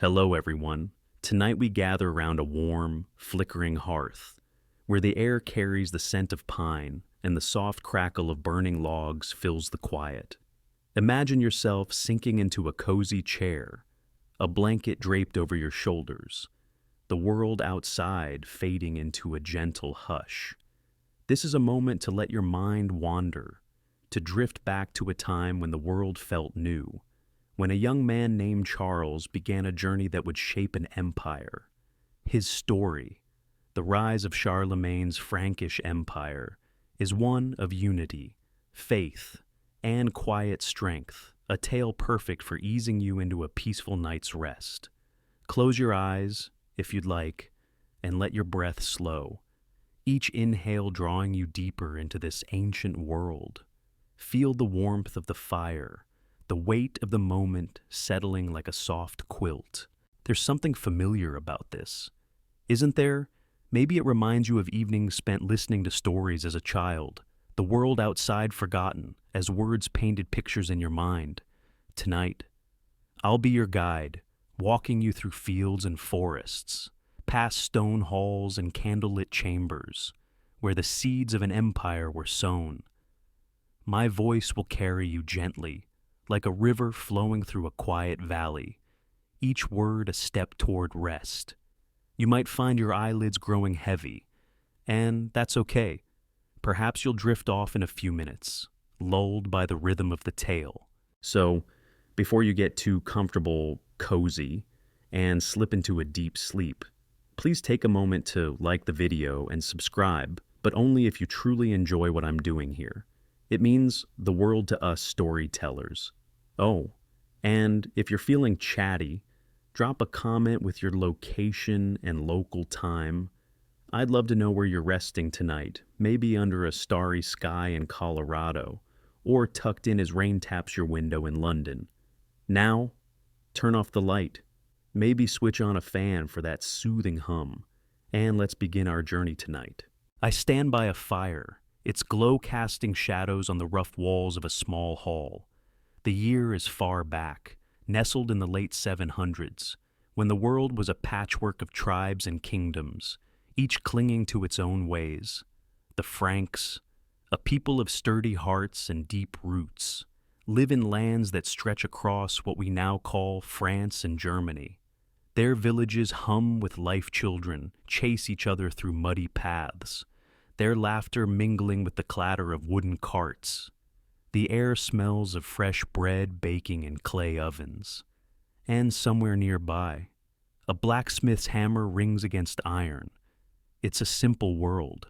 Hello, everyone. Tonight we gather around a warm, flickering hearth, where the air carries the scent of pine and the soft crackle of burning logs fills the quiet. Imagine yourself sinking into a cozy chair, a blanket draped over your shoulders, the world outside fading into a gentle hush. This is a moment to let your mind wander, to drift back to a time when the world felt new, when a young man named Charles began a journey that would shape an empire. His story, the rise of Charlemagne's Frankish Empire, is one of unity, faith, and quiet strength, a tale perfect for easing you into a peaceful night's rest. Close your eyes, if you'd like, and let your breath slow, each inhale drawing you deeper into this ancient world. Feel the warmth of the fire, the weight of the moment settling like a soft quilt. There's something familiar about this, isn't there? Maybe it reminds you of evenings spent listening to stories as a child, the world outside forgotten, as words painted pictures in your mind. Tonight, I'll be your guide, walking you through fields and forests, past stone halls and candlelit chambers, where the seeds of an empire were sown. My voice will carry you gently, like a river flowing through a quiet valley, each word a step toward rest. You might find your eyelids growing heavy, and that's okay. Perhaps you'll drift off in a few minutes, lulled by the rhythm of the tale. So, before you get too comfortable, cozy, and slip into a deep sleep, please take a moment to like the video and subscribe, but only if you truly enjoy what I'm doing here. It means the world to us storytellers. Oh, and if you're feeling chatty, drop a comment with your location and local time. I'd love to know where you're resting tonight, maybe under a starry sky in Colorado, or tucked in as rain taps your window in London. Now, turn off the light. Maybe switch on a fan for that soothing hum, and let's begin our journey tonight. I stand by a fire, its glow casting shadows on the rough walls of a small hall. The year is far back, nestled in the late 700s, when the world was a patchwork of tribes and kingdoms, each clinging to its own ways. The Franks, a people of sturdy hearts and deep roots, live in lands that stretch across what we now call France and Germany. Their villages hum with life children, chase each other through muddy paths, their laughter mingling with the clatter of wooden carts. The air smells of fresh bread baking in clay ovens. And somewhere nearby, a blacksmith's hammer rings against iron. It's a simple world,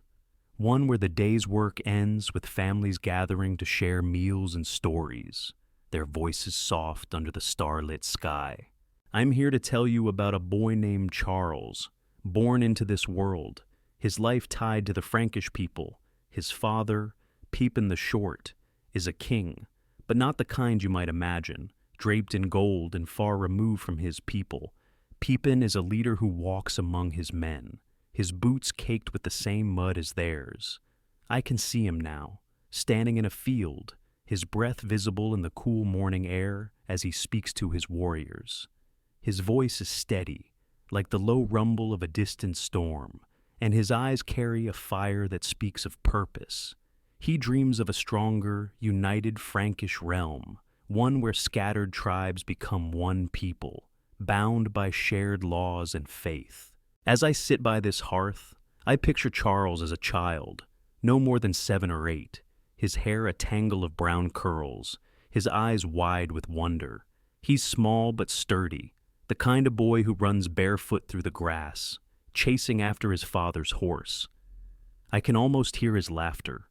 one where the day's work ends with families gathering to share meals and stories, their voices soft under the starlit sky. I'm here to tell you about a boy named Charles, born into this world, his life tied to the Frankish people. His father, Pepin the Short, is a king, but not the kind you might imagine, draped in gold and far removed from his people. Pepin is a leader who walks among his men, his boots caked with the same mud as theirs. I can see him now, standing in a field, his breath visible in the cool morning air as he speaks to his warriors. His voice is steady, like the low rumble of a distant storm, and his eyes carry a fire that speaks of purpose. He dreams of a stronger, united Frankish realm, one where scattered tribes become one people, bound by shared laws and faith. As I sit by this hearth, I picture Charles as a child, no more than 7 or 8, his hair a tangle of brown curls, his eyes wide with wonder. He's small but sturdy, the kind of boy who runs barefoot through the grass, chasing after his father's horse. I can almost hear his laughter,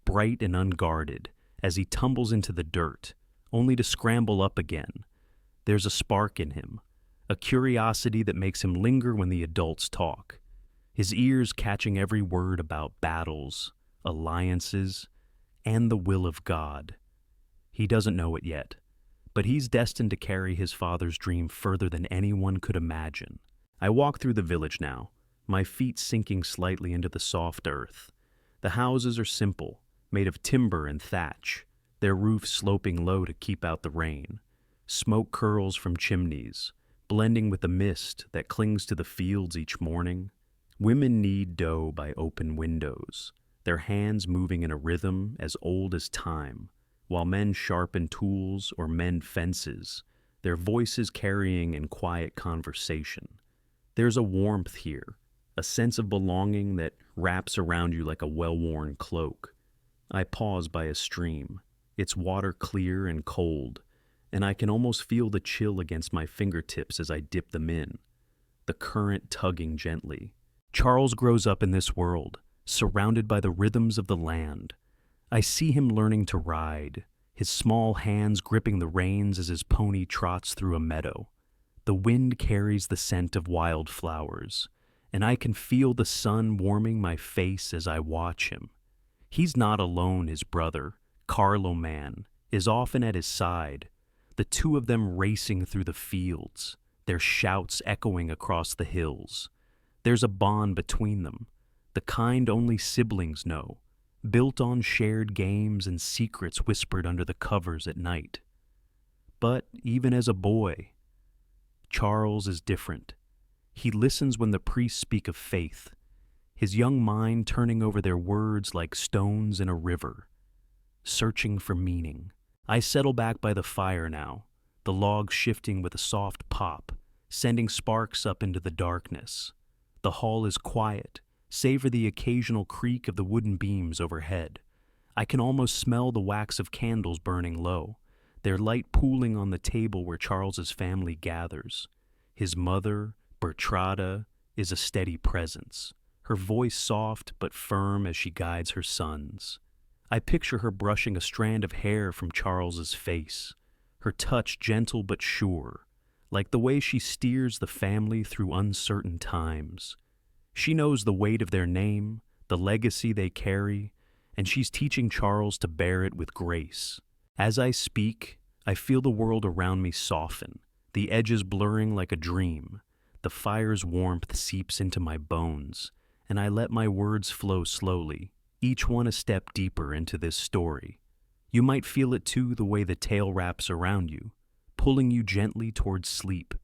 bright and unguarded, as he tumbles into the dirt, only to scramble up again. There's a spark in him, a curiosity that makes him linger when the adults talk, his ears catching every word about battles, alliances, and the will of God. He doesn't know it yet, but he's destined to carry his father's dream further than anyone could imagine. I walk through the village now, my feet sinking slightly into the soft earth. The houses are simple, made of timber and thatch, their roofs sloping low to keep out the rain. Smoke curls from chimneys, blending with the mist that clings to the fields each morning. Women knead dough by open windows, their hands moving in a rhythm as old as time, while men sharpen tools or mend fences, their voices carrying in quiet conversation. There's a warmth here, a sense of belonging that wraps around you like a well-worn cloak. I pause by a stream, its water clear and cold, and I can almost feel the chill against my fingertips as I dip them in, the current tugging gently. Charles grows up in this world, surrounded by the rhythms of the land. I see him learning to ride, his small hands gripping the reins as his pony trots through a meadow. The wind carries the scent of wildflowers, and I can feel the sun warming my face as I watch him. He's not alone. His brother, Carlo Man, is often at his side, the two of them racing through the fields, their shouts echoing across the hills. There's a bond between them, the kind only siblings know, built on shared games and secrets whispered under the covers at night. But even as a boy, Charles is different. He listens when the priests speak of faith, his young mind turning over their words like stones in a river, searching for meaning. I settle back by the fire now, the logs shifting with a soft pop, sending sparks up into the darkness. The hall is quiet, save for the occasional creak of the wooden beams overhead. I can almost smell the wax of candles burning low, their light pooling on the table where Charles's family gathers. His mother, Bertrada, is a steady presence, her voice soft but firm as she guides her sons. I picture her brushing a strand of hair from Charles's face, her touch gentle but sure, like the way she steers the family through uncertain times. She knows the weight of their name, the legacy they carry, and she's teaching Charles to bear it with grace. As I speak, I feel the world around me soften, the edges blurring like a dream. The fire's warmth seeps into my bones, and I let my words flow slowly, each one a step deeper into this story. You might feel it too, the way the tale wraps around you, pulling you gently towards sleep.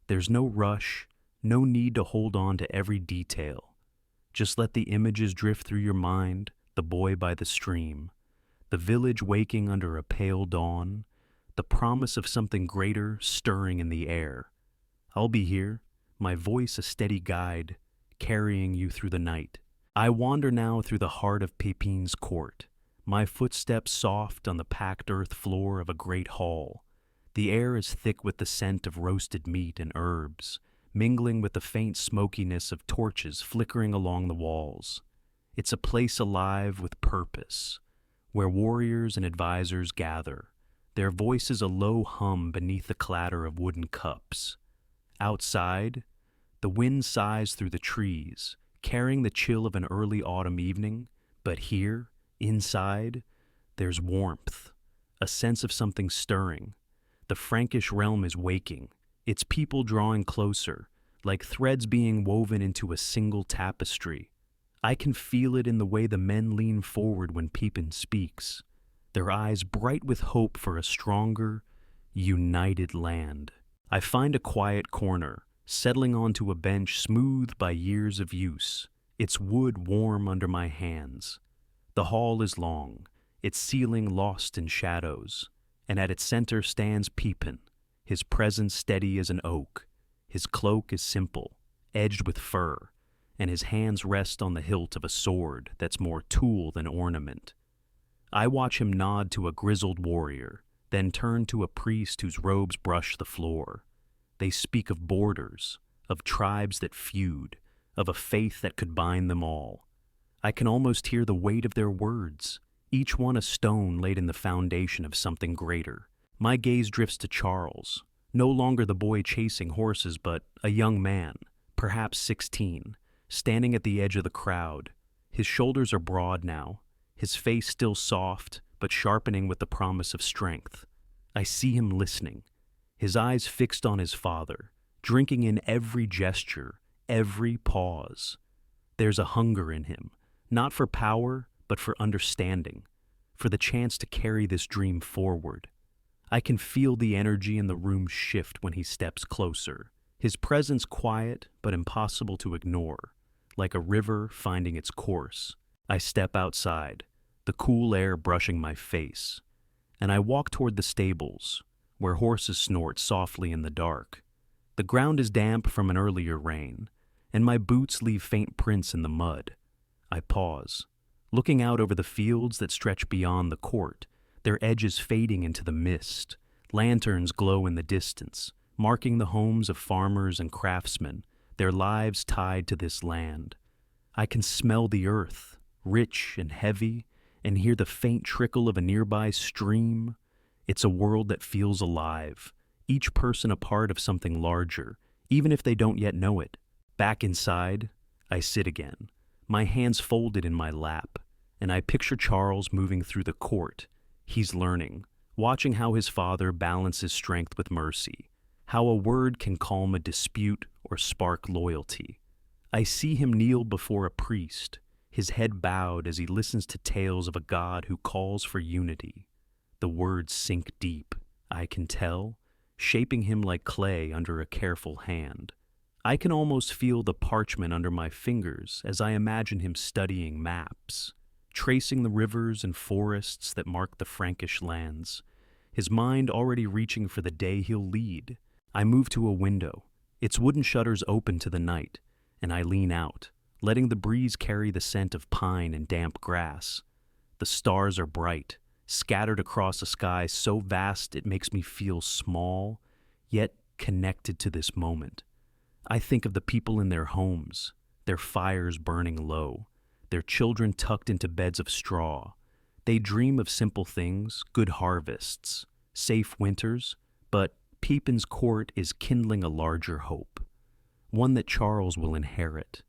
There's no rush, no need to hold on to every detail. Just let the images drift through your mind, the boy by the stream, the village waking under a pale dawn, the promise of something greater stirring in the air. I'll be here, my voice a steady guide, carrying you through the night. I wander now through the heart of Pepin's court, my footsteps soft on the packed earth floor of a great hall. The air is thick with the scent of roasted meat and herbs, mingling with the faint smokiness of torches flickering along the walls. It's a place alive with purpose, where warriors and advisors gather, their voices a low hum beneath the clatter of wooden cups. Outside, the wind sighs through the trees, carrying the chill of an early autumn evening, but here, inside, there's warmth, a sense of something stirring. The Frankish realm is waking, its people drawing closer, like threads being woven into a single tapestry. I can feel it in the way the men lean forward when Pepin speaks, their eyes bright with hope for a stronger, united land. I find a quiet corner, settling onto a bench smoothed by years of use, its wood warm under my hands. The hall is long, its ceiling lost in shadows, and at its center stands Pepin, his presence steady as an oak. His cloak is simple, edged with fur, and his hands rest on the hilt of a sword that's more tool than ornament. I watch him nod to a grizzled warrior, then turn to a priest whose robes brush the floor. They speak of borders, of tribes that feud, of a faith that could bind them all. I can almost hear the weight of their words, each one a stone laid in the foundation of something greater. My gaze drifts to Charles, no longer the boy chasing horses, but a young man, perhaps 16, standing at the edge of the crowd. His shoulders are broad now, his face still soft, but sharpening with the promise of strength. I see him listening, his eyes fixed on his father, drinking in every gesture, every pause. There's a hunger in him, not for power, but for understanding, for the chance to carry this dream forward. I can feel the energy in the room shift when he steps closer. His presence quiet but impossible to ignore, like a river finding its course. I step outside, the cool air brushing my face, and I walk toward the stables, where horses snort softly in the dark. The ground is damp from an earlier rain, and my boots leave faint prints in the mud. I pause, looking out over the fields that stretch beyond the court, their edges fading into the mist. Lanterns glow in the distance, marking the homes of farmers and craftsmen, their lives tied to this land. I can smell the earth, rich and heavy, and hear the faint trickle of a nearby stream. It's a world that feels alive, each person a part of something larger, even if they don't yet know it. Back inside, I sit again, my hands folded in my lap, and I picture Charles moving through the court. He's learning, watching how his father balances strength with mercy, how a word can calm a dispute or spark loyalty. I see him kneel before a priest, his head bowed as he listens to tales of a God who calls for unity. The words sink deep, I can tell, shaping him like clay under a careful hand. I can almost feel the parchment under my fingers as I imagine him studying maps, tracing the rivers and forests that mark the Frankish lands, his mind already reaching for the day he'll lead. I move to a window, its wooden shutters open to the night, and I lean out, letting the breeze carry the scent of pine and damp grass. The stars are bright, scattered across a sky so vast it makes me feel small, yet connected to this moment. I think of the people in their homes, their fires burning low, their children tucked into beds of straw. They dream of simple things, good harvests, safe winters, but Pepin's court is kindling a larger hope, one that Charles will inherit.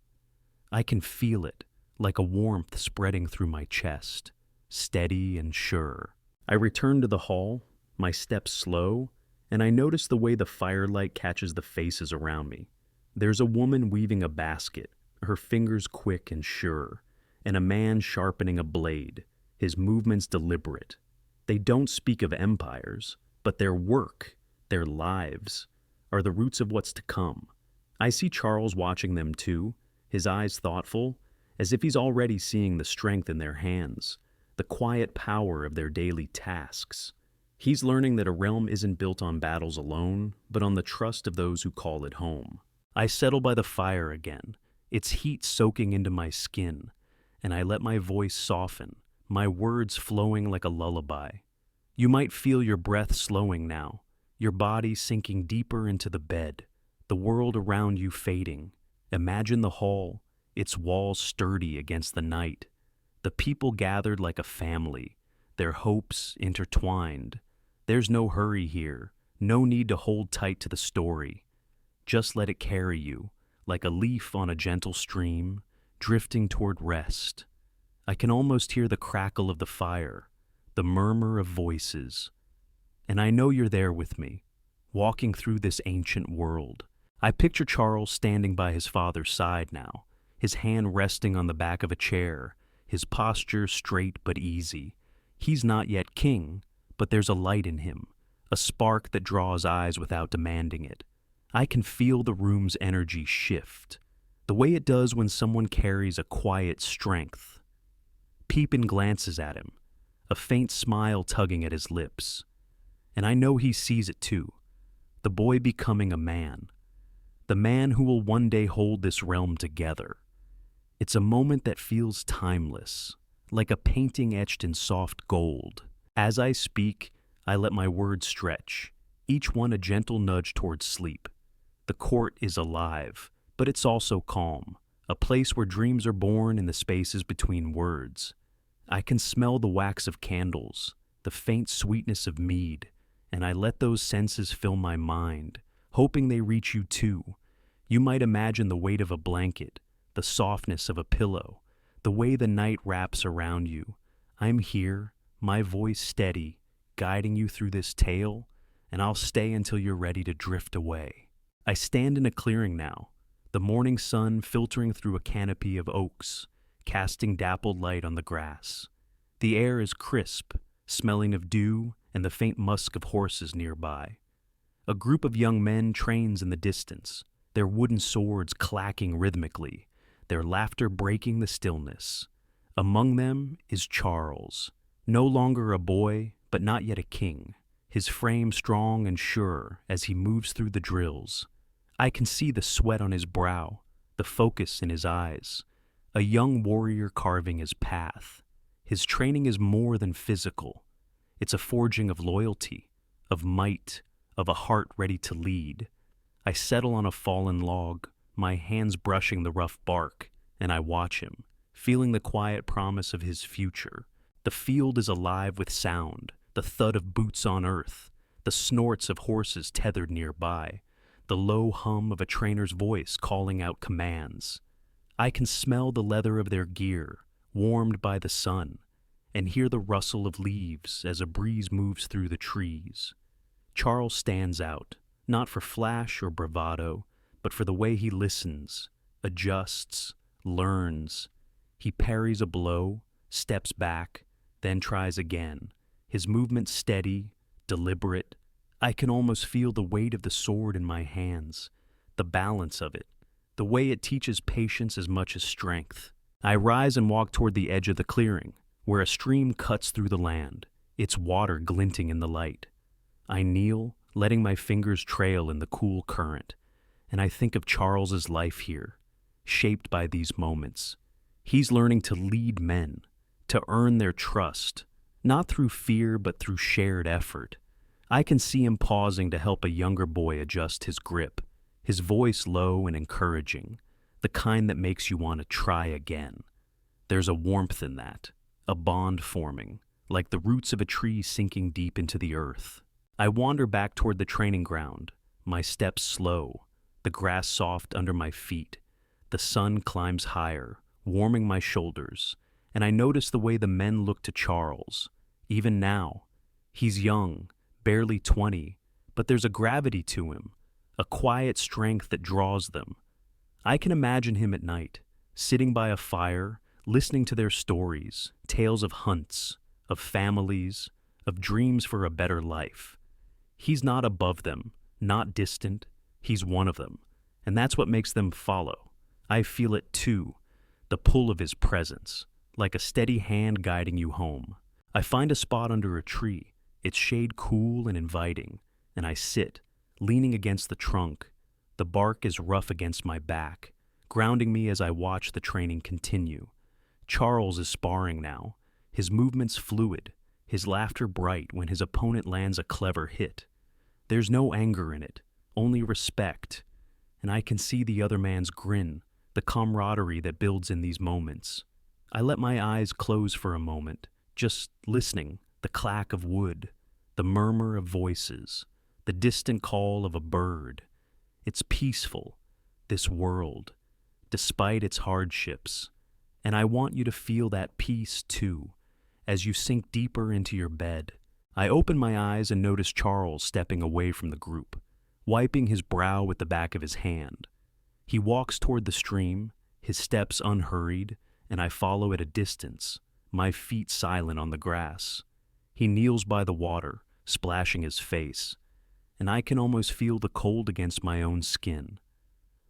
I can feel it, like a warmth spreading through my chest, steady and sure. I return to the hall, my steps slow, and I notice the way the firelight catches the faces around me. There's a woman weaving a basket, her fingers quick and sure, and a man sharpening a blade, his movements deliberate. They don't speak of empires, but their work, their lives, are the roots of what's to come. I see Charles watching them too, his eyes thoughtful, as if he's already seeing the strength in their hands, the quiet power of their daily tasks. He's learning that a realm isn't built on battles alone, but on the trust of those who call it home. I settle by the fire again, its heat soaking into my skin, and I let my voice soften, my words flowing like a lullaby. You might feel your breath slowing now, your body sinking deeper into the bed, the world around you fading. Imagine the hall, its walls sturdy against the night, the people gathered like a family, their hopes intertwined. There's no hurry here, no need to hold tight to the story. Just let it carry you, like a leaf on a gentle stream, drifting toward rest. I can almost hear the crackle of the fire, the murmur of voices. And I know you're there with me, walking through this ancient world. I picture Charles standing by his father's side now, his hand resting on the back of a chair, his posture straight but easy. He's not yet king, but there's a light in him, a spark that draws eyes without demanding it. I can feel the room's energy shift, the way it does when someone carries a quiet strength. Pepin glances at him, a faint smile tugging at his lips. And I know he sees it too, the boy becoming a man, the man who will one day hold this realm together. It's a moment that feels timeless, like a painting etched in soft gold. As I speak, I let my words stretch, each one a gentle nudge towards sleep. The court is alive, but it's also calm, a place where dreams are born in the spaces between words. I can smell the wax of candles, the faint sweetness of mead, and I let those senses fill my mind, hoping they reach you too. You might imagine the weight of a blanket, the softness of a pillow, the way the night wraps around you. I'm here, my voice steady, guiding you through this tale, and I'll stay until you're ready to drift away. I stand in a clearing now, the morning sun filtering through a canopy of oaks, casting dappled light on the grass. The air is crisp, smelling of dew and the faint musk of horses nearby. A group of young men trains in the distance, their wooden swords clacking rhythmically, their laughter breaking the stillness. Among them is Charles, no longer a boy, but not yet a king, his frame strong and sure as he moves through the drills. I can see the sweat on his brow, the focus in his eyes, a young warrior carving his path. His training is more than physical. It's a forging of loyalty, of might, of a heart ready to lead. I settle on a fallen log, my hands brushing the rough bark, and I watch him, feeling the quiet promise of his future. The field is alive with sound, the thud of boots on earth, the snorts of horses tethered nearby, the low hum of a trainer's voice calling out commands. I can smell the leather of their gear, warmed by the sun, and hear the rustle of leaves as a breeze moves through the trees. Charles stands out, not for flash or bravado, but for the way he listens, adjusts, learns. He parries a blow, steps back, then tries again, his movement steady, deliberate. I can almost feel the weight of the sword in my hands, the balance of it, the way it teaches patience as much as strength. I rise and walk toward the edge of the clearing, where a stream cuts through the land, its water glinting in the light. I kneel, letting my fingers trail in the cool current, and I think of Charles's life here, shaped by these moments. He's learning to lead men, to earn their trust, not through fear but through shared effort. I can see him pausing to help a younger boy adjust his grip, his voice low and encouraging, the kind that makes you want to try again. There's a warmth in that, a bond forming, like the roots of a tree sinking deep into the earth. I wander back toward the training ground, my steps slow, the grass soft under my feet. The sun climbs higher, warming my shoulders, and I notice the way the men look to Charles. Even now, he's young, barely 20, but there's a gravity to him, a quiet strength that draws them. I can imagine him at night, sitting by a fire, listening to their stories, tales of hunts, of families, of dreams for a better life. He's not above them, not distant, he's one of them, and that's what makes them follow. I feel it too, the pull of his presence, like a steady hand guiding you home. I find a spot under a tree, its shade cool and inviting, and I sit, leaning against the trunk. The bark is rough against my back, grounding me as I watch the training continue. Charles is sparring now, his movements fluid, his laughter bright when his opponent lands a clever hit. There's no anger in it, only respect, and I can see the other man's grin, the camaraderie that builds in these moments. I let my eyes close for a moment, just listening, the clack of wood, the murmur of voices, the distant call of a bird. It's peaceful, this world, despite its hardships, and I want you to feel that peace too, as you sink deeper into your bed. I open my eyes and notice Charles stepping away from the group, wiping his brow with the back of his hand. He walks toward the stream, his steps unhurried, and I follow at a distance, my feet silent on the grass. He kneels by the water, splashing his face, and I can almost feel the cold against my own skin,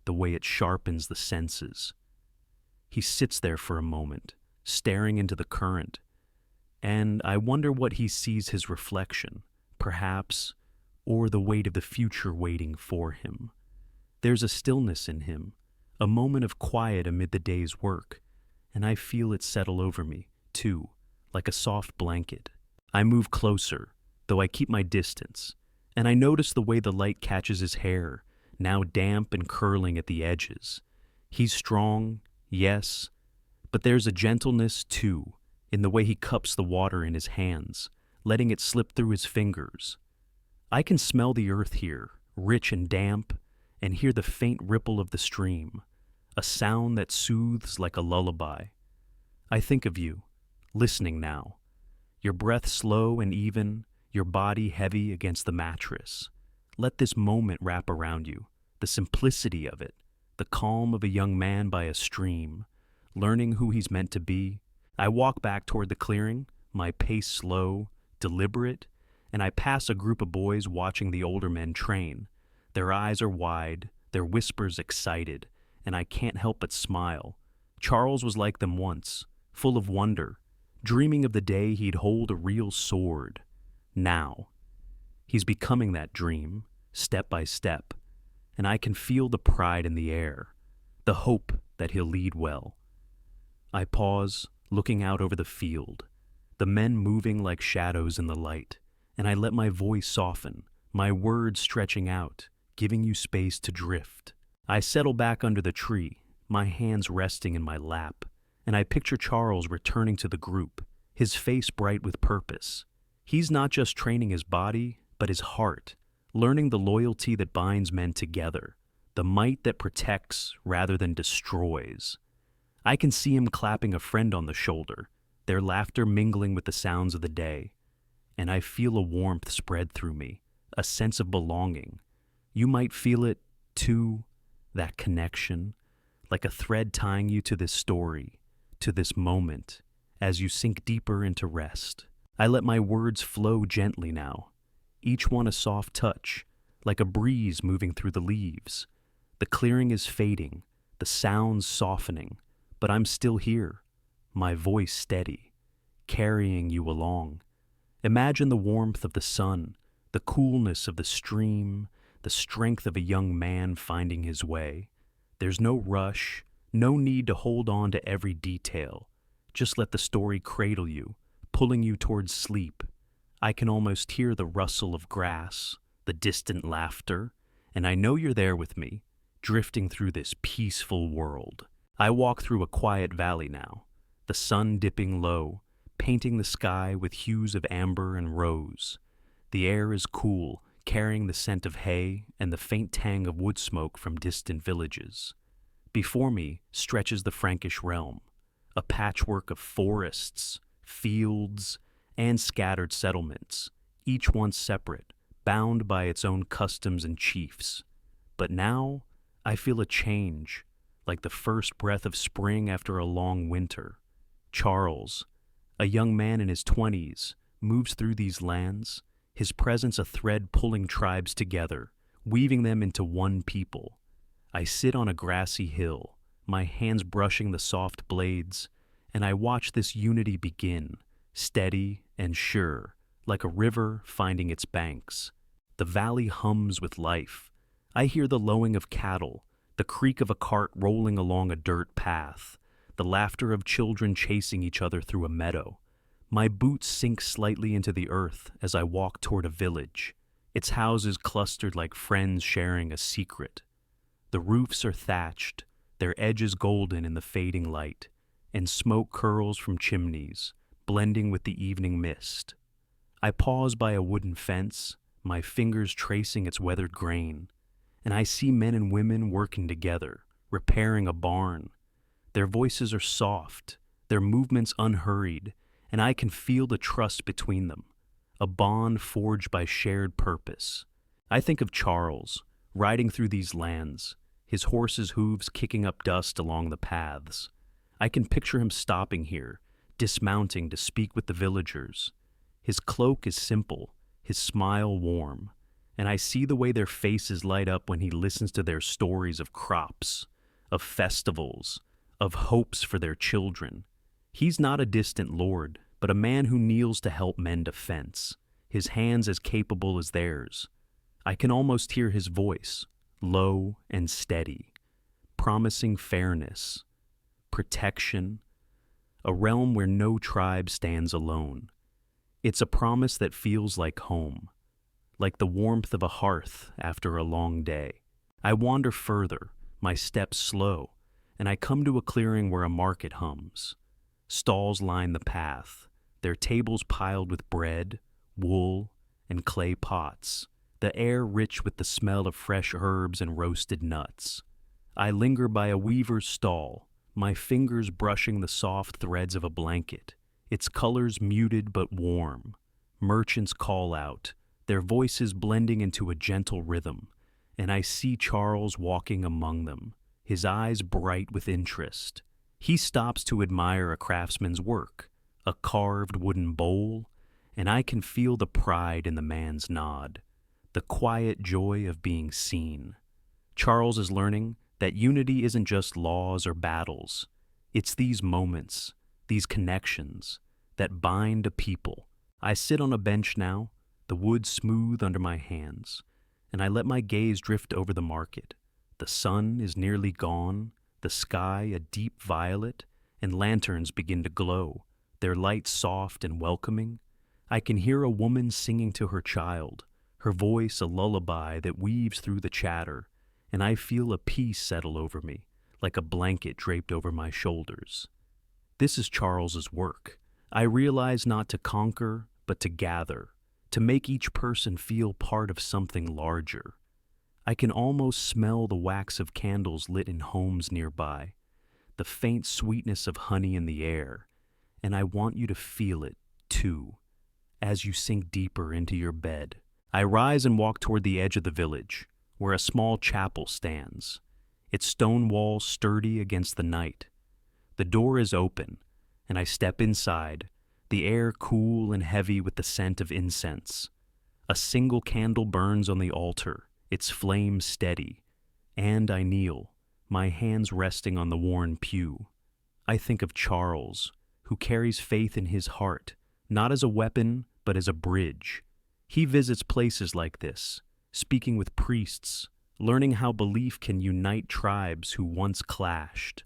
the way it sharpens the senses. He sits there for a moment, staring into the current, and I wonder what he sees his reflection, perhaps, or the weight of the future waiting for him. There's a stillness in him, a moment of quiet amid the day's work, and I feel it settle over me, too, like a soft blanket. I move closer, though I keep my distance, and I notice the way the light catches his hair, now damp and curling at the edges. He's strong, yes, but there's a gentleness, too, in the way he cups the water in his hands, letting it slip through his fingers. I can smell the earth here, rich and damp, and hear the faint ripple of the stream, a sound that soothes like a lullaby. I think of you, listening now, your breath slow and even, your body heavy against the mattress. Let this moment wrap around you, the simplicity of it, the calm of a young man by a stream, learning who he's meant to be. I walk back toward the clearing, my pace slow, deliberate, and I pass a group of boys watching the older men train. Their eyes are wide, their whispers excited, and I can't help but smile. Charles was like them once, full of wonder, dreaming of the day he'd hold a real sword. Now, he's becoming that dream, step by step, and I can feel the pride in the air, the hope that he'll lead well. I pause, looking out over the field, the men moving like shadows in the light, and I let my voice soften, my words stretching out, giving you space to drift. I settle back under the tree, my hands resting in my lap, and I picture Charles returning to the group, his face bright with purpose. He's not just training his body, but his heart, learning the loyalty that binds men together, the might that protects rather than destroys. I can see him clapping a friend on the shoulder, their laughter mingling with the sounds of the day, and I feel a warmth spread through me, a sense of belonging. You might feel it, too, that connection, like a thread tying you to this story, to this moment, as you sink deeper into rest. I let my words flow gently now, each one a soft touch, like a breeze moving through the leaves. The clearing is fading, the sounds softening, but I'm still here, my voice steady, carrying you along. Imagine the warmth of the sun, the coolness of the stream, the strength of a young man finding his way. There's no rush, no need to hold on to every detail. Just let the story cradle you, pulling you towards sleep. I can almost hear the rustle of grass, the distant laughter, and I know you're there with me, drifting through this peaceful world. I walk through a quiet valley now, the sun dipping low, painting the sky with hues of amber and rose. The air is cool, carrying the scent of hay and the faint tang of wood smoke from distant villages. Before me stretches the Frankish realm, a patchwork of forests, fields, and scattered settlements, each one separate, bound by its own customs and chiefs. But now I feel a change, like the first breath of spring after a long winter. Charles, a young man in his 20s, moves through these lands, his presence a thread pulling tribes together, weaving them into one people. I sit on a grassy hill, my hands brushing the soft blades, and I watch this unity begin, steady and sure, like a river finding its banks. The valley hums with life. I hear the lowing of cattle, the creak of a cart rolling along a dirt path, the laughter of children chasing each other through a meadow. My boots sink slightly into the earth as I walk toward a village, its houses clustered like friends sharing a secret. The roofs are thatched, their edges golden in the fading light, and smoke curls from chimneys, blending with the evening mist. I pause by a wooden fence, my fingers tracing its weathered grain, and I see men and women working together, repairing a barn. Their voices are soft, their movements unhurried, and I can feel the trust between them, a bond forged by shared purpose. I think of Charles, riding through these lands, his horse's hooves kicking up dust along the paths. I can picture him stopping here, dismounting to speak with the villagers. His cloak is simple, his smile warm, and I see the way their faces light up when he listens to their stories of crops, of festivals, of hopes for their children. He's not a distant lord, but a man who kneels to help mend a fence, his hands as capable as theirs. I can almost hear his voice, low and steady, promising fairness, protection, a realm where no tribe stands alone. It's a promise that feels like home, like the warmth of a hearth after a long day. I wander further, my steps slow, and I come to a clearing where a market hums. Stalls line the path, their tables piled with bread, wool, and clay pots, the air rich with the smell of fresh herbs and roasted nuts. I linger by a weaver's stall, my fingers brushing the soft threads of a blanket, its colors muted but warm. Merchants call out, their voices blending into a gentle rhythm, and I see Charles walking among them, his eyes bright with interest. He stops to admire a craftsman's work, a carved wooden bowl, and I can feel the pride in the man's nod, the quiet joy of being seen. Charles is learning that unity isn't just laws or battles. It's these moments, these connections, that bind a people. I sit on a bench now, the wood smooth under my hands, and I let my gaze drift over the market. The sun is nearly gone, the sky a deep violet, and lanterns begin to glow, their light soft and welcoming. I can hear a woman singing to her child, her voice a lullaby that weaves through the chatter, and I feel a peace settle over me, like a blanket draped over my shoulders. This is Charles's work. I realize not to conquer, but to gather, to make each person feel part of something larger. I can almost smell the wax of candles lit in homes nearby, the faint sweetness of honey in the air, and I want you to feel it, too, as you sink deeper into your bed. I rise and walk toward the edge of the village, where a small chapel stands, its stone walls sturdy against the night. The door is open, and I step inside, the air cool and heavy with the scent of incense. A single candle burns on the altar, its flame steady, and I kneel, my hands resting on the worn pew. I think of Charles, who carries faith in his heart, not as a weapon, but as a bridge. He visits places like this, speaking with priests, learning how belief can unite tribes who once clashed.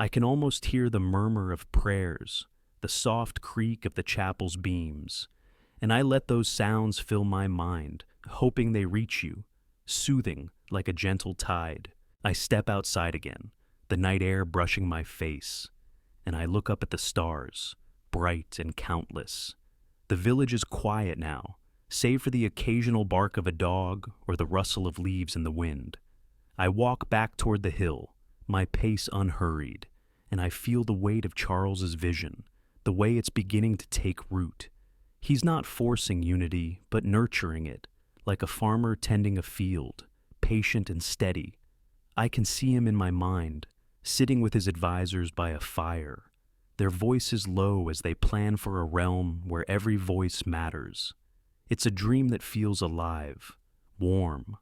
I can almost hear the murmur of prayers, the soft creak of the chapel's beams, and I let those sounds fill my mind, hoping they reach you, soothing like a gentle tide. I step outside again, the night air brushing my face, and I look up at the stars, bright and countless. The village is quiet now, save for the occasional bark of a dog or the rustle of leaves in the wind. I walk back toward the hill, my pace unhurried, and I feel the weight of Charles's vision, the way it's beginning to take root. He's not forcing unity, but nurturing it, like a farmer tending a field, patient and steady. I can see him in my mind, sitting with his advisors by a fire, their voices low as they plan for a realm where every voice matters. It's a dream that feels alive, warm,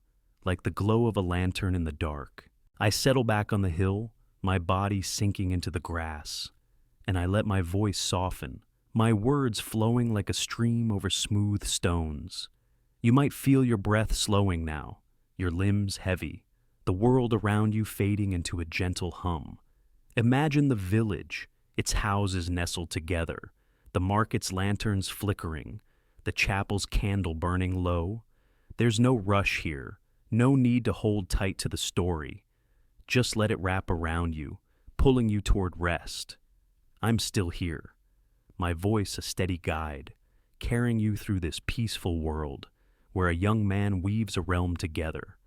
like the glow of a lantern in the dark. I settle back on the hill, my body sinking into the grass, and I let my voice soften, my words flowing like a stream over smooth stones. You might feel your breath slowing now, your limbs heavy, the world around you fading into a gentle hum. Imagine the village, its houses nestled together, the market's lanterns flickering, the chapel's candle burning low. There's no rush here, no need to hold tight to the story. Just let it wrap around you, pulling you toward rest. I'm still here, my voice a steady guide, carrying you through this peaceful world where a young man weaves a realm together,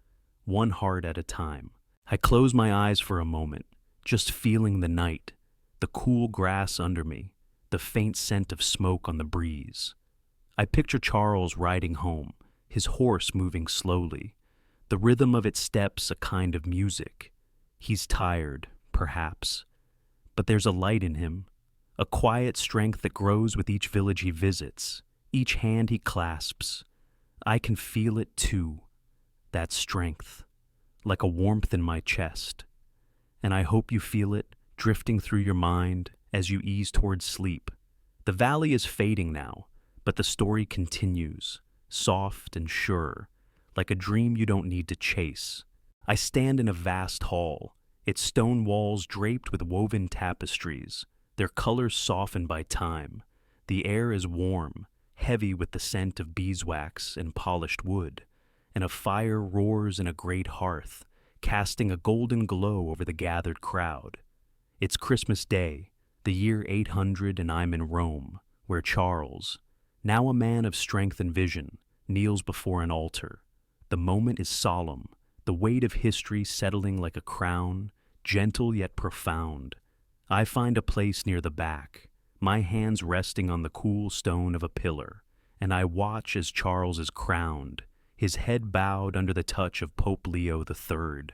one heart at a time. I close my eyes for a moment, just feeling the night, the cool grass under me, the faint scent of smoke on the breeze. I picture Charles riding home, his horse moving slowly, the rhythm of its steps a kind of music. He's tired, perhaps, but there's a light in him, a quiet strength that grows with each village he visits, each hand he clasps. I can feel it too, that strength, like a warmth in my chest. And I hope you feel it drifting through your mind as you ease towards sleep. The valley is fading now, but the story continues, soft and sure, like a dream you don't need to chase. I stand in a vast hall, its stone walls draped with woven tapestries, their colors softened by time. The air is warm, heavy with the scent of beeswax and polished wood, and a fire roars in a great hearth, casting a golden glow over the gathered crowd. It's Christmas Day, the year 800, and I'm in Rome, where Charles, now a man of strength and vision, kneels before an altar. The moment is solemn, the weight of history settling like a crown, gentle yet profound. I find a place near the back, my hands resting on the cool stone of a pillar, and I watch as Charles is crowned, his head bowed under the touch of Pope Leo III.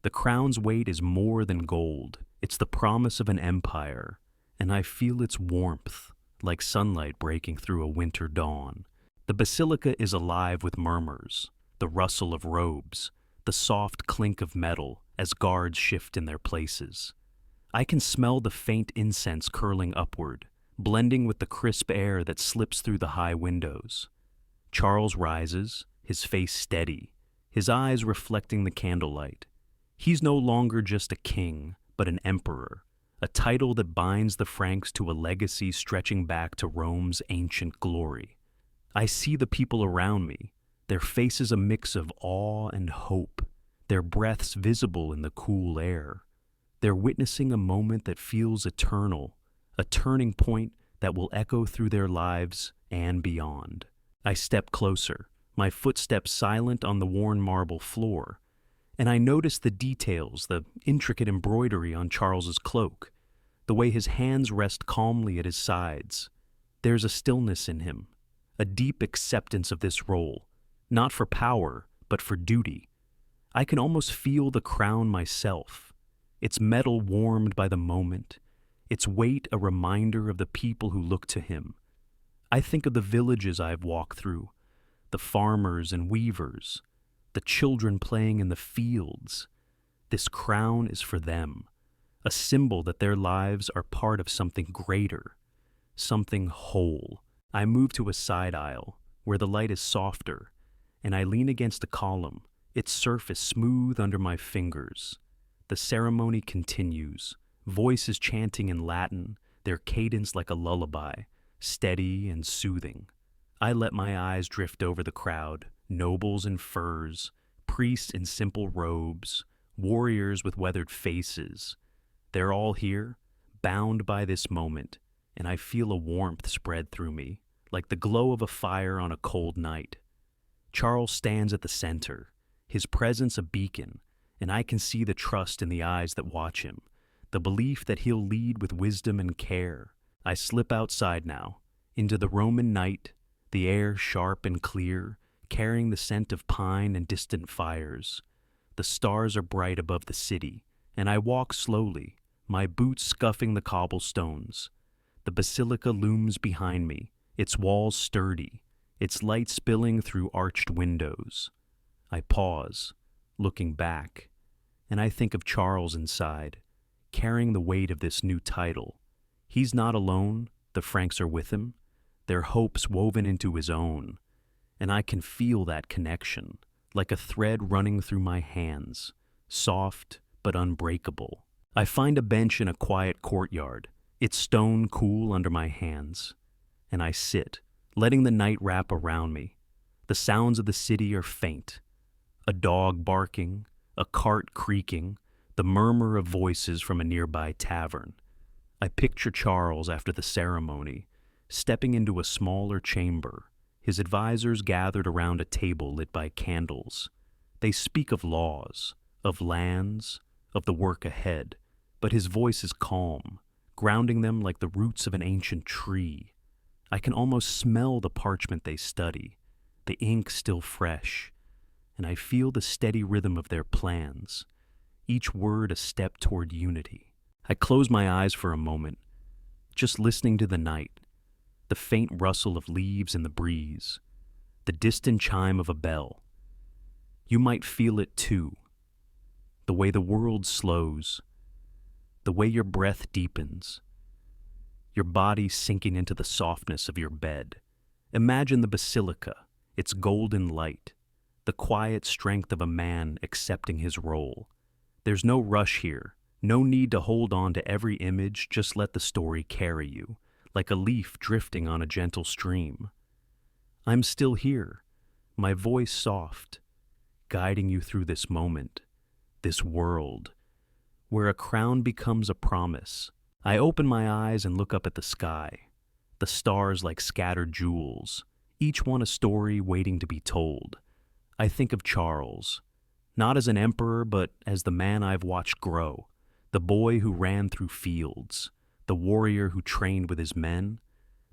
The crown's weight is more than gold. It's the promise of an empire, and I feel its warmth, like sunlight breaking through a winter dawn. The basilica is alive with murmurs, the rustle of robes, the soft clink of metal as guards shift in their places. I can smell the faint incense curling upward, blending with the crisp air that slips through the high windows. Charles rises, his face steady, his eyes reflecting the candlelight. He's no longer just a king, but an emperor, a title that binds the Franks to a legacy stretching back to Rome's ancient glory. I see the people around me, their faces a mix of awe and hope, their breaths visible in the cool air. They're witnessing a moment that feels eternal, a turning point that will echo through their lives and beyond. I step closer, my footsteps silent on the worn marble floor, and I notice the details, the intricate embroidery on Charles's cloak, the way his hands rest calmly at his sides. There's a stillness in him, a deep acceptance of this role, not for power, but for duty. I can almost feel the crown myself, its metal warmed by the moment, its weight a reminder of the people who look to him. I think of the villages I've walked through, the farmers and weavers, the children playing in the fields. This crown is for them, a symbol that their lives are part of something greater, something whole. I move to a side aisle, where the light is softer, and I lean against a column, its surface smooth under my fingers. The ceremony continues, voices chanting in Latin, their cadence like a lullaby, steady and soothing. I let my eyes drift over the crowd, nobles in furs, priests in simple robes, warriors with weathered faces. They're all here, bound by this moment, and I feel a warmth spread through me, like the glow of a fire on a cold night. Charles stands at the center, his presence a beacon, and I can see the trust in the eyes that watch him, the belief that he'll lead with wisdom and care. I slip outside now, into the Roman night, the air sharp and clear, carrying the scent of pine and distant fires. The stars are bright above the city, and I walk slowly, my boots scuffing the cobblestones. The basilica looms behind me, its walls sturdy, its light spilling through arched windows. I pause, looking back, and I think of Charles inside, carrying the weight of this new title. He's not alone, the Franks are with him, their hopes woven into his own, and I can feel that connection, like a thread running through my hands, soft but unbreakable. I find a bench in a quiet courtyard, its stone cool under my hands, and I sit, letting the night wrap around me. The sounds of the city are faint, a dog barking, a cart creaking, the murmur of voices from a nearby tavern. I picture Charles after the ceremony, stepping into a smaller chamber, his advisors gathered around a table lit by candles. They speak of laws, of lands, of the work ahead, but his voice is calm, grounding them like the roots of an ancient tree. I can almost smell the parchment they study, the ink still fresh, and I feel the steady rhythm of their plans, each word a step toward unity. I close my eyes for a moment, just listening to the night, the faint rustle of leaves in the breeze, the distant chime of a bell. You might feel it too, the way the world slows, the way your breath deepens, your body sinking into the softness of your bed. Imagine the basilica, its golden light, the quiet strength of a man accepting his role. There's no rush here, no need to hold on to every image, just let the story carry you, like a leaf drifting on a gentle stream. I'm still here, my voice soft, guiding you through this moment, this world, where a crown becomes a promise. I open my eyes and look up at the sky, the stars like scattered jewels, each one a story waiting to be told. I think of Charles, not as an emperor, but as the man I've watched grow, the boy who ran through fields, the warrior who trained with his men.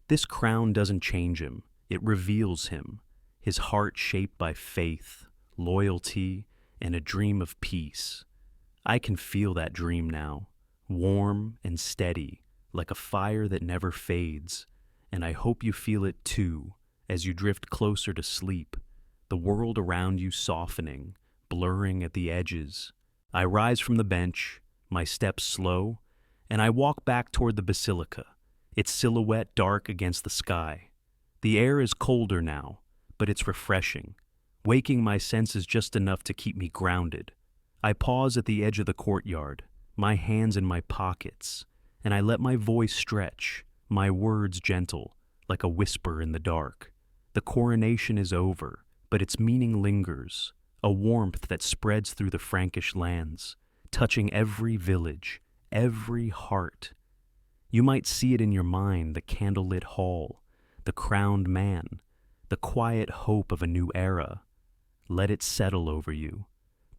This crown doesn't change him, it reveals him, his heart shaped by faith, loyalty, and a dream of peace. I can feel that dream now, warm and steady, like a fire that never fades, and I hope you feel it too as you drift closer to sleep, the world around you softening, blurring at the edges. I rise from the bench, my steps slow, and I walk back toward the basilica, its silhouette dark against the sky. The air is colder now, but it's refreshing, waking my senses just enough to keep me grounded. I pause at the edge of the courtyard, my hands in my pockets, and I let my voice stretch, my words gentle, like a whisper in the dark. The coronation is over, but its meaning lingers, a warmth that spreads through the Frankish lands, touching every village, every heart. You might see it in your mind, the candlelit hall, the crowned man, the quiet hope of a new era. Let it settle over you,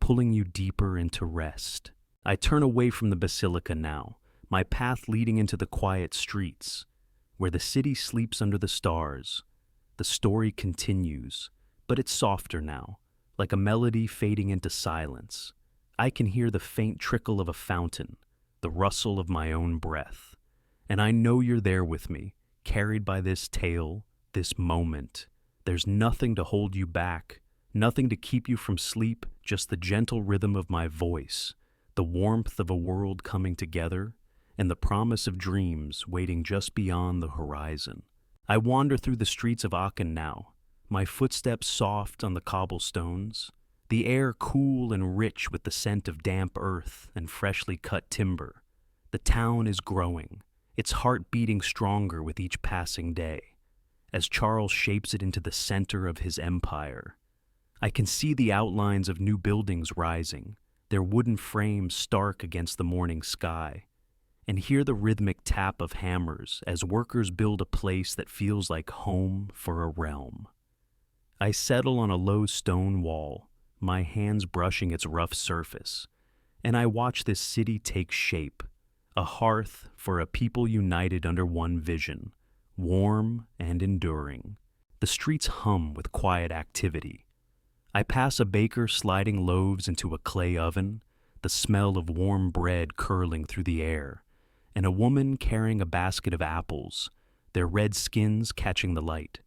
pulling you deeper into rest. I turn away from the basilica now, my path leading into the quiet streets, where the city sleeps under the stars. The story continues, but it's softer now, like a melody fading into silence. I can hear the faint trickle of a fountain, the rustle of my own breath. And I know you're there with me, carried by this tale, this moment. There's nothing to hold you back, nothing to keep you from sleep, just the gentle rhythm of my voice, the warmth of a world coming together, and the promise of dreams waiting just beyond the horizon. I wander through the streets of Aachen now, my footsteps soft on the cobblestones, the air cool and rich with the scent of damp earth and freshly cut timber. The town is growing, its heart beating stronger with each passing day, as Charles shapes it into the center of his empire. I can see the outlines of new buildings rising, their wooden frames stark against the morning sky, and hear the rhythmic tap of hammers as workers build a place that feels like home for a realm. I settle on a low stone wall, my hands brushing its rough surface, and I watch this city take shape, a hearth for a people united under one vision, warm and enduring. The streets hum with quiet activity. I pass a baker sliding loaves into a clay oven, the smell of warm bread curling through the air, and a woman carrying a basket of apples, their red skins catching the light.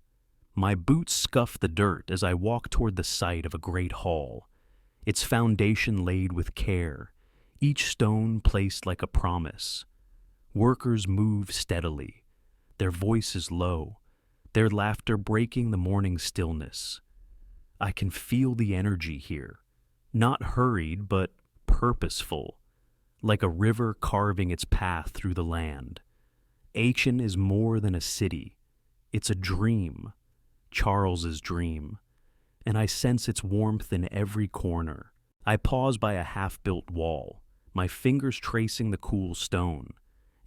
My boots scuff the dirt as I walk toward the site of a great hall, its foundation laid with care, each stone placed like a promise. Workers move steadily, their voices low, their laughter breaking the morning stillness. I can feel the energy here, not hurried but purposeful, like a river carving its path through the land. Aachen is more than a city, it's a dream, Charles's dream, and I sense its warmth in every corner. I pause by a half-built wall, my fingers tracing the cool stone,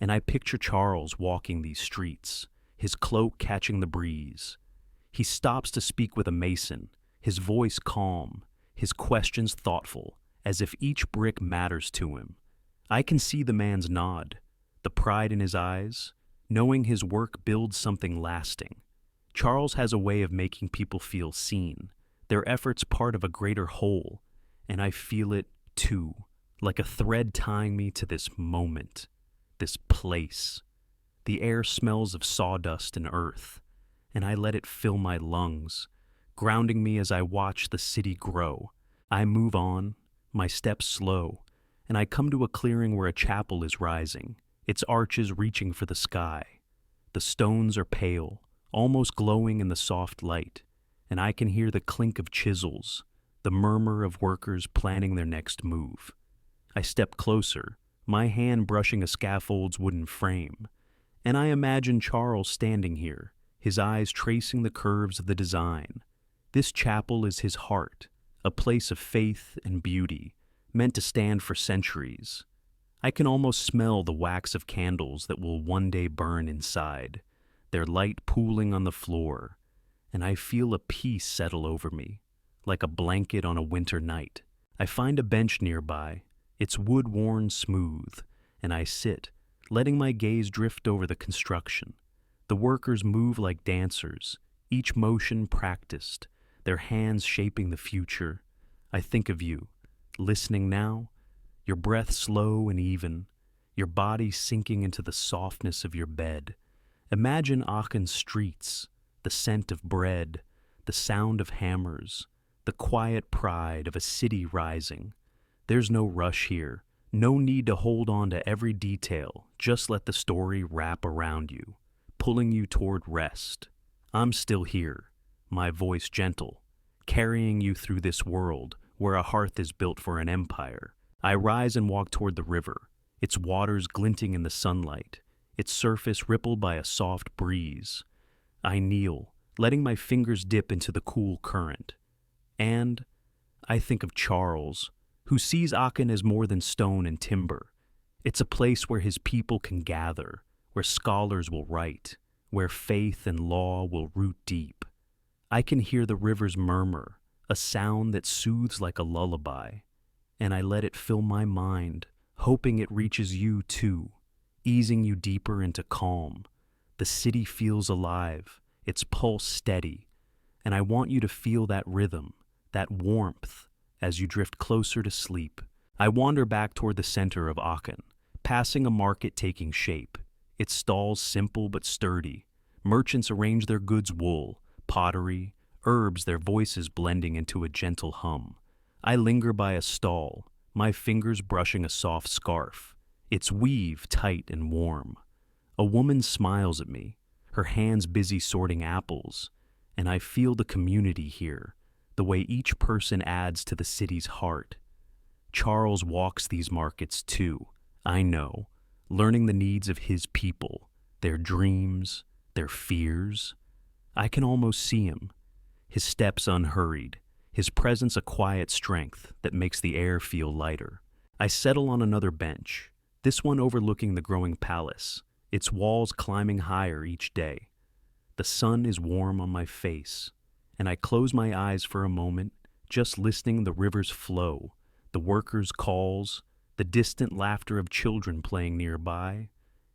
and I picture Charles walking these streets, his cloak catching the breeze. He stops to speak with a mason, his voice calm, his questions thoughtful, as if each brick matters to him. I can see the man's nod, the pride in his eyes, knowing his work builds something lasting. Charles has a way of making people feel seen, their efforts part of a greater whole, and I feel it too, like a thread tying me to this moment, this place. The air smells of sawdust and earth, and I let it fill my lungs, grounding me as I watch the city grow. I move on, my steps slow, and I come to a clearing where a chapel is rising, its arches reaching for the sky. The stones are pale, almost glowing in the soft light, and I can hear the clink of chisels, the murmur of workers planning their next move. I step closer, my hand brushing a scaffold's wooden frame, and I imagine Charles standing here, his eyes tracing the curves of the design. This chapel is his heart, a place of faith and beauty, meant to stand for centuries. I can almost smell the wax of candles that will one day burn inside, their light pooling on the floor, and I feel a peace settle over me, like a blanket on a winter night. I find a bench nearby, its wood worn smooth, and I sit, letting my gaze drift over the construction. The workers move like dancers, each motion practiced, their hands shaping the future. I think of you, listening now, your breath slow and even, your body sinking into the softness of your bed, Imagine Aachen's streets, the scent of bread, the sound of hammers, the quiet pride of a city rising. There's no rush here, no need to hold on to every detail, just let the story wrap around you, pulling you toward rest. I'm still here, my voice gentle, carrying you through this world where a hearth is built for an empire. I rise and walk toward the river, its waters glinting in the sunlight, its surface rippled by a soft breeze. I kneel, letting my fingers dip into the cool current. And I think of Charles, who sees Aachen as more than stone and timber. It's a place where his people can gather, where scholars will write, where faith and law will root deep. I can hear the river's murmur, a sound that soothes like a lullaby, and I let it fill my mind, hoping it reaches you too, easing you deeper into calm. The city feels alive, its pulse steady, and I want you to feel that rhythm, that warmth, as you drift closer to sleep. I wander back toward the center of Aachen, passing a market taking shape, its stalls simple but sturdy. Merchants arrange their goods: wool, pottery, herbs, their voices blending into a gentle hum. I linger by a stall, my fingers brushing a soft scarf, its weave tight and warm. A woman smiles at me, her hands busy sorting apples, and I feel the community here, the way each person adds to the city's heart. Charles walks these markets too, I know, learning the needs of his people, their dreams, their fears. I can almost see him, his steps unhurried, his presence a quiet strength that makes the air feel lighter. I settle on another bench, this one overlooking the growing palace, its walls climbing higher each day. The sun is warm on my face, and I close my eyes for a moment, just listening the river's flow, the workers' calls, the distant laughter of children playing nearby.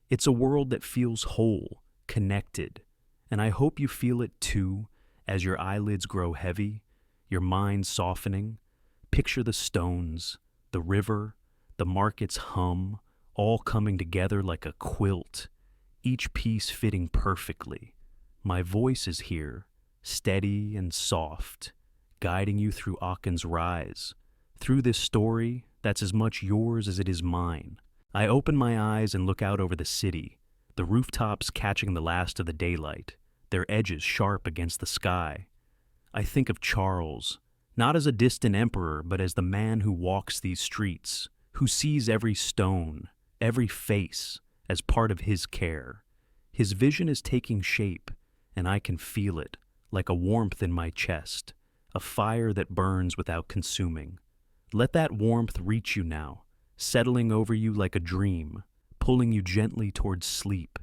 It's a world that feels whole, connected, and I hope you feel it too as your eyelids grow heavy, your mind softening. Picture the stones, the river, the market's hum, all coming together like a quilt, each piece fitting perfectly. My voice is here, steady and soft, guiding you through Aachen's rise, through this story that's as much yours as it is mine. I open my eyes and look out over the city, the rooftops catching the last of the daylight, their edges sharp against the sky. I think of Charles, not as a distant emperor, but as the man who walks these streets, who sees every stone, every face, as part of his care. His vision is taking shape, and I can feel it, like a warmth in my chest, a fire that burns without consuming. Let that warmth reach you now, settling over you like a dream, pulling you gently towards sleep.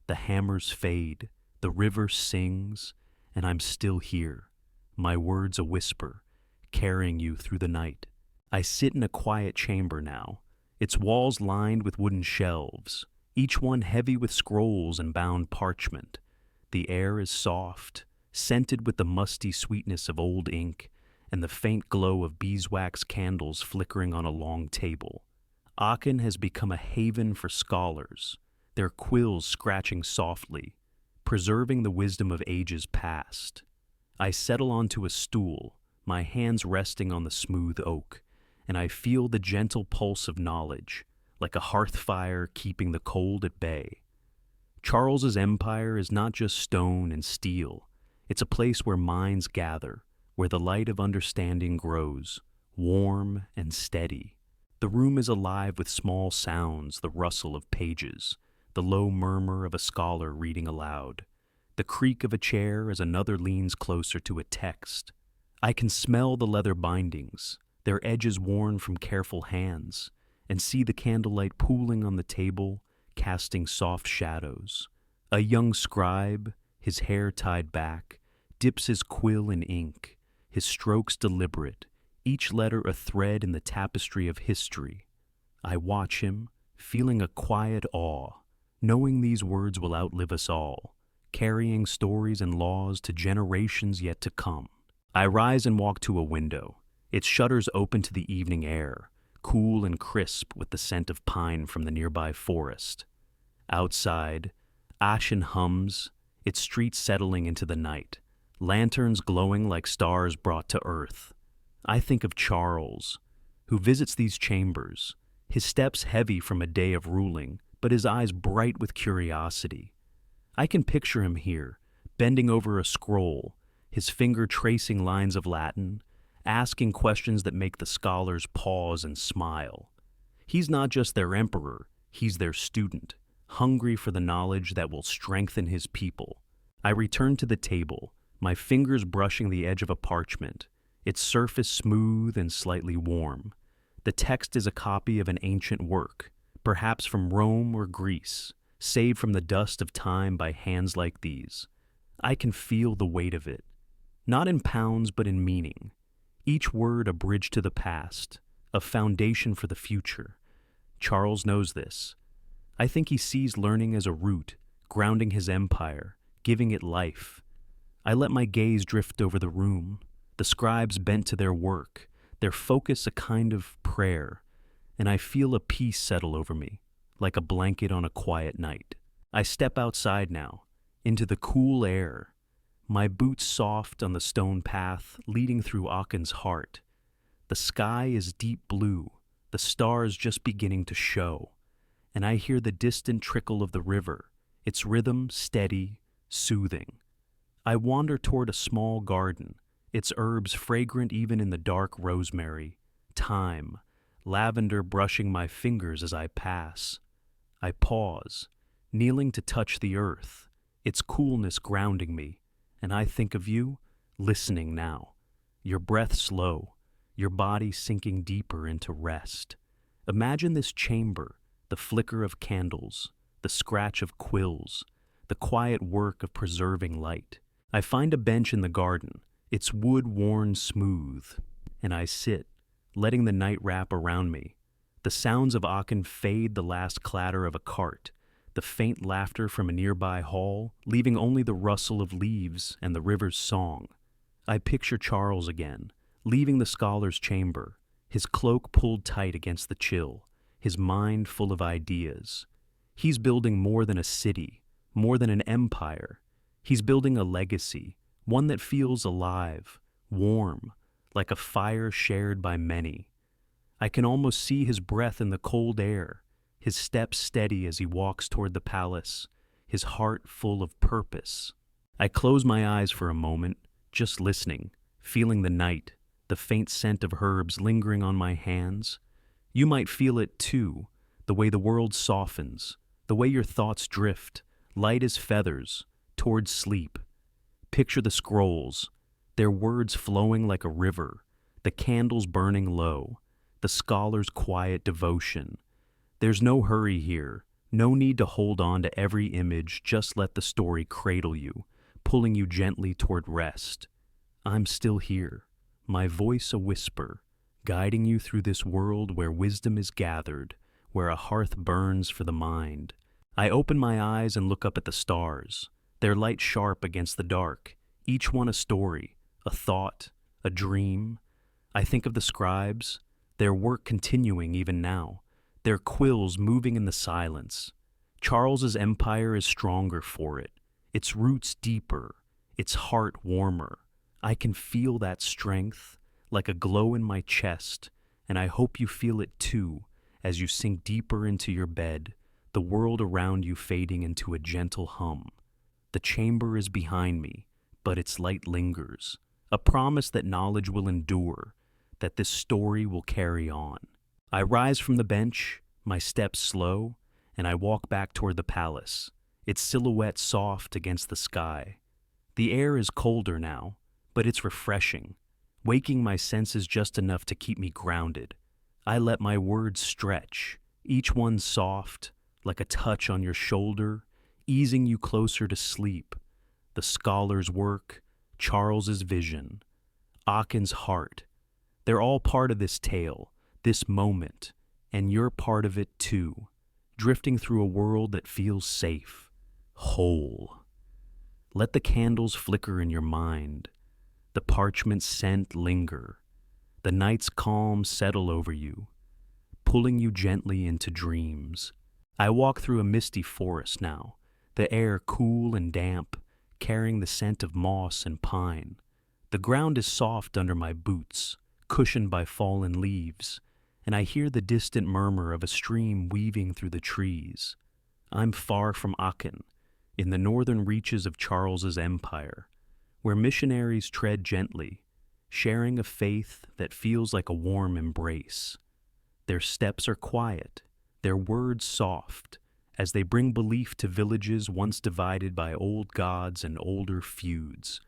The hammers fade, the river sings, and I'm still here, my words a whisper, carrying you through the night. I sit in a quiet chamber now, its walls lined with wooden shelves, each one heavy with scrolls and bound parchment. The air is soft, scented with the musty sweetness of old ink and the faint glow of beeswax candles flickering on a long table. Aachen has become a haven for scholars, their quills scratching softly, preserving the wisdom of ages past. I settle onto a stool, my hands resting on the smooth oak, and I feel the gentle pulse of knowledge, like a hearth fire keeping the cold at bay. Charles's empire is not just stone and steel. It's a place where minds gather, where the light of understanding grows, warm and steady. The room is alive with small sounds, the rustle of pages, the low murmur of a scholar reading aloud, the creak of a chair as another leans closer to a text. I can smell the leather bindings, their edges worn from careful hands, and see the candlelight pooling on the table, casting soft shadows. A young scribe, his hair tied back, dips his quill in ink, his strokes deliberate, each letter a thread in the tapestry of history. I watch him, feeling a quiet awe, knowing these words will outlive us all, carrying stories and laws to generations yet to come. I rise and walk to a window, its shutters open to the evening air, cool and crisp with the scent of pine from the nearby forest. Outside, Ashen hums, its streets settling into the night, lanterns glowing like stars brought to earth. I think of Charles, who visits these chambers, his steps heavy from a day of ruling, but his eyes bright with curiosity. I can picture him here, bending over a scroll, his finger tracing lines of Latin, asking questions that make the scholars pause and smile. He's not just their emperor, he's their student, hungry for the knowledge that will strengthen his people. I return to the table, my fingers brushing the edge of a parchment, its surface smooth and slightly warm. The text is a copy of an ancient work, perhaps from Rome or Greece, saved from the dust of time by hands like these. I can feel the weight of it, not in pounds but in meaning. Each word a bridge to the past, a foundation for the future. Charles knows this. I think he sees learning as a root, grounding his empire, giving it life. I let my gaze drift over the room, the scribes bent to their work, their focus a kind of prayer, and I feel a peace settle over me, like a blanket on a quiet night. I step outside now, into the cool air, my boots soft on the stone path leading through Aachene's heart. The sky is deep blue, the stars just beginning to show, and I hear the distant trickle of the river, its rhythm steady, soothing. I wander toward a small garden, its herbs fragrant even in the dark rosemary, thyme, lavender brushing my fingers as I pass. I pause, kneeling to touch the earth, its coolness grounding me, and I think of you, listening now, your breath slow, your body sinking deeper into rest. Imagine this chamber, the flicker of candles, the scratch of quills, the quiet work of preserving light. I find a bench in the garden, its wood worn smooth, and I sit, letting the night wrap around me. The sounds of Aachen fade, the last clatter of a cart, the faint laughter from a nearby hall, leaving only the rustle of leaves and the river's song. I picture Charles again, leaving the scholar's chamber, his cloak pulled tight against the chill, his mind full of ideas. He's building more than a city, more than an empire. He's building a legacy, one that feels alive, warm, like a fire shared by many. I can almost see his breath in the cold air, his steps steady as he walks toward the palace, his heart full of purpose. I close my eyes for a moment, just listening, feeling the night, the faint scent of herbs lingering on my hands. You might feel it too, the way the world softens, the way your thoughts drift, light as feathers, towards sleep. Picture the scrolls, their words flowing like a river, the candles burning low, the scholar's quiet devotion. There's no hurry here, no need to hold on to every image, just let the story cradle you, pulling you gently toward rest. I'm still here, my voice a whisper, guiding you through this world where wisdom is gathered, where a hearth burns for the mind. I open my eyes and look up at the stars, their light sharp against the dark, each one a story, a thought, a dream. I think of the scribes, their work continuing even now, their quills moving in the silence. Charles's empire is stronger for it, its roots deeper, its heart warmer. I can feel that strength, like a glow in my chest, and I hope you feel it too, as you sink deeper into your bed, the world around you fading into a gentle hum. The chamber is behind me, but its light lingers, a promise that knowledge will endure, that this story will carry on. I rise from the bench, my steps slow, and I walk back toward the palace, its silhouette soft against the sky. The air is colder now, but it's refreshing, waking my senses just enough to keep me grounded. I let my words stretch, each one soft, like a touch on your shoulder, easing you closer to sleep. The scholar's work, Charles's vision, Aachene's heart. They're all part of this tale, this moment, and you're part of it too, drifting through a world that feels safe, whole. Let the candles flicker in your mind, the parchment scent linger, the night's calm settle over you, pulling you gently into dreams. I walk through a misty forest now, the air cool and damp, carrying the scent of moss and pine. The ground is soft under my boots, cushioned by fallen leaves, and I hear the distant murmur of a stream weaving through the trees. I'm far from Aachen, in the northern reaches of Charles's empire, where missionaries tread gently, sharing a faith that feels like a warm embrace. Their steps are quiet, their words soft, as they bring belief to villages once divided by old gods and older feuds.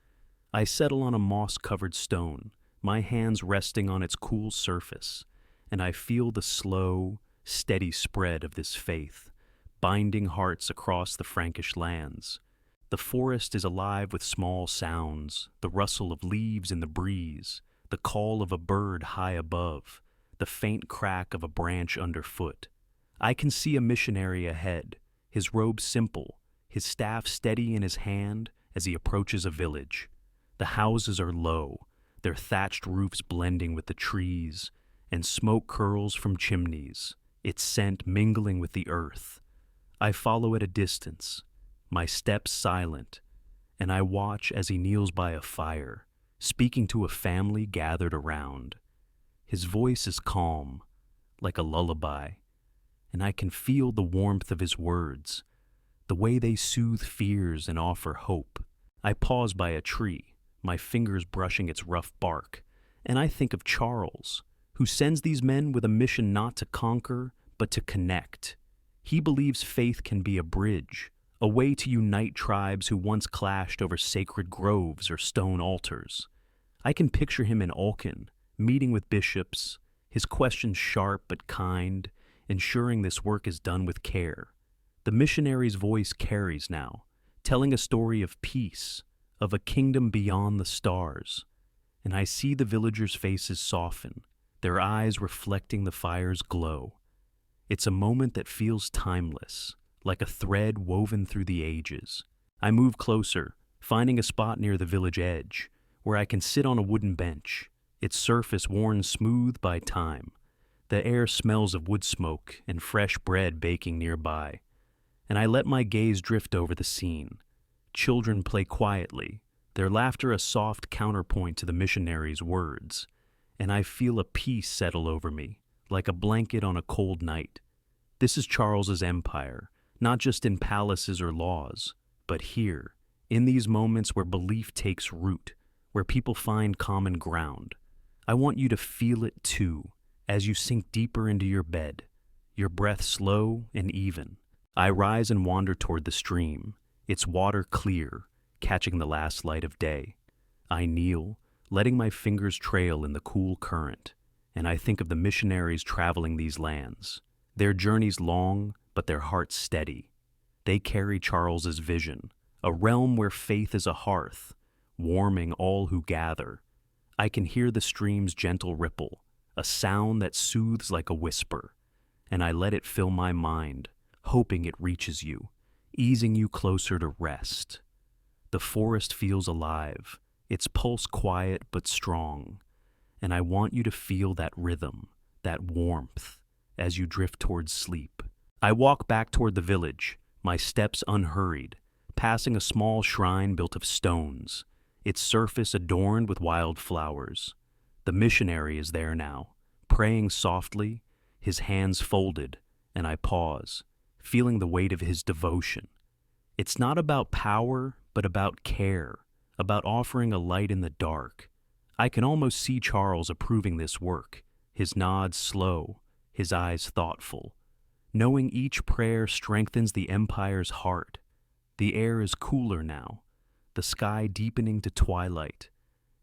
I settle on a moss-covered stone, my hands resting on its cool surface, and I feel the slow, steady spread of this faith, binding hearts across the Frankish lands. The forest is alive with small sounds, the rustle of leaves in the breeze, the call of a bird high above, the faint crack of a branch underfoot. I can see a missionary ahead, his robe simple, his staff steady in his hand as he approaches a village. The houses are low, their thatched roofs blending with the trees, and smoke curls from chimneys, its scent mingling with the earth. I follow at a distance, my steps silent, and I watch as he kneels by a fire, speaking to a family gathered around. His voice is calm, like a lullaby, and I can feel the warmth of his words, the way they soothe fears and offer hope. I pause by a tree, my fingers brushing its rough bark, and I think of Charles, who sends these men with a mission not to conquer, but to connect. He believes faith can be a bridge, a way to unite tribes who once clashed over sacred groves or stone altars. I can picture him in Aachen, meeting with bishops, his questions sharp but kind, ensuring this work is done with care. The missionary's voice carries now, telling a story of peace, of a kingdom beyond the stars. And I see the villagers' faces soften, their eyes reflecting the fire's glow. It's a moment that feels timeless, like a thread woven through the ages. I move closer, finding a spot near the village edge, where I can sit on a wooden bench, its surface worn smooth by time. The air smells of wood smoke and fresh bread baking nearby, and I let my gaze drift over the scene. Children play quietly, their laughter a soft counterpoint to the missionary's words, and I feel a peace settle over me, like a blanket on a cold night. This is Charles's empire, not just in palaces or laws, but here, in these moments where belief takes root, where people find common ground. I want you to feel it too, as you sink deeper into your bed, your breath slow and even. I rise and wander toward the stream, its water clear, catching the last light of day. I kneel, letting my fingers trail in the cool current, and I think of the missionaries traveling these lands. Their journeys long, but their hearts steady. They carry Charles's vision, a realm where faith is a hearth, warming all who gather. I can hear the stream's gentle ripple, a sound that soothes like a whisper, and I let it fill my mind, hoping it reaches you, easing you closer to rest. The forest feels alive, its pulse quiet but strong, and I want you to feel that rhythm, that warmth, as you drift towards sleep. I walk back toward the village, my steps unhurried, passing a small shrine built of stones, its surface adorned with wild flowers. The missionary is there now, praying softly, his hands folded, and I pause, feeling the weight of his devotion. It's not about power, but about care, about offering a light in the dark. I can almost see Charles approving this work, his nods slow, his eyes thoughtful. Knowing each prayer strengthens the empire's heart. The air is cooler now, the sky deepening to twilight,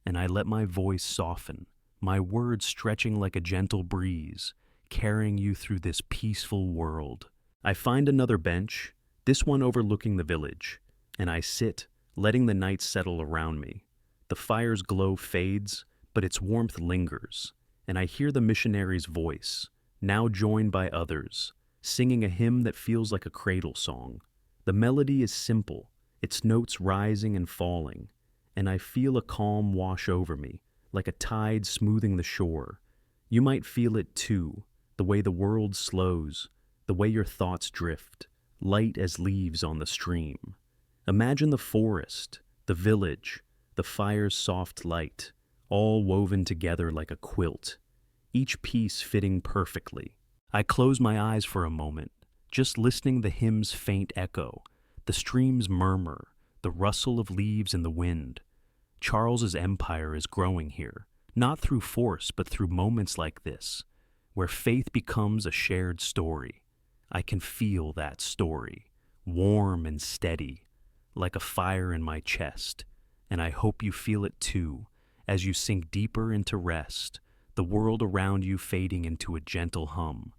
and I let my voice soften, my words stretching like a gentle breeze, carrying you through this peaceful world. I find another bench, this one overlooking the village, and I sit, letting the night settle around me. The fire's glow fades, but its warmth lingers, and I hear the missionary's voice, now joined by others, singing a hymn that feels like a cradle song. The melody is simple, its notes rising and falling, and I feel a calm wash over me, like a tide smoothing the shore. You might feel it too, the way the world slows, the way your thoughts drift. light as leaves on the stream. Imagine the forest, the village, the fire's soft light, all woven together like a quilt, each piece fitting perfectly. I close my eyes for a moment, just listening the hymn's faint echo, the stream's murmur, the rustle of leaves in the wind. Charles's empire is growing here, not through force but through moments like this, where faith becomes a shared story. I can feel that story, warm and steady, like a fire in my chest, and I hope you feel it too, as you sink deeper into rest, the world around you fading into a gentle hum.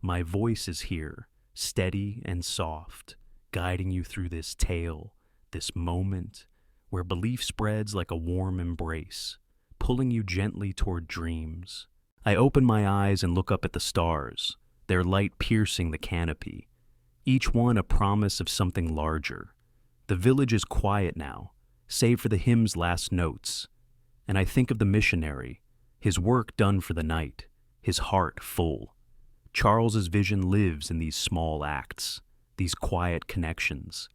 My voice is here, steady and soft, guiding you through this tale, this moment, where belief spreads like a warm embrace, pulling you gently toward dreams. I open my eyes and look up at the stars, their light piercing the canopy, each one a promise of something larger. The village is quiet now, save for the hymn's last notes, and I think of the missionary, his work done for the night, his heart full. Charles's vision lives in these small acts, these quiet connections,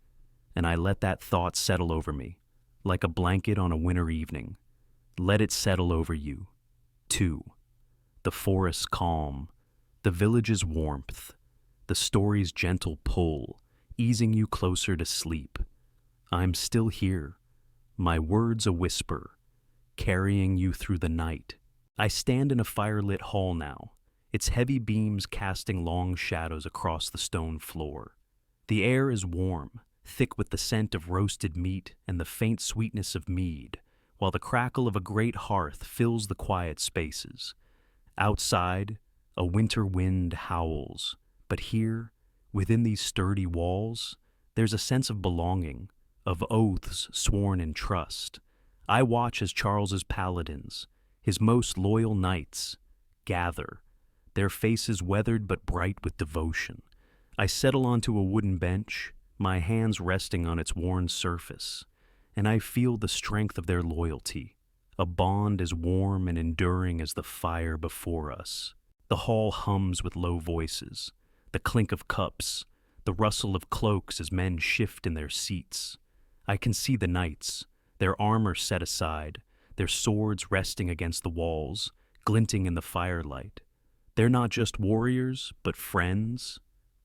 and I let that thought settle over me, like a blanket on a winter evening. Let it settle over you, too. The forest's calm, the village's warmth, the story's gentle pull, easing you closer to sleep. I'm still here, my words a whisper, carrying you through the night. I stand in a firelit hall now, its heavy beams casting long shadows across the stone floor. The air is warm, thick with the scent of roasted meat and the faint sweetness of mead, while the crackle of a great hearth fills the quiet spaces. Outside, a winter wind howls, but here, within these sturdy walls, there's a sense of belonging, of oaths sworn in trust. I watch as Charles's paladins, his most loyal knights, gather, their faces weathered but bright with devotion. I settle onto a wooden bench, my hands resting on its worn surface, and I feel the strength of their loyalty, a bond as warm and enduring as the fire before us. The hall hums with low voices, the clink of cups, the rustle of cloaks as men shift in their seats. I can see the knights, their armor set aside, their swords resting against the walls, glinting in the firelight. They're not just warriors, but friends,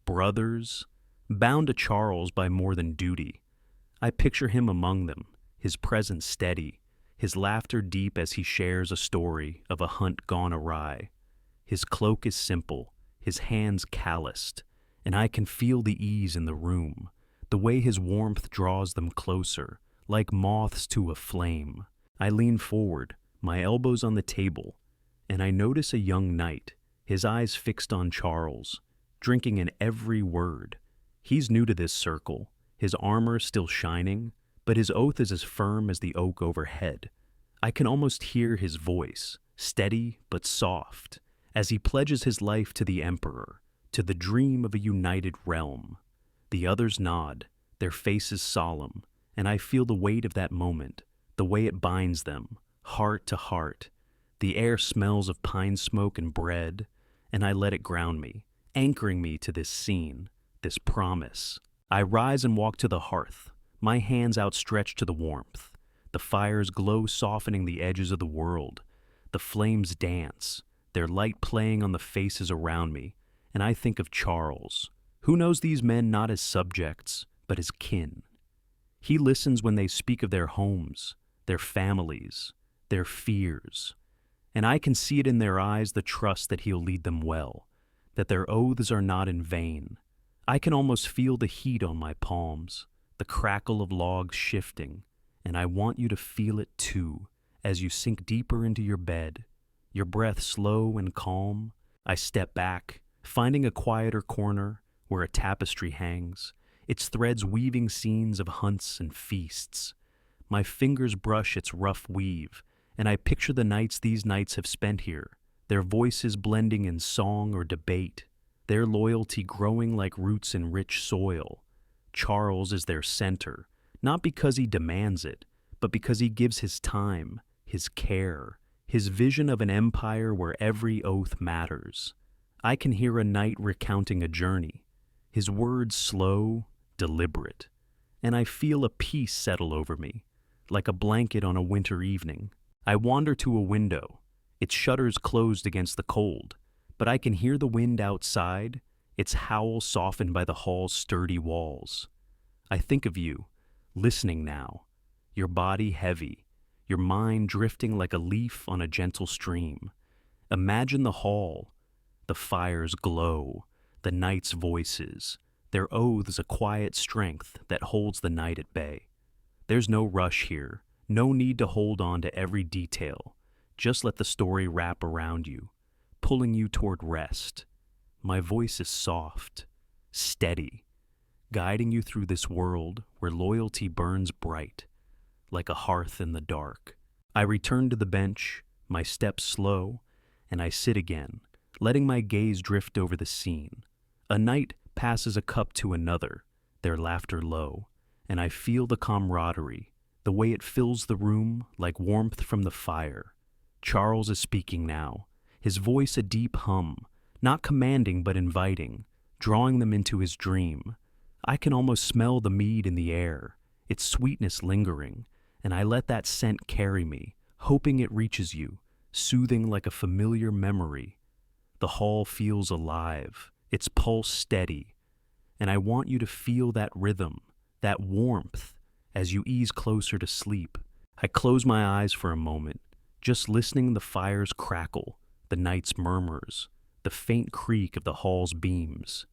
brothers, bound to Charles by more than duty. I picture him among them, his presence steady, his laughter deep as he shares a story of a hunt gone awry. His cloak is simple, his hands calloused, and I can feel the ease in the room, the way his warmth draws them closer, like moths to a flame. I lean forward, my elbows on the table, and I notice a young knight, his eyes fixed on Charles, drinking in every word. He's new to this circle, his armor still shining, but his oath is as firm as the oak overhead. I can almost hear his voice, steady but soft, as he pledges his life to the Emperor, to the dream of a united realm. The others nod, their faces solemn, and I feel the weight of that moment, the way it binds them, heart to heart. The air smells of pine smoke and bread, and I let it ground me, anchoring me to this scene, this promise. I rise and walk to the hearth, my hands outstretched to the warmth. The fire's glow softening the edges of the world. The flames dance, their light playing on the faces around me, and I think of Charles, who knows these men not as subjects, but as kin. He listens when they speak of their homes, their families, their fears, and I can see it in their eyes, the trust that he'll lead them well, that their oaths are not in vain. I can almost feel the heat on my palms, the crackle of logs shifting, and I want you to feel it too, as you sink deeper into your bed, your breath slow and calm. I step back, finding a quieter corner where a tapestry hangs, its threads weaving scenes of hunts and feasts. My fingers brush its rough weave, and I picture the nights these knights have spent here, their voices blending in song or debate, their loyalty growing like roots in rich soil. Charles is their center, not because he demands it, but because he gives his time, his care, his vision of an empire where every oath matters. I can hear a knight recounting a journey, his words slow, deliberate, and I feel a peace settle over me, like a blanket on a winter evening. I wander to a window, its shutters closed against the cold, but I can hear the wind outside, its howl softened by the hall's sturdy walls. I think of you, listening now, your body heavy, your mind drifting like a leaf on a gentle stream. Imagine the hall, the fire's glow, the night's voices, their oaths a quiet strength that holds the night at bay. There's no rush here, no need to hold on to every detail. Just let the story wrap around you, pulling you toward rest. My voice is soft, steady, guiding you through this world where loyalty burns bright, like a hearth in the dark. I return to the bench, my steps slow, and I sit again, letting my gaze drift over the scene. A knight passes a cup to another, their laughter low, and I feel the camaraderie, the way it fills the room like warmth from the fire. Charles is speaking now, his voice a deep hum, not commanding but inviting, drawing them into his dream. I can almost smell the mead in the air, its sweetness lingering, and I let that scent carry me, hoping it reaches you, soothing like a familiar memory. The hall feels alive, its pulse steady, and I want you to feel that rhythm, that warmth, as you ease closer to sleep. I close my eyes for a moment, just listening the fire's crackle, the night's murmurs, the faint creak of the hall's beams.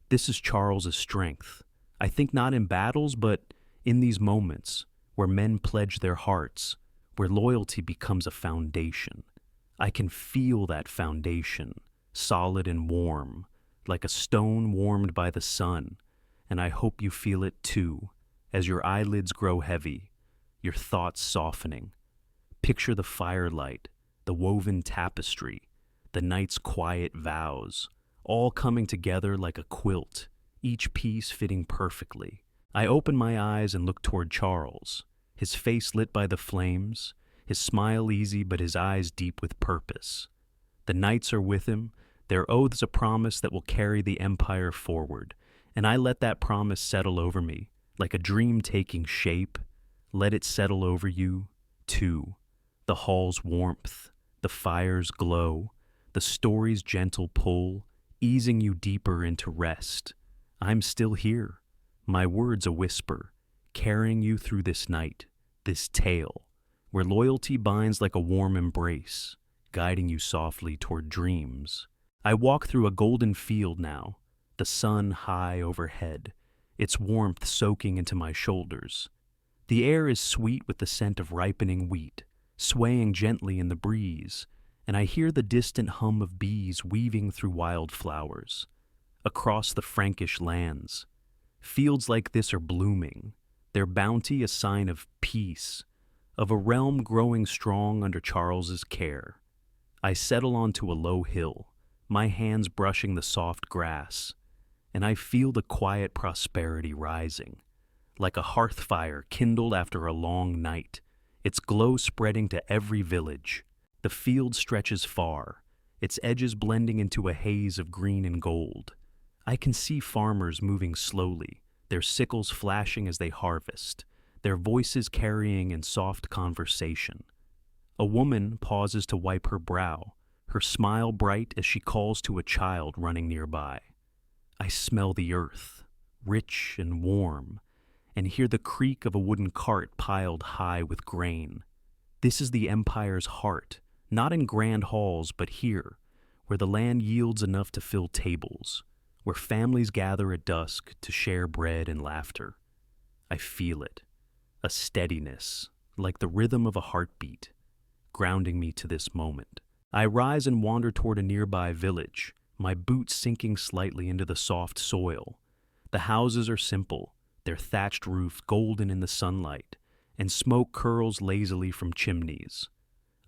This is Charles's strength. I think not in battles, but in these moments where men pledge their hearts, where loyalty becomes a foundation. I can feel that foundation, solid and warm, like a stone warmed by the sun, and I hope you feel it too, as your eyelids grow heavy, your thoughts softening. Picture the firelight, the woven tapestry, the night's quiet vows, all coming together like a quilt, each piece fitting perfectly. I open my eyes and look toward Charles, his face lit by the flames, his smile easy but his eyes deep with purpose. The knights are with him, their oaths a promise that will carry the empire forward, and I let that promise settle over me, like a dream taking shape. Let it settle over you, too. The hall's warmth, the fire's glow, the story's gentle pull, easing you deeper into rest. I'm still here, my words a whisper, carrying you through this night, this tale, where loyalty binds like a warm embrace, guiding you softly toward dreams. I walk through a golden field now, the sun high overhead, its warmth soaking into my shoulders. The air is sweet with the scent of ripening wheat, swaying gently in the breeze, and I hear the distant hum of bees weaving through wildflowers. Across the Frankish lands, fields like this are blooming, their bounty a sign of peace, of a realm growing strong under Charles's care. I settle onto a low hill, my hands brushing the soft grass, and I feel the quiet prosperity rising, like a hearth fire kindled after a long night, its glow spreading to every village. The field stretches far, its edges blending into a haze of green and gold. I can see farmers moving slowly, their sickles flashing as they harvest, their voices carrying in soft conversation. A woman pauses to wipe her brow, her smile bright as she calls to a child running nearby. I smell the earth, rich and warm, and hear the creak of a wooden cart piled high with grain. This is the empire's heart, not in grand halls, but here, where the land yields enough to fill tables, where families gather at dusk to share bread and laughter. I feel it, a steadiness, like the rhythm of a heartbeat, grounding me to this moment. I rise and wander toward a nearby village, my boots sinking slightly into the soft soil. The houses are simple, their thatched roofs golden in the sunlight, and smoke curls lazily from chimneys.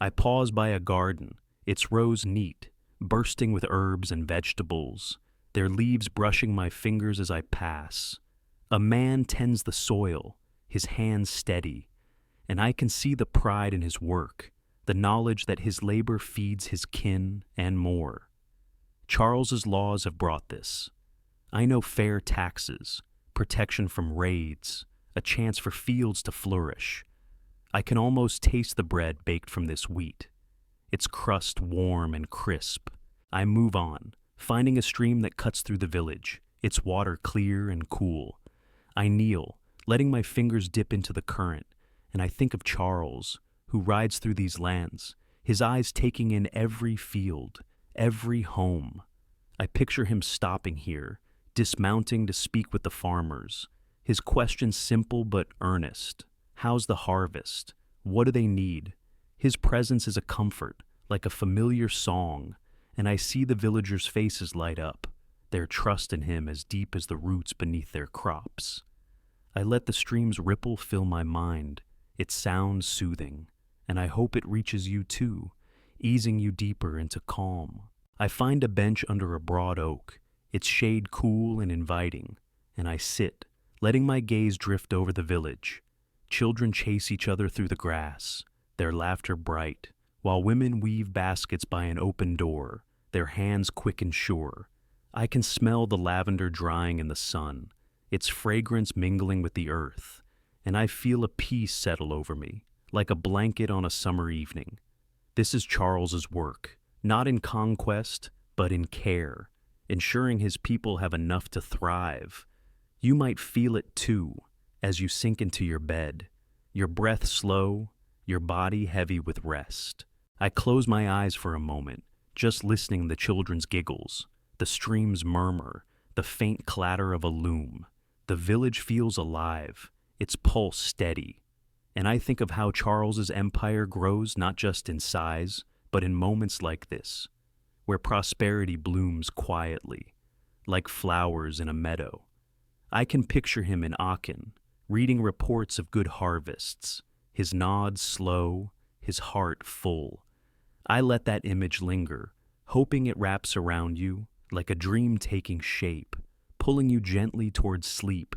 I pause by a garden, its rows neat, bursting with herbs and vegetables, their leaves brushing my fingers as I pass. A man tends the soil, his hands steady, and I can see the pride in his work, the knowledge that his labor feeds his kin and more. Charles's laws have brought this, I know fair taxes, protection from raids, a chance for fields to flourish. I can almost taste the bread baked from this wheat, its crust warm and crisp. I move on, finding a stream that cuts through the village, its water clear and cool. I kneel, letting my fingers dip into the current, and I think of Charles, who rides through these lands, his eyes taking in every field, every home. I picture him stopping here, dismounting to speak with the farmers, his questions simple but earnest. How's the harvest? What do they need? His presence is a comfort, like a familiar song, and I see the villagers' faces light up, their trust in him as deep as the roots beneath their crops. I let the stream's ripple fill my mind, its sound soothing, and I hope it reaches you too, easing you deeper into calm. I find a bench under a broad oak, its shade cool and inviting, and I sit, letting my gaze drift over the village. Children chase each other through the grass, their laughter bright, while women weave baskets by an open door, their hands quick and sure. I can smell the lavender drying in the sun, its fragrance mingling with the earth, and I feel a peace settle over me, like a blanket on a summer evening. This is Charles's work, not in conquest, but in care, ensuring his people have enough to thrive. You might feel it too, as you sink into your bed, your breath slow, your body heavy with rest. I close my eyes for a moment, just listening to the children's giggles, the stream's murmur, the faint clatter of a loom. The village feels alive, its pulse steady. And I think of how Charles's empire grows not just in size, but in moments like this, where prosperity blooms quietly, like flowers in a meadow. I can picture him in Aachen, reading reports of good harvests, his nods slow, his heart full. I let that image linger, hoping it wraps around you like a dream taking shape, pulling you gently towards sleep.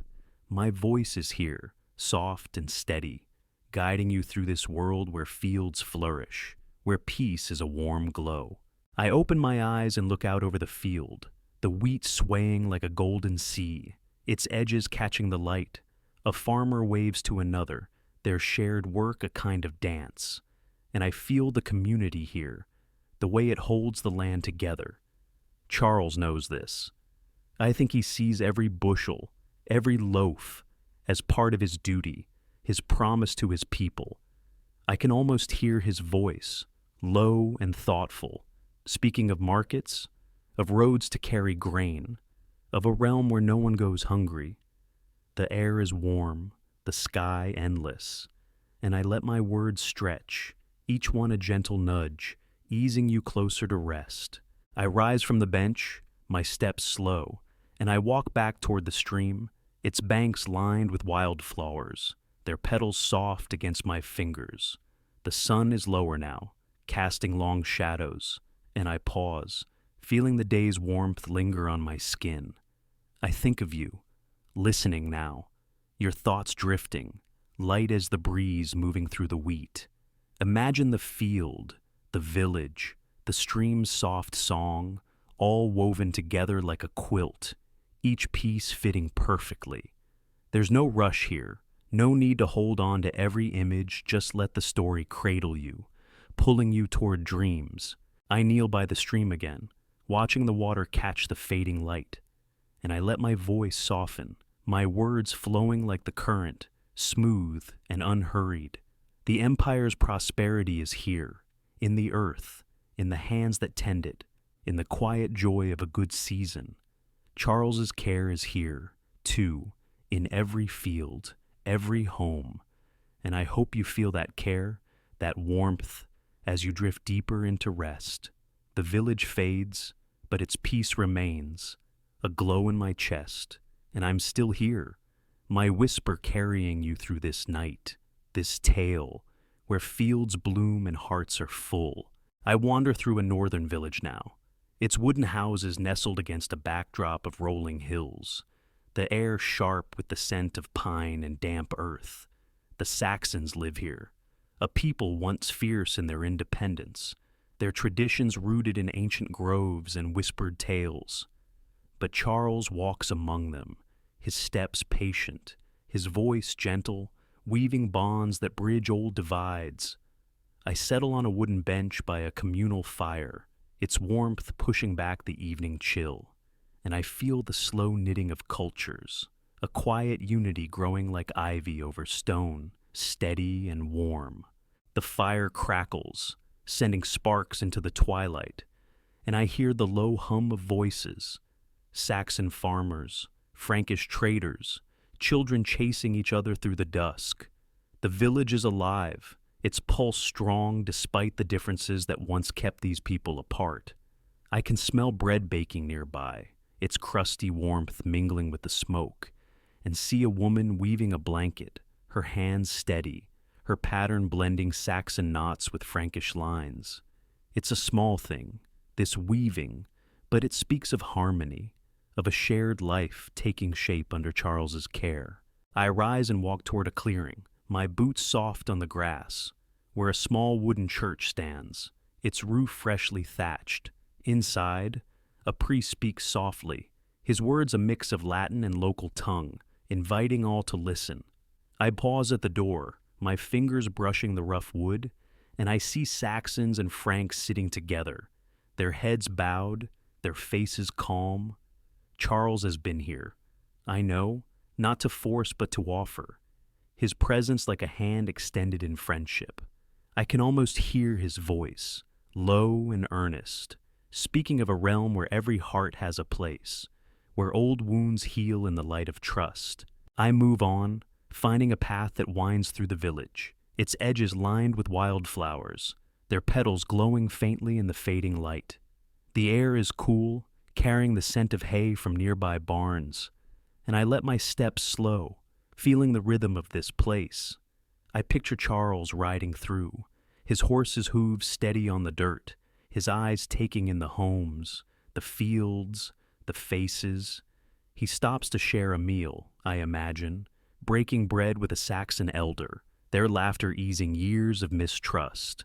My voice is here, soft and steady, guiding you through this world where fields flourish, where peace is a warm glow. I open my eyes and look out over the field, the wheat swaying like a golden sea, its edges catching the light. A farmer waves to another, their shared work a kind of dance. And I feel the community here, the way it holds the land together. Charles knows this. I think he sees every bushel, every loaf, as part of his duty, his promise to his people. I can almost hear his voice, low and thoughtful, speaking of markets, of roads to carry grain, of a realm where no one goes hungry. The air is warm, the sky endless, and I let my words stretch, each one a gentle nudge, easing you closer to rest. I rise from the bench, my steps slow, and I walk back toward the stream, its banks lined with wildflowers, their petals soft against my fingers. The sun is lower now, casting long shadows, and I pause, feeling the day's warmth linger on my skin. I think of you, listening now, your thoughts drifting, light as the breeze moving through the wheat. Imagine the field, the village, the stream's soft song, all woven together like a quilt, each piece fitting perfectly. There's no rush here, no need to hold on to every image, just let the story cradle you, pulling you toward dreams. I kneel by the stream again, watching the water catch the fading light, and I let my voice soften, my words flowing like the current, smooth and unhurried. The empire's prosperity is here, in the earth, in the hands that tend it, in the quiet joy of a good season. Charles's care is here, too, in every field, every home, and I hope you feel that care, that warmth, as you drift deeper into rest. The village fades, but its peace remains, a glow in my chest, and I'm still here, my whisper carrying you through this night, this tale, where fields bloom and hearts are full. I wander through a northern village now, its wooden houses nestled against a backdrop of rolling hills, the air sharp with the scent of pine and damp earth. The Saxons live here, a people once fierce in their independence, their traditions rooted in ancient groves and whispered tales. but Charles walks among them, his steps patient, his voice gentle, weaving bonds that bridge old divides. I settle on a wooden bench by a communal fire, its warmth pushing back the evening chill, and I feel the slow knitting of cultures, a quiet unity growing like ivy over stone, steady and warm. The fire crackles, sending sparks into the twilight, and I hear the low hum of voices, Saxon farmers, Frankish traders, children chasing each other through the dusk. The village is alive, its pulse strong despite the differences that once kept these people apart. I can smell bread baking nearby, its crusty warmth mingling with the smoke, and see a woman weaving a blanket, her hands steady, her pattern blending Saxon knots with Frankish lines. It's a small thing, this weaving, but it speaks of harmony, of a shared life taking shape under Charles's care. I rise and walk toward a clearing, my boots soft on the grass, where a small wooden church stands, its roof freshly thatched. Inside, a priest speaks softly, his words a mix of Latin and local tongue, inviting all to listen. I pause at the door, my fingers brushing the rough wood, and I see Saxons and Franks sitting together, their heads bowed, their faces calm. Charles has been here, I know, not to force but to offer, his presence like a hand extended in friendship. I can almost hear his voice, low and earnest, speaking of a realm where every heart has a place, where old wounds heal in the light of trust. I move on, finding a path that winds through the village, its edges lined with wildflowers, their petals glowing faintly in the fading light. The air is cool, carrying the scent of hay from nearby barns, and I let my steps slow, feeling the rhythm of this place. I picture Charles riding through, his horse's hooves steady on the dirt, his eyes taking in the homes, the fields, the faces. He stops to share a meal, I imagine, breaking bread with a Saxon elder, their laughter easing years of mistrust.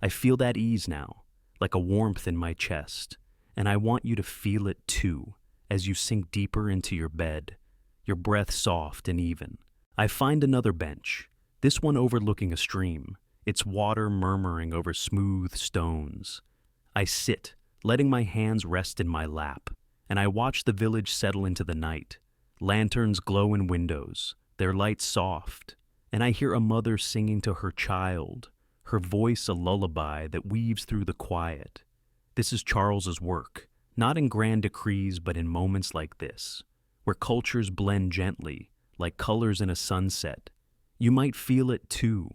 I feel that ease now, like a warmth in my chest, and I want you to feel it too, as you sink deeper into your bed, your breath soft and even. I find another bench, this one overlooking a stream, its water murmuring over smooth stones. I sit, letting my hands rest in my lap, and I watch the village settle into the night. Lanterns glow in windows, their light soft, and I hear a mother singing to her child, her voice a lullaby that weaves through the quiet. This is Charles's work, not in grand decrees but in moments like this, where cultures blend gently, like colors in a sunset. You might feel it too,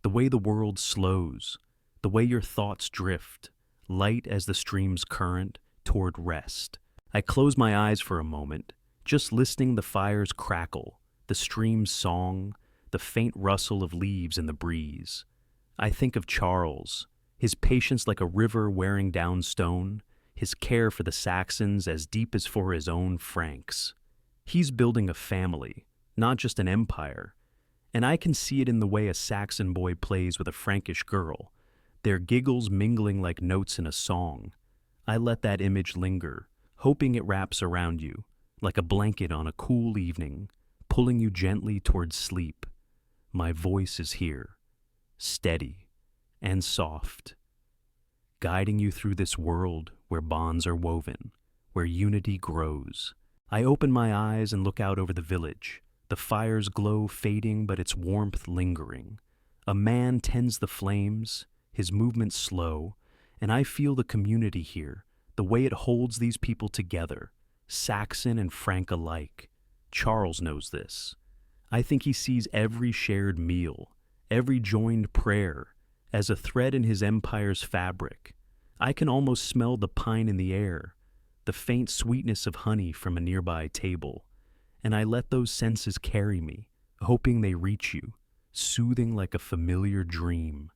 the way the world slows, the way your thoughts drift, light as the stream's current, toward rest. I close my eyes for a moment, just listening the fire's crackle, the stream's song, the faint rustle of leaves in the breeze. I think of Charles, his patience like a river wearing down stone, his care for the Saxons as deep as for his own Franks. He's building a family, not just an empire, and I can see it in the way a Saxon boy plays with a Frankish girl, their giggles mingling like notes in a song. I let that image linger, hoping it wraps around you, like a blanket on a cool evening, pulling you gently towards sleep. My voice is here, steady and soft, guiding you through this world where bonds are woven, where unity grows. I open my eyes and look out over the village, the fire's glow fading but its warmth lingering. A man tends the flames, his movements slow, and I feel the community here, the way it holds these people together, Saxon and Frank alike. Charles knows this. I think he sees every shared meal, every joined prayer, as a thread in his empire's fabric. I can almost smell the pine in the air, the faint sweetness of honey from a nearby table, and I let those senses carry me, hoping they reach you, soothing like a familiar dream.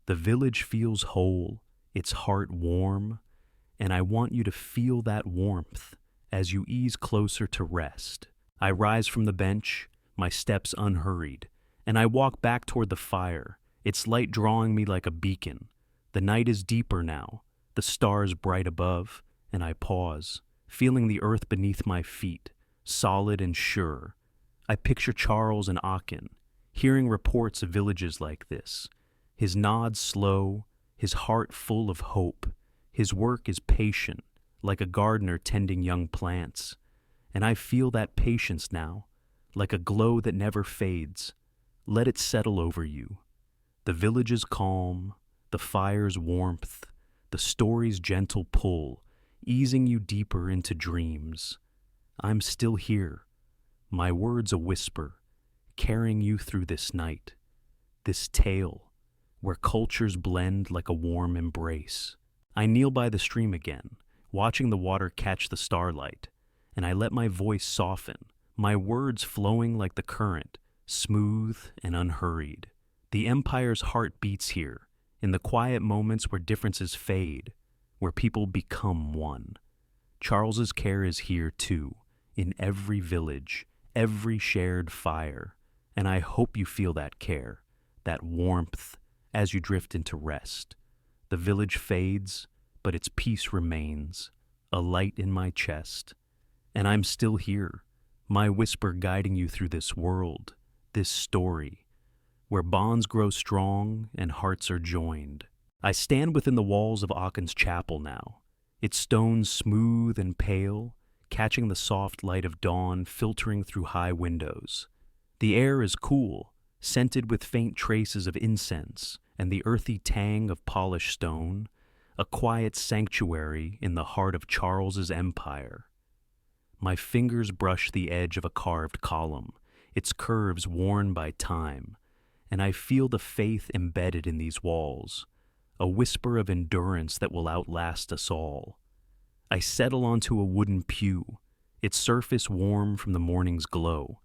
The village feels whole, its heart warm, and I want you to feel that warmth as you ease closer to rest. I rise from the bench, my steps unhurried, and I walk back toward the fire, its light drawing me like a beacon. The night is deeper now, the stars bright above, and I pause, feeling the earth beneath my feet, solid and sure. I picture Charles and Aachen, hearing reports of villages like this. His nods slow, his heart full of hope. His work is patient, like a gardener tending young plants. And I feel that patience now, like a glow that never fades. Let it settle over you. The village's calm, the fire's warmth, the story's gentle pull, easing you deeper into dreams. I'm still here, my words a whisper, carrying you through this night, this tale, where cultures blend like a warm embrace. I kneel by the stream again, watching the water catch the starlight, and I let my voice soften, my words flowing like the current, smooth and unhurried. The empire's heart beats here, in the quiet moments where differences fade, where people become one. Charles's care is here too, in every village, every shared fire, and I hope you feel that care, that warmth, as you drift into rest. The village fades, but its peace remains, a light in my chest. And I'm still here, my whisper guiding you through this world, this story, where bonds grow strong and hearts are joined. I stand within the walls of Aachen's chapel now, its stones smooth and pale, catching the soft light of dawn filtering through high windows. The air is cool, scented with faint traces of incense and the earthy tang of polished stone, a quiet sanctuary in the heart of Charles's empire. My fingers brush the edge of a carved column, its curves worn by time, and I feel the faith embedded in these walls, a whisper of endurance that will outlast us all. I settle onto a wooden pew, its surface warm from the morning's glow,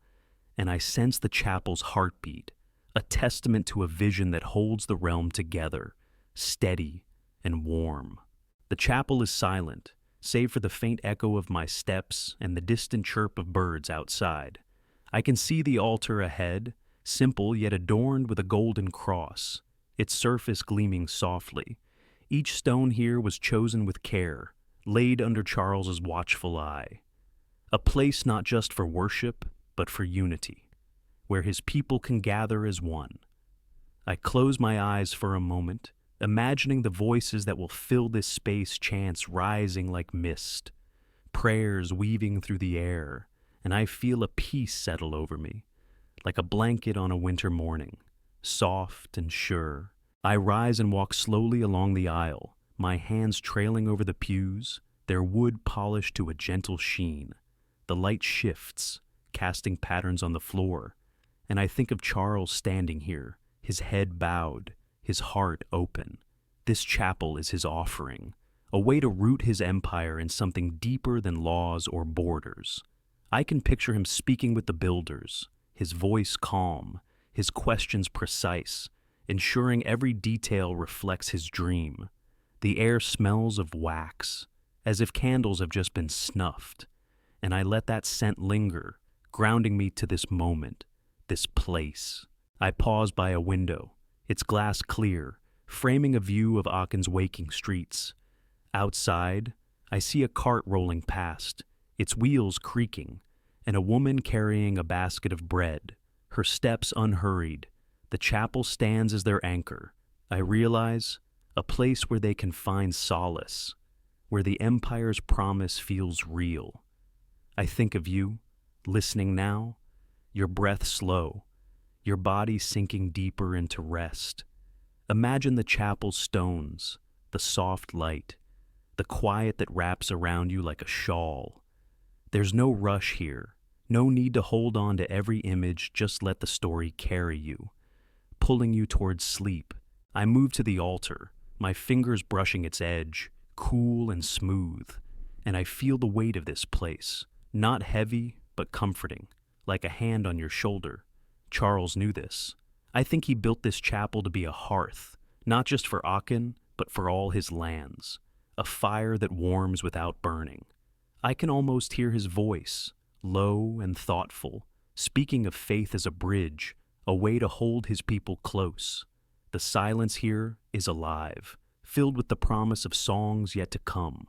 and I sense the chapel's heartbeat, a testament to a vision that holds the realm together, steady and warm. The chapel is silent, save for the faint echo of my steps and the distant chirp of birds outside. I can see the altar ahead, simple yet adorned with a golden cross, its surface gleaming softly. Each stone here was chosen with care, laid under Charles's watchful eye. A place not just for worship, but for unity, where his people can gather as one. I close my eyes for a moment, imagining the voices that will fill this space, chants rising like mist, prayers weaving through the air, and I feel a peace settle over me, like a blanket on a winter morning, soft and sure. I rise and walk slowly along the aisle, my hands trailing over the pews, their wood polished to a gentle sheen. The light shifts, casting patterns on the floor, and I think of Charles standing here, his head bowed, his heart open. This chapel is his offering, a way to root his empire in something deeper than laws or borders. I can picture him speaking with the builders, his voice calm, his questions precise, ensuring every detail reflects his dream. The air smells of wax, as if candles have just been snuffed, and I let that scent linger, grounding me to this moment, this place. I pause by a window, its glass clear, framing a view of Aachen's waking streets. Outside, I see a cart rolling past, its wheels creaking, and a woman carrying a basket of bread, her steps unhurried. The chapel stands as their anchor. I realize, a place where they can find solace, where the empire's promise feels real. I think of you, listening now, your breath slow, your body sinking deeper into rest. Imagine the chapel's stones, the soft light, the quiet that wraps around you like a shawl. There's no rush here, no need to hold on to every image, just let the story carry you, pulling you towards sleep. I move to the altar, my fingers brushing its edge, cool and smooth, and I feel the weight of this place, not heavy, but comforting, like a hand on your shoulder. Charles knew this. I think he built this chapel to be a hearth, not just for Aachen, but for all his lands, a fire that warms without burning. I can almost hear his voice, low and thoughtful, speaking of faith as a bridge, a way to hold his people close. The silence here is alive, filled with the promise of songs yet to come,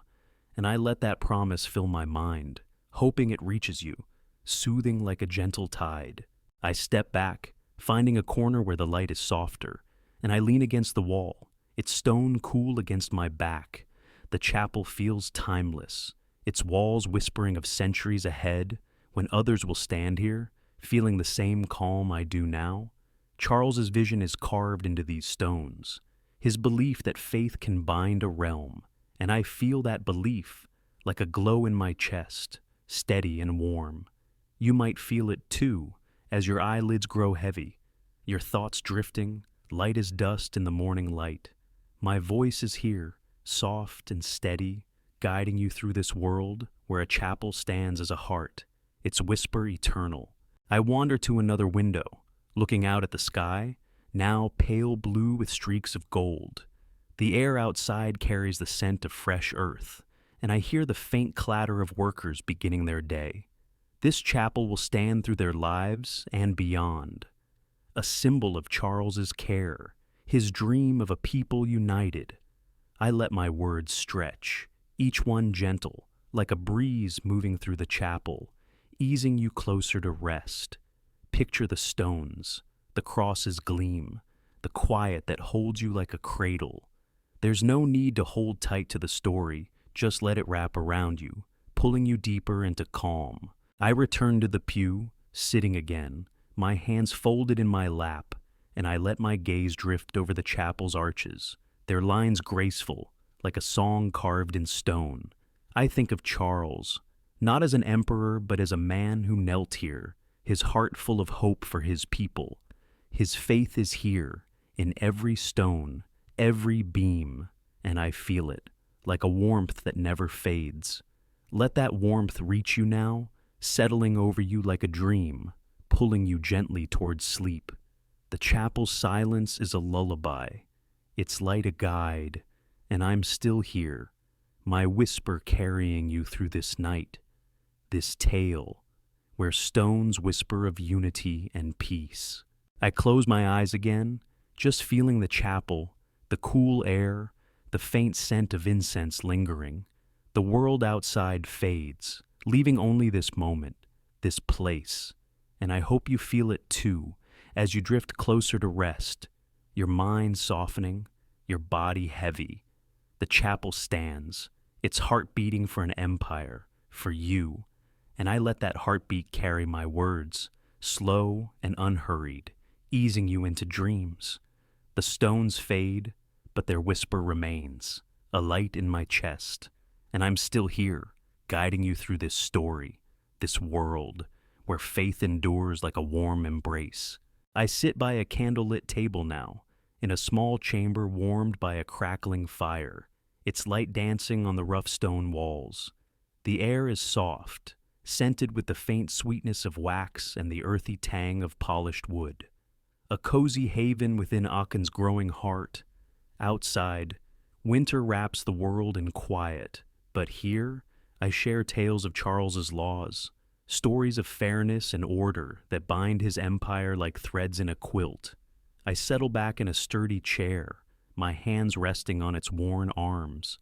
and I let that promise fill my mind, hoping it reaches you, soothing like a gentle tide. I step back, finding a corner where the light is softer, and I lean against the wall, its stone cool against my back. The chapel feels timeless, its walls whispering of centuries ahead, when others will stand here, feeling the same calm I do now. Charles's vision is carved into these stones, his belief that faith can bind a realm, and I feel that belief like a glow in my chest, steady and warm. You might feel it too, as your eyelids grow heavy, your thoughts drifting, light as dust in the morning light. My voice is here, soft and steady, guiding you through this world where a chapel stands as a heart, its whisper eternal. I wander to another window, looking out at the sky, now pale blue with streaks of gold. The air outside carries the scent of fresh earth, and I hear the faint clatter of workers beginning their day. This chapel will stand through their lives and beyond, a symbol of Charles's care, his dream of a people united. I let my words stretch, each one gentle, like a breeze moving through the chapel, easing you closer to rest. Picture the stones, the cross's gleam, the quiet that holds you like a cradle. There's no need to hold tight to the story, just let it wrap around you, pulling you deeper into calm. I return to the pew, sitting again, my hands folded in my lap, and I let my gaze drift over the chapel's arches, their lines graceful, like a song carved in stone. I think of Charles, not as an emperor, but as a man who knelt here, his heart full of hope for his people. His faith is here, in every stone, every beam, and I feel it, like a warmth that never fades. Let that warmth reach you now, settling over you like a dream, pulling you gently towards sleep. The chapel's silence is a lullaby, its light a guide, and I'm still here, my whisper carrying you through this night, this tale, where stones whisper of unity and peace. I close my eyes again, just feeling the chapel, the cool air, the faint scent of incense lingering. The world outside fades, leaving only this moment, this place. And I hope you feel it too, as you drift closer to rest, your mind softening, your body heavy. The chapel stands, its heart beating for an empire, for you, and I let that heartbeat carry my words, slow and unhurried, easing you into dreams. The stones fade, but their whisper remains, a light in my chest, and I'm still here, guiding you through this story, this world, where faith endures like a warm embrace. I sit by a candlelit table now, in a small chamber warmed by a crackling fire, its light dancing on the rough stone walls. The air is soft, scented with the faint sweetness of wax and the earthy tang of polished wood. A cozy haven within Aachene's growing heart. Outside, winter wraps the world in quiet, but here I share tales of Charles's laws, stories of fairness and order that bind his empire like threads in a quilt. I settle back in a sturdy chair, my hands resting on its worn arms,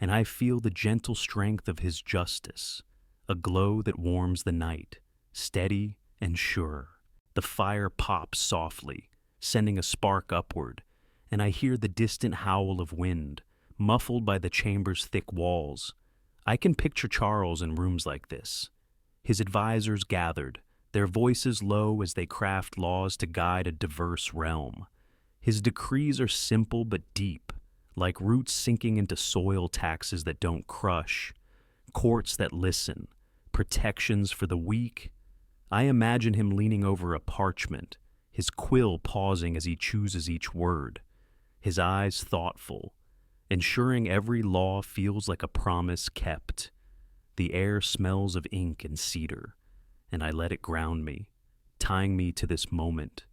and I feel the gentle strength of his justice, a glow that warms the night, steady and sure. The fire pops softly, sending a spark upward, and I hear the distant howl of wind, muffled by the chamber's thick walls. I can picture Charles in rooms like this, his advisors gathered, their voices low as they craft laws to guide a diverse realm. His decrees are simple but deep, like roots sinking into soil, taxes that don't crush, courts that listen, protections for the weak. I imagine him leaning over a parchment, his quill pausing as he chooses each word, his eyes thoughtful, ensuring every law feels like a promise kept. The air smells of ink and cedar, and I let it ground me, tying me to this moment,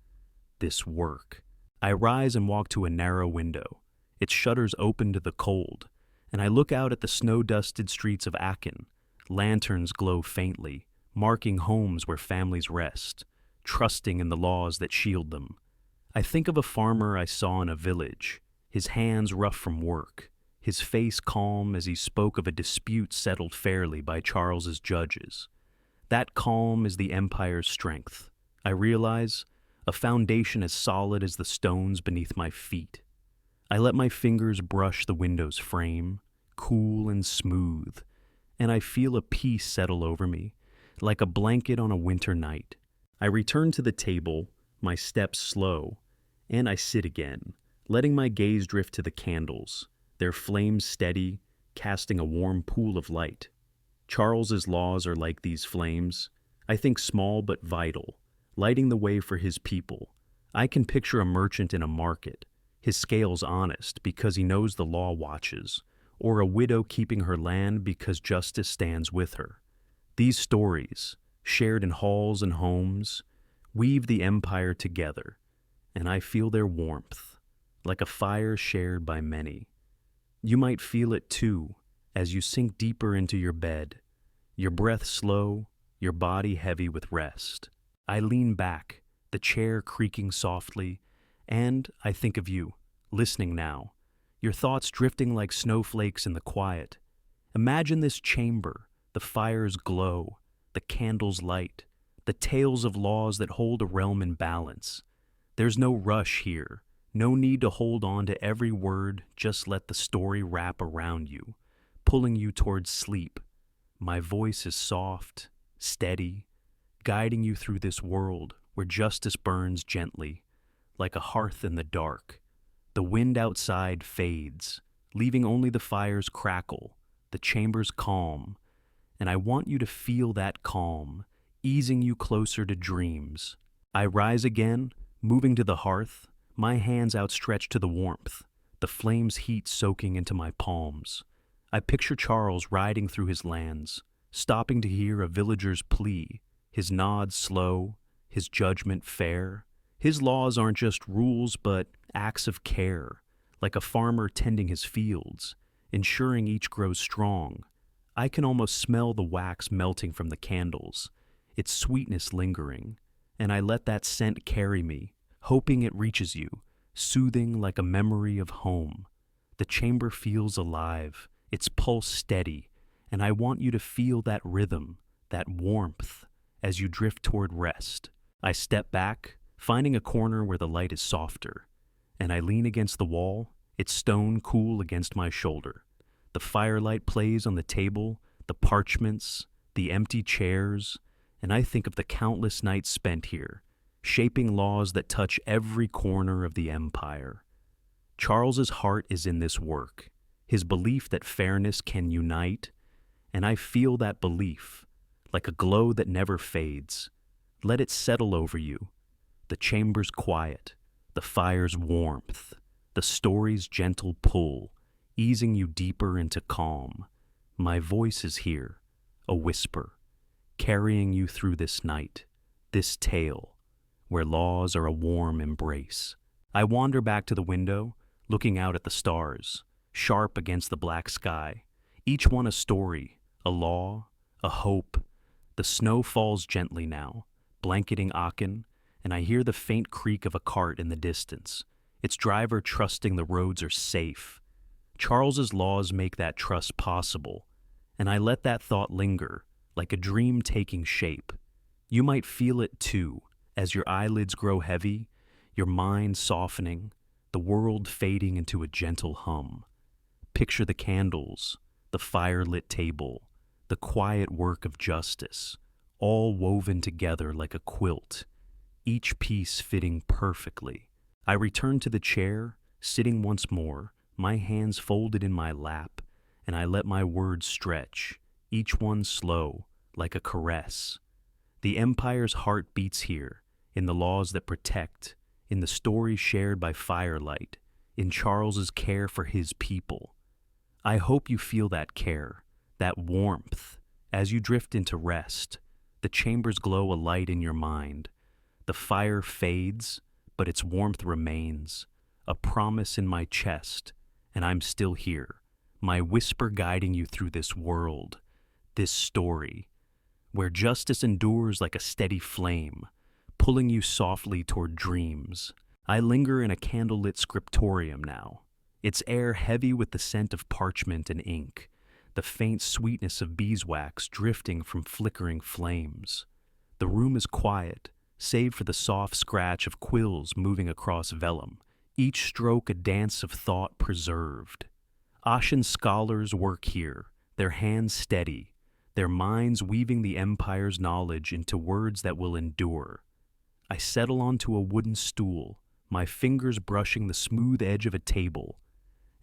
this work. I rise and walk to a narrow window, its shutters open to the cold, and I look out at the snow-dusted streets of Aachen. Lanterns glow faintly, marking homes where families rest, trusting in the laws that shield them. I think of a farmer I saw in a village, his hands rough from work, his his face calm as he spoke of a dispute settled fairly by Charles's judges. That calm is the empire's strength. I realize, a foundation as solid as the stones beneath my feet. I let my fingers brush the window's frame, cool and smooth, and I feel a peace settle over me, like a blanket on a winter night. I return to the table, my steps slow, and I sit again, letting my gaze drift to the candles, their flames steady, casting a warm pool of light. Charles's laws are like these flames, I think small but vital, lighting the way for his people. I can picture a merchant in a market, his scales honest because he knows the law watches, or a widow keeping her land because justice stands with her. These stories, shared in halls and homes, weave the empire together, and I feel their warmth, like a fire shared by many. You might feel it too, as you sink deeper into your bed, your breath slow, your body heavy with rest. I lean back, the chair creaking softly, and I think of you, listening now, your thoughts drifting like snowflakes in the quiet. Imagine this chamber, the fire's glow, the candle's light, the tales of laws that hold a realm in balance. There's no rush here, no need to hold on to every word, just let the story wrap around you, pulling you towards sleep. My voice is soft, steady, guiding you through this world where justice burns gently, like a hearth in the dark. The wind outside fades, leaving only the fire's crackle, the chamber's calm, and I want you to feel that calm, easing you closer to dreams. I rise again, moving to the hearth, my hands outstretched to the warmth, the flame's heat soaking into my palms. I picture Charles riding through his lands, stopping to hear a villager's plea, his nod slow, his judgment fair. His laws aren't just rules, but acts of care, like a farmer tending his fields, ensuring each grows strong. I can almost smell the wax melting from the candles, its sweetness lingering, and I let that scent carry me, hoping it reaches you, soothing like a memory of home. The chamber feels alive, its pulse steady, and I want you to feel that rhythm, that warmth, as you drift toward rest. I step back, finding a corner where the light is softer, and I lean against the wall, its stone cool against my shoulder. The firelight plays on the table, the parchments, the empty chairs, and I think of the countless nights spent here, shaping laws that touch every corner of the empire. Charles's heart is in this work, his belief that fairness can unite, and I feel that belief, like a glow that never fades. Let it settle over you. The chamber's quiet, the fire's warmth, the story's gentle pull, easing you deeper into calm. My voice is here, a whisper, carrying you through this night, this tale, where laws are a warm embrace. I wander back to the window, looking out at the stars, sharp against the black sky, each one a story, a law, a hope. The snow falls gently now, blanketing Aachen, and I hear the faint creak of a cart in the distance, its driver trusting the roads are safe. Charles's laws make that trust possible, and I let that thought linger, like a dream taking shape. You might feel it too, as your eyelids grow heavy, your mind softening, the world fading into a gentle hum. Picture the candles, the fire-lit table, the quiet work of justice, all woven together like a quilt, each piece fitting perfectly. I return to the chair, sitting once more, my hands folded in my lap, and I let my words stretch, each one slow, like a caress. The empire's heart beats here, in the laws that protect, in the stories shared by firelight, in Charles's care for his people. I hope you feel that care, that warmth, as you drift into rest. The chambers glow a light in your mind. The fire fades, but its warmth remains, a promise in my chest, and I'm still here, my whisper guiding you through this world, this story, where justice endures like a steady flame, pulling you softly toward dreams. I linger in a candlelit scriptorium now, its air heavy with the scent of parchment and ink, the faint sweetness of beeswax drifting from flickering flames. The room is quiet, save for the soft scratch of quills moving across vellum, each stroke a dance of thought preserved. Ashen scholars work here, their hands steady, their minds weaving the empire's knowledge into words that will endure. I settle onto a wooden stool, my fingers brushing the smooth edge of a table,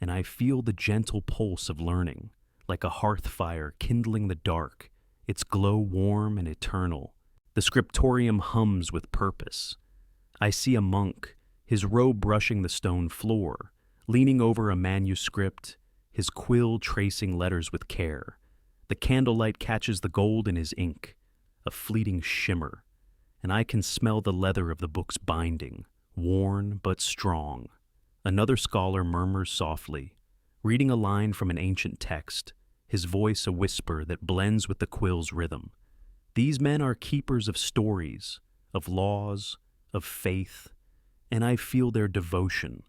and I feel the gentle pulse of learning, like a hearth fire kindling the dark, its glow warm and eternal. The scriptorium hums with purpose. I see a monk, his robe brushing the stone floor, leaning over a manuscript, his quill tracing letters with care. The candlelight catches the gold in his ink, a fleeting shimmer, and I can smell the leather of the book's binding, worn but strong. Another scholar murmurs softly, reading a line from an ancient text, his voice a whisper that blends with the quill's rhythm. These men are keepers of stories, of laws, of faith, and I feel their devotion,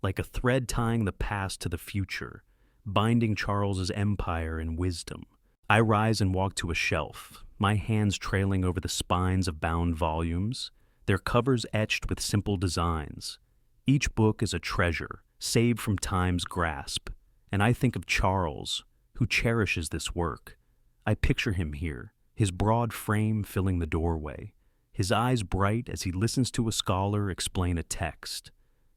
like a thread tying the past to the future, binding Charles's empire and wisdom. I rise and walk to a shelf, my hands trailing over the spines of bound volumes, their covers etched with simple designs. Each book is a treasure, saved from time's grasp, and I think of Charles, who cherishes this work. I picture him here, his broad frame filling the doorway, his eyes bright as he listens to a scholar explain a text.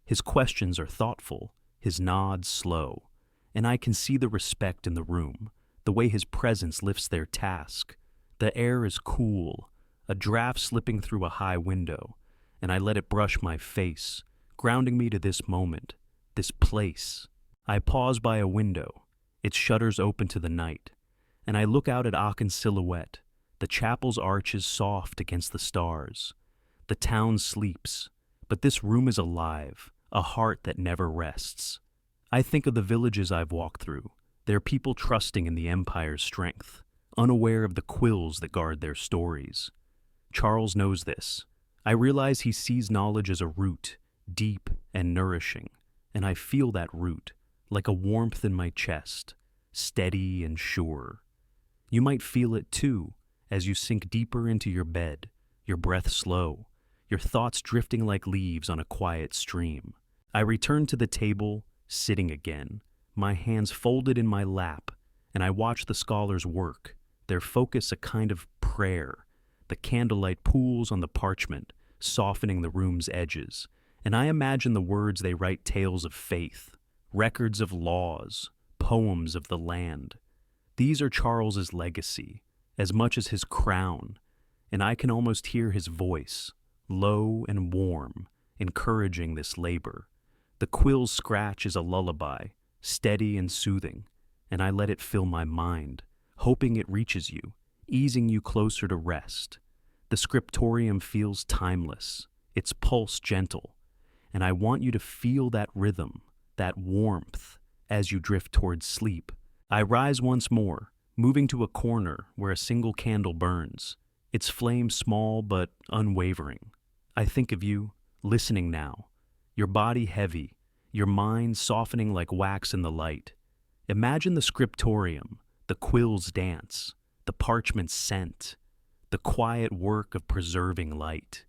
His questions are thoughtful, his nods slow, and I can see the respect in the room, the way his presence lifts their task. The air is cool, a draft slipping through a high window, and I let it brush my face, grounding me to this moment, this place. I pause by a window, its shutters open to the night, and I look out at Aachen's silhouette, the chapel's arches soft against the stars. The town sleeps, but this room is alive, a heart that never rests. I think of the villages I've walked through, their people trusting in the empire's strength, unaware of the quills that guard their stories. Charles knows this. I realize he sees knowledge as a root, deep and nourishing, and I feel that root, like a warmth in my chest, steady and sure. You might feel it too, as you sink deeper into your bed, your breath slow, your thoughts drifting like leaves on a quiet stream. I return to the table, sitting again, my hands folded in my lap, and I watch the scholars work, their focus a kind of prayer. The candlelight pools on the parchment, softening the room's edges, and I imagine the words they write tales of faith, records of laws, poems of the land. These are Charles's legacy, as much as his crown, and I can almost hear his voice, low and warm, encouraging this labor. The quill's scratch is a lullaby, steady and soothing, and I let it fill my mind, hoping it reaches you, easing you closer to rest. The scriptorium feels timeless, its pulse gentle, and I want you to feel that rhythm, that warmth, as you drift towards sleep. I rise once more, moving to a corner where a single candle burns, its flame small but unwavering. I think of you, listening now, your body heavy, your mind softening like wax in the light. Imagine the scriptorium, the quill's dance, the parchment's scent, the quiet work of preserving light.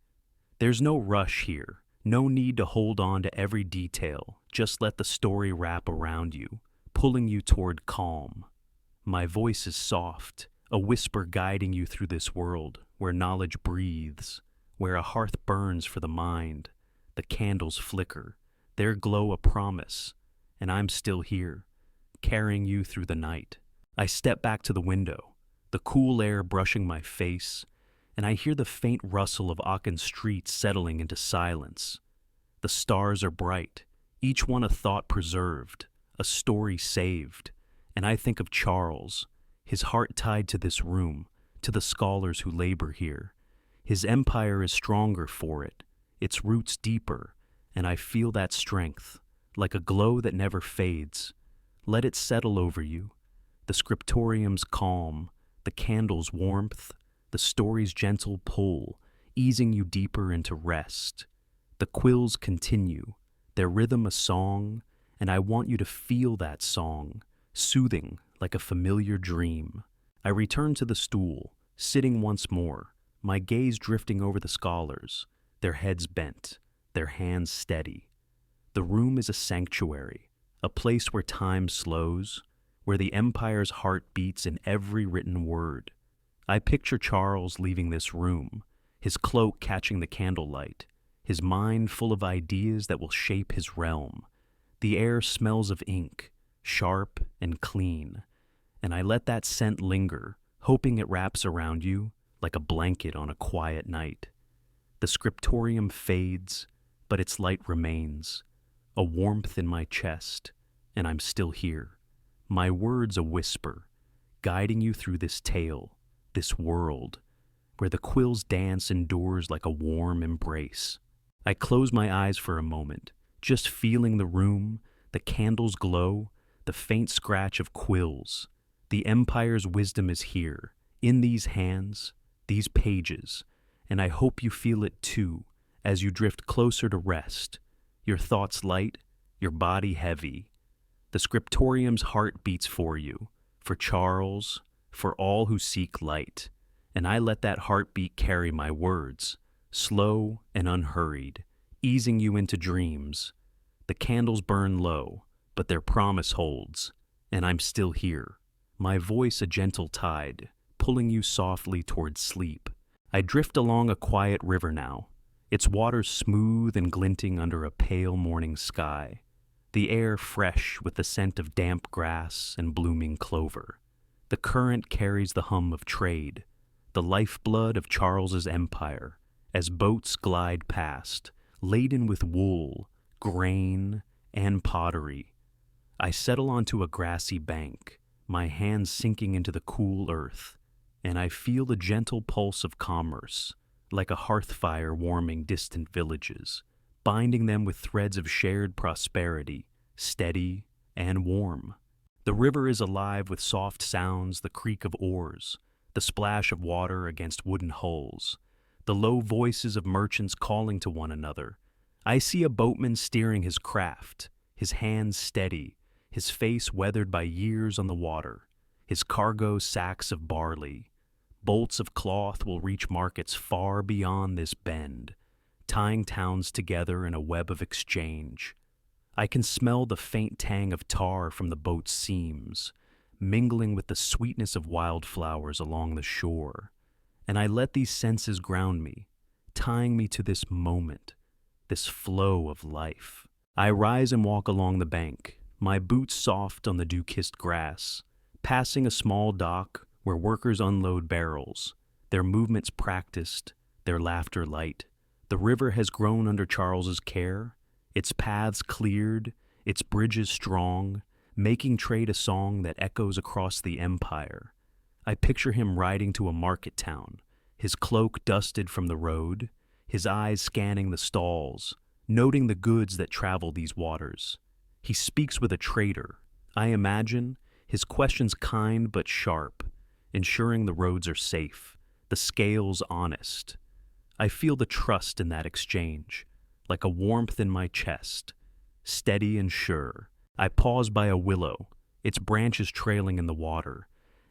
There's no rush here, no need to hold on to every detail, just let the story wrap around you, pulling you toward calm. My voice is soft, a whisper guiding you through this world where knowledge breathes, where a hearth burns for the mind, the candles flicker, their glow a promise, and I'm still here, carrying you through the night. I step back to the window, the cool air brushing my face, and I hear the faint rustle of Aachen street settling into silence. The stars are bright, each one a thought preserved, a story saved, and I think of Charles, his heart tied to this room, to the scholars who labor here. His empire is stronger for it, its roots deeper, and I feel that strength, like a glow that never fades. Let it settle over you, the scriptorium's calm, the candle's warmth, the story's gentle pull, easing you deeper into rest. The quills continue, their rhythm a song, and I want you to feel that song, soothing like a familiar dream. I return to the stool, sitting once more, my gaze drifting over the scholars, their heads bent, their hands steady. The room is a sanctuary, a place where time slows, where the empire's heart beats in every written word. I picture Charles leaving this room, his cloak catching the candlelight, his mind full of ideas that will shape his realm. The air smells of ink, sharp and clean, and I let that scent linger, hoping it wraps around you like a blanket on a quiet night. The scriptorium fades, but its light remains, a warmth in my chest, and I'm still here. My words a whisper, guiding you through this tale, this world, where the quills dance indoors like a warm embrace. I close my eyes for a moment, just feeling the room, the candles glow, the faint scratch of quills. The empire's wisdom is here, in these hands, these pages, and I hope you feel it too, as you drift closer to rest, your thoughts light, your body heavy. The scriptorium's heart beats for you, for Charles, for all who seek light, and I let that heartbeat carry my words, slow and unhurried, easing you into dreams. The candles burn low, but their promise holds, and I'm still here, my voice a gentle tide, pulling you softly towards sleep. I drift along a quiet river now, its waters smooth and glinting under a pale morning sky, the air fresh with the scent of damp grass and blooming clover. The current carries the hum of trade, the lifeblood of Charles's empire, as boats glide past, laden with wool, grain, and pottery. I settle onto a grassy bank, my hands sinking into the cool earth, and I feel the gentle pulse of commerce, like a hearth fire warming distant villages, binding them with threads of shared prosperity, steady and warm. The river is alive with soft sounds, the creak of oars, the splash of water against wooden hulls, the low voices of merchants calling to one another. I see a boatman steering his craft, his hands steady, his face weathered by years on the water, his cargo sacks of barley. Bolts of cloth will reach markets far beyond this bend, tying towns together in a web of exchange. I can smell the faint tang of tar from the boat's seams, mingling with the sweetness of wildflowers along the shore, and I let these senses ground me, tying me to this moment, this flow of life. I rise and walk along the bank, my boots soft on the dew-kissed grass, passing a small dock where workers unload barrels, their movements practiced, their laughter light. The river has grown under Charles's care, its paths cleared, its bridges strong, making trade a song that echoes across the empire. I picture him riding to a market town, his cloak dusted from the road, his eyes scanning the stalls, noting the goods that travel these waters. He speaks with a trader, I imagine, his questions kind but sharp, ensuring the roads are safe, the scales honest. I feel the trust in that exchange, like a warmth in my chest, steady and sure. I pause by a willow, its branches trailing in the water,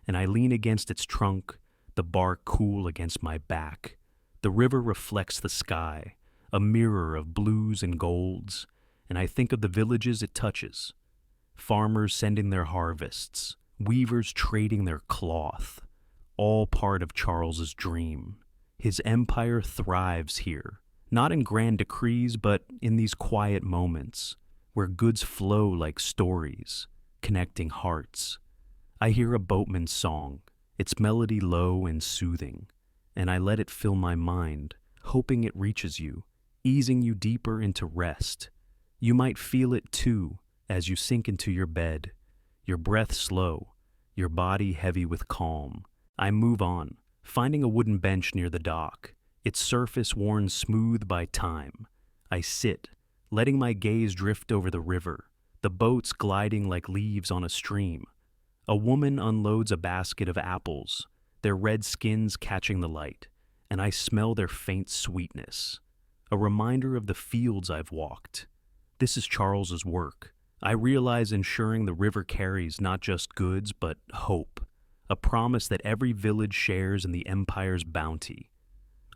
and I lean against its trunk, the bark cool against my back. The river reflects the sky, a mirror of blues and golds, and I think of the villages it touches. Farmers sending their harvests, weavers trading their cloth, all part of Charles's dream. His empire thrives here, not in grand decrees, but in these quiet moments, where goods flow like stories, connecting hearts. I hear a boatman's song, its melody low and soothing, and I let it fill my mind, hoping it reaches you, easing you deeper into rest. You might feel it too, as you sink into your bed, your breath slow, your body heavy with calm. I move on, finding a wooden bench near the dock, its surface worn smooth by time. I sit, letting my gaze drift over the river, the boats gliding like leaves on a stream. A woman unloads a basket of apples, their red skins catching the light, and I smell their faint sweetness, a reminder of the fields I've walked. This is Charles's work, I realize ensuring the river carries not just goods, but hope, a promise that every village shares in the empire's bounty.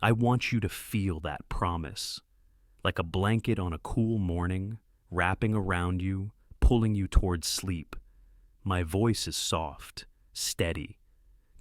I want you to feel that promise, like a blanket on a cool morning, wrapping around you, pulling you towards sleep. My voice is soft, steady,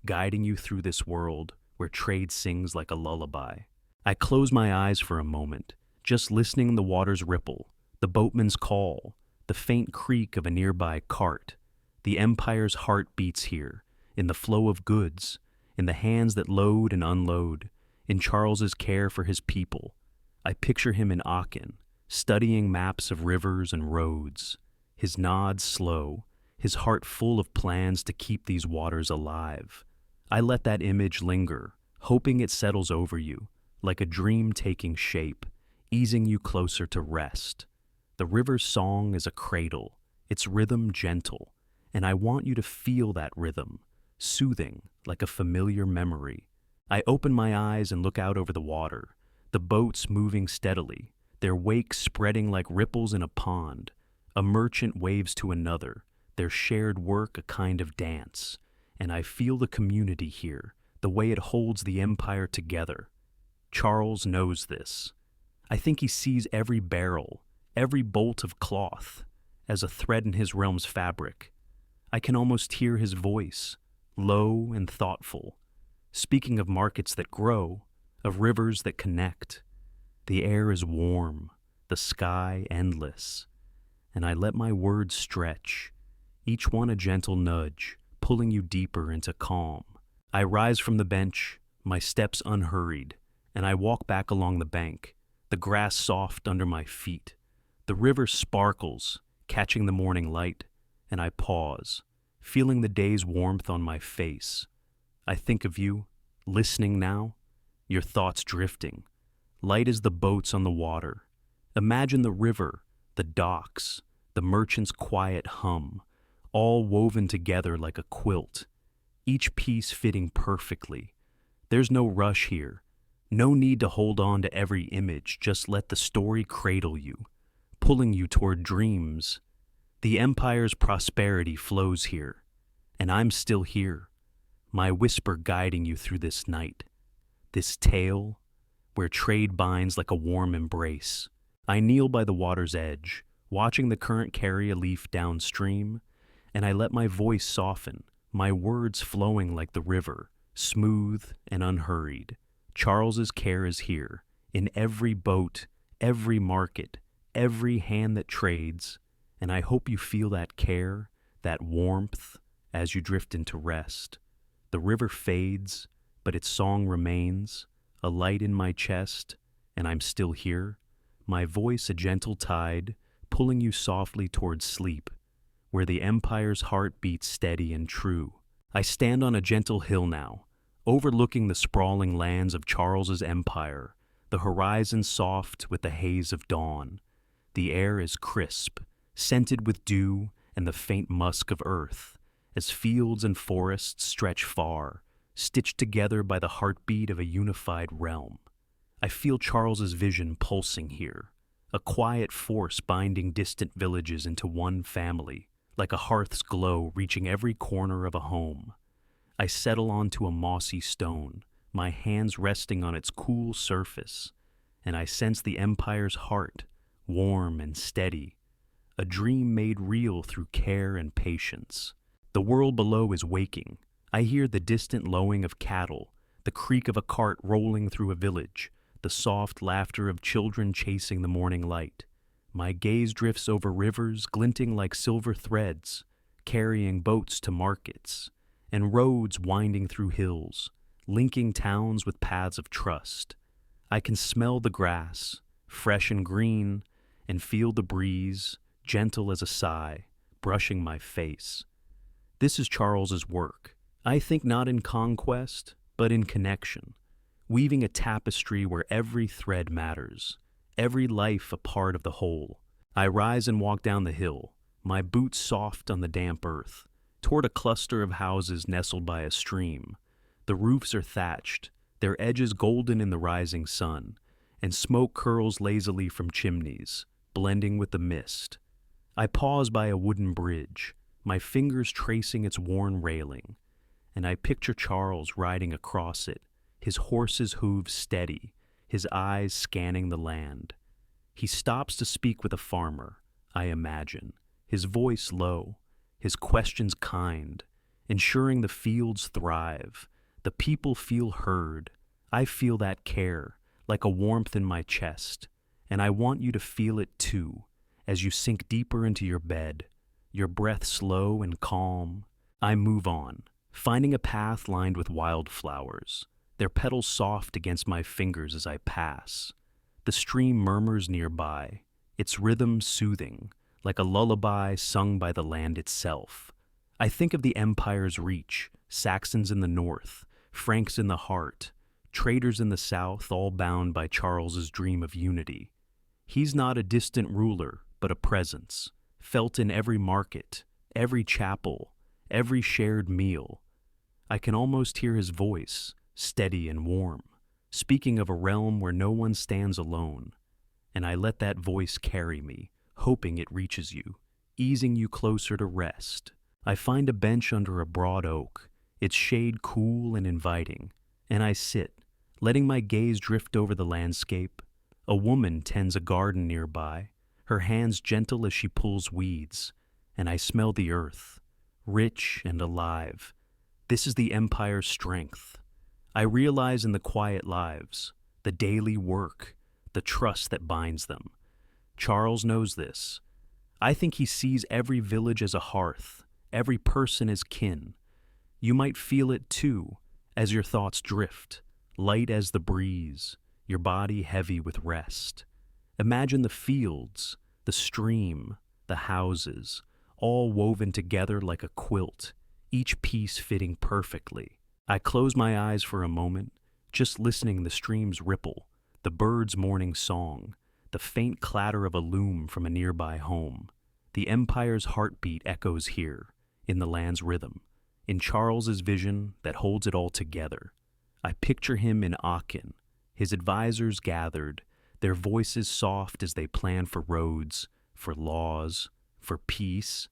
guiding you through this world where trade sings like a lullaby. I close my eyes for a moment, just listening the water's ripple, the boatman's call, the faint creak of a nearby cart. The empire's heart beats here, in the flow of goods, in the hands that load and unload, in Charles's care for his people. I picture him in Aachen, studying maps of rivers and roads, his nods slow, his heart full of plans to keep these waters alive. I let that image linger, hoping it settles over you, like a dream taking shape, easing you closer to rest. The river's song is a cradle, its rhythm gentle, and I want you to feel that rhythm, soothing like a familiar memory. I open my eyes and look out over the water, the boats moving steadily, their wake spreading like ripples in a pond. A merchant waves to another, their shared work a kind of dance, and I feel the community here, the way it holds the empire together. Charles knows this. I think he sees every barrel, every bolt of cloth, as a thread in his realm's fabric. I can almost hear his voice, low and thoughtful, speaking of markets that grow, of rivers that connect. The air is warm, the sky endless, and I let my words stretch, each one a gentle nudge, pulling you deeper into calm. I rise from the bench, my steps unhurried, and I walk back along the bank, the grass soft under my feet. The river sparkles, catching the morning light, and I pause, feeling the day's warmth on my face. I think of you, listening now, your thoughts drifting, light as the boats on the water. Imagine the river, the docks, the merchant's quiet hum, all woven together like a quilt, each piece fitting perfectly. There's no rush here, no need to hold on to every image, just let the story cradle you, pulling you toward dreams. The empire's prosperity flows here, and I'm still here, my whisper guiding you through this night, this tale where trade binds like a warm embrace. I kneel by the water's edge, watching the current carry a leaf downstream, and I let my voice soften, my words flowing like the river, smooth and unhurried. Charles's care is here, in every boat, every market, every hand that trades, and I hope you feel that care, that warmth, as you drift into rest. The river fades, but its song remains, a light in my chest, and I'm still here, my voice a gentle tide, pulling you softly towards sleep, where the empire's heart beats steady and true. I stand on a gentle hill now, overlooking the sprawling lands of Charles's empire, the horizon soft with the haze of dawn. The air is crisp, scented with dew and the faint musk of earth, as fields and forests stretch far, stitched together by the heartbeat of a unified realm. I feel Charles's vision pulsing here, a quiet force binding distant villages into one family, like a hearth's glow reaching every corner of a home. I settle onto a mossy stone, my hands resting on its cool surface, and I sense the empire's heart, warm and steady, a dream made real through care and patience. The world below is waking. I hear the distant lowing of cattle, the creak of a cart rolling through a village, the soft laughter of children chasing the morning light. My gaze drifts over rivers glinting like silver threads, carrying boats to markets, and roads winding through hills, linking towns with paths of trust. I can smell the grass, fresh and green, and feel the breeze, gentle as a sigh, brushing my face. This is Charles's work. I think not in conquest, but in connection, weaving a tapestry where every thread matters, every life a part of the whole. I rise and walk down the hill, my boots soft on the damp earth, toward a cluster of houses nestled by a stream. The roofs are thatched, their edges golden in the rising sun, and smoke curls lazily from chimneys, blending with the mist. I pause by a wooden bridge, my fingers tracing its worn railing, and I picture Charles riding across it, his horse's hooves steady, his eyes scanning the land. He stops to speak with a farmer, I imagine, his voice low, his questions kind, ensuring the fields thrive, the people feel heard. I feel that care, like a warmth in my chest, and I want you to feel it too, as you sink deeper into your bed, your breath slow and calm. I move on, finding a path lined with wildflowers, their petals soft against my fingers as I pass. The stream murmurs nearby, its rhythm soothing, like a lullaby sung by the land itself. I think of the empire's reach, Saxons in the north, Franks in the heart, traders in the south, all bound by Charles's dream of unity. He's not a distant ruler, but a presence, felt in every market, every chapel, every shared meal. I can almost hear his voice, steady and warm, speaking of a realm where no one stands alone. And I let that voice carry me, hoping it reaches you, easing you closer to rest. I find a bench under a broad oak, its shade cool and inviting, and I sit, letting my gaze drift over the landscape. A woman tends a garden nearby, her hands gentle as she pulls weeds, and I smell the earth, rich and alive. This is the empire's strength. I realize in the quiet lives, the daily work, the trust that binds them. Charles knows this. I think he sees every village as a hearth, every person as kin. You might feel it too, as your thoughts drift, light as the breeze, your body heavy with rest. Imagine the fields, the stream, the houses, all woven together like a quilt, each piece fitting perfectly. I close my eyes for a moment, just listening the stream's ripple, the bird's morning song, the faint clatter of a loom from a nearby home. The empire's heartbeat echoes here, in the land's rhythm, in Charles's vision that holds it all together. I picture him in Aachen, his advisors gathered, their voices soft as they plan for roads, for laws, for peace.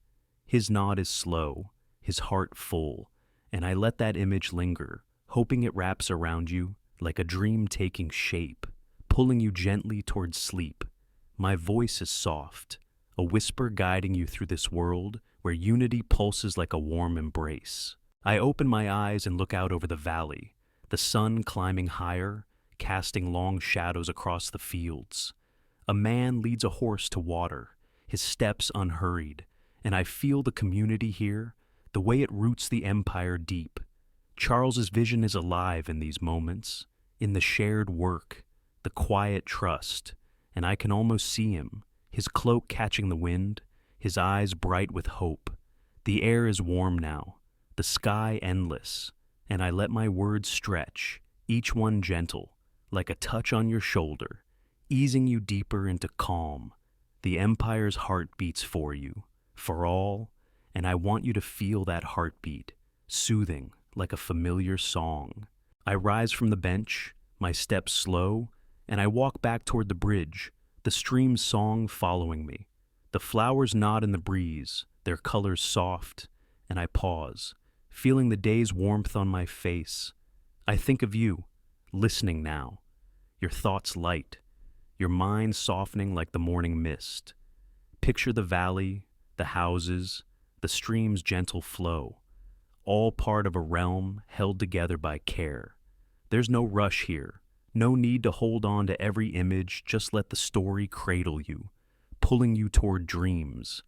His nod is slow, his heart full, and I let that image linger, hoping it wraps around you like a dream taking shape, pulling you gently towards sleep. My voice is soft, a whisper guiding you through this world where unity pulses like a warm embrace. I open my eyes and look out over the valley, the sun climbing higher, casting long shadows across the fields. A man leads a horse to water, his steps unhurried, and I feel the community here, the way it roots the empire deep. Charles's vision is alive in these moments, in the shared work, the quiet trust, and I can almost see him, his cloak catching the wind, his eyes bright with hope. The air is warm now, the sky endless, and I let my words stretch, each one gentle, like a touch on your shoulder, easing you deeper into calm. The empire's heart beats for you, for all, and I want you to feel that heartbeat, soothing like a familiar song. I rise from the bench, my steps slow, and I walk back toward the bridge, the stream's song following me. The flowers nod in the breeze, their colors soft, and I pause, feeling the day's warmth on my face. I think of you, listening now, your thoughts light, your mind softening like the morning mist. Picture the valley, the houses, the stream's gentle flow, all part of a realm held together by care. There's no rush here, no need to hold on to every image, just let the story cradle you, pulling you toward dreams.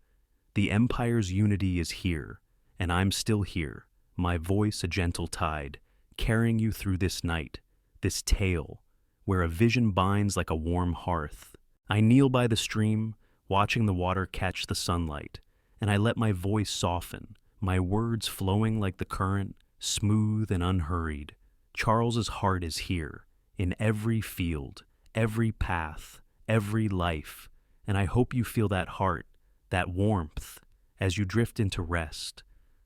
The empire's unity is here, and I'm still here, my voice a gentle tide, carrying you through this night, this tale, where a vision binds like a warm hearth. I kneel by the stream, watching the water catch the sunlight, and I let my voice soften, my words flowing like the current, smooth and unhurried. Charles's heart is here, in every field, every path, every life, and I hope you feel that heart, that warmth, as you drift into rest.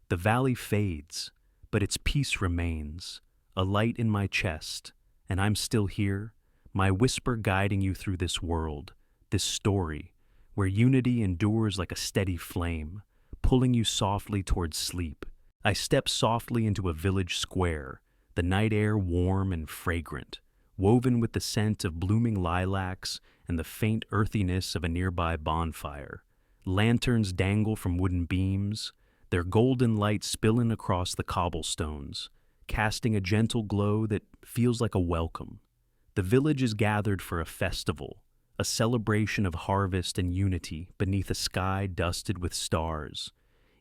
The valley fades, but its peace remains, a light in my chest, and I'm still here, my whisper guiding you through this world, this story, where unity endures like a steady flame, pulling you softly towards sleep. I step softly into a village square, the night air warm and fragrant, woven with the scent of blooming lilacs and the faint earthiness of a nearby bonfire. Lanterns dangle from wooden beams, their golden light spilling across the cobblestones, casting a gentle glow that feels like a welcome. The village is gathered for a festival, a celebration of harvest and unity beneath a sky dusted with stars,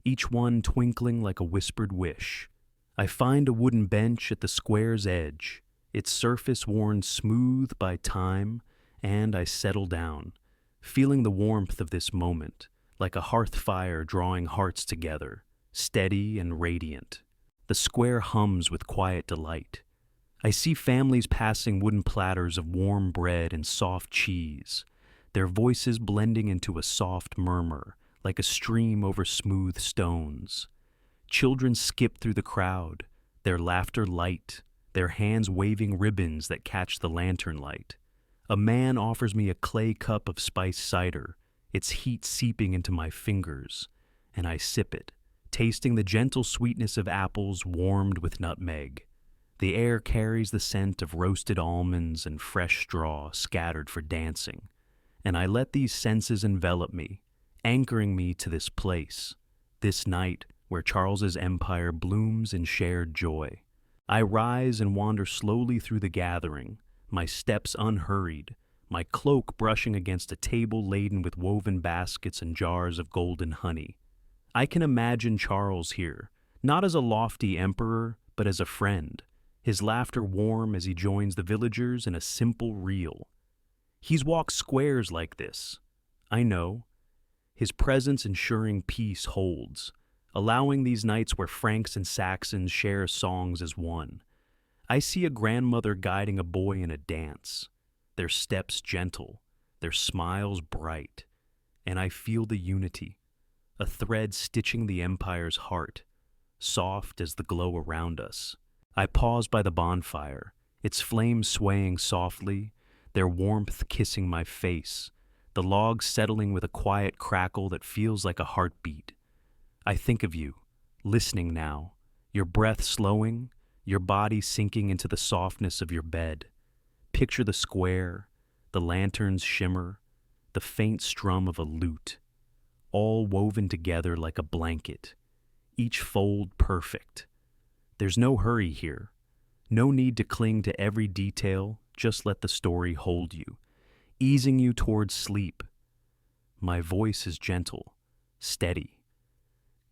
each one twinkling like a whispered wish. I find a wooden bench at the square's edge, its surface worn smooth by time, and I settle down, feeling the warmth of this moment, like a hearth fire drawing hearts together, steady and radiant. The square hums with quiet delight. I see families passing wooden platters of warm bread and soft cheese, their voices blending into a soft murmur, like a stream over smooth stones. Children skip through the crowd, their laughter light, their hands waving ribbons that catch the lantern light. A man offers me a clay cup of spiced cider, its heat seeping into my fingers, and I sip it, tasting the gentle sweetness of apples warmed with nutmeg. The air carries the scent of roasted almonds and fresh straw scattered for dancing, and I let these senses envelop me, anchoring me to this place, this night where Charles's empire blooms in shared joy. I rise and wander slowly through the gathering, my steps unhurried, my cloak brushing against a table laden with woven baskets and jars of golden honey. I can imagine Charles here, not as a lofty emperor, but as a friend, his laughter warm as he joins the villagers in a simple reel. He's walked squares like this, I know, his presence ensuring peace holds, allowing these nights where Franks and Saxons share songs as one. I see a grandmother guiding a boy in a dance, their steps gentle, their smiles bright, and I feel the unity, a thread stitching the empire's heart, soft as the glow around us. I pause by the bonfire, its flames swaying softly, their warmth kissing my face, the logs settling with a quiet crackle that feels like a heartbeat. I think of you, listening now, your breath slowing, your body sinking into the softness of your bed. Picture the square, the lantern's shimmer, the faint strum of a lute, all woven together like a blanket, each fold perfect. There's no hurry here, no need to cling to every detail, just let the story hold you, easing you towards sleep. My voice is gentle, steady,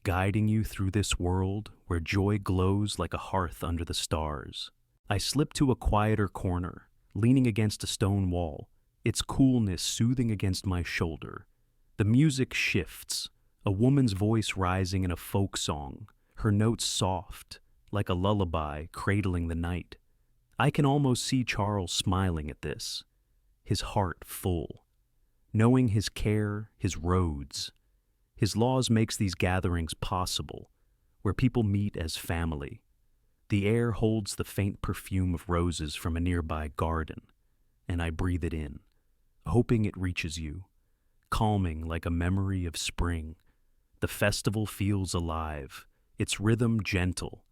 guiding you through this world where joy glows like a hearth under the stars. I slip to a quieter corner, leaning against a stone wall, its coolness soothing against my shoulder. The music shifts, a woman's voice rising in a folk song, her notes soft, like a lullaby cradling the night. I can almost see Charles smiling at this, his heart full, knowing his care, his roads. His laws makes these gatherings possible, where people meet as family. The air holds the faint perfume of roses from a nearby garden, and I breathe it in, hoping it reaches you, calming like a memory of spring. The festival feels alive, its rhythm gentle,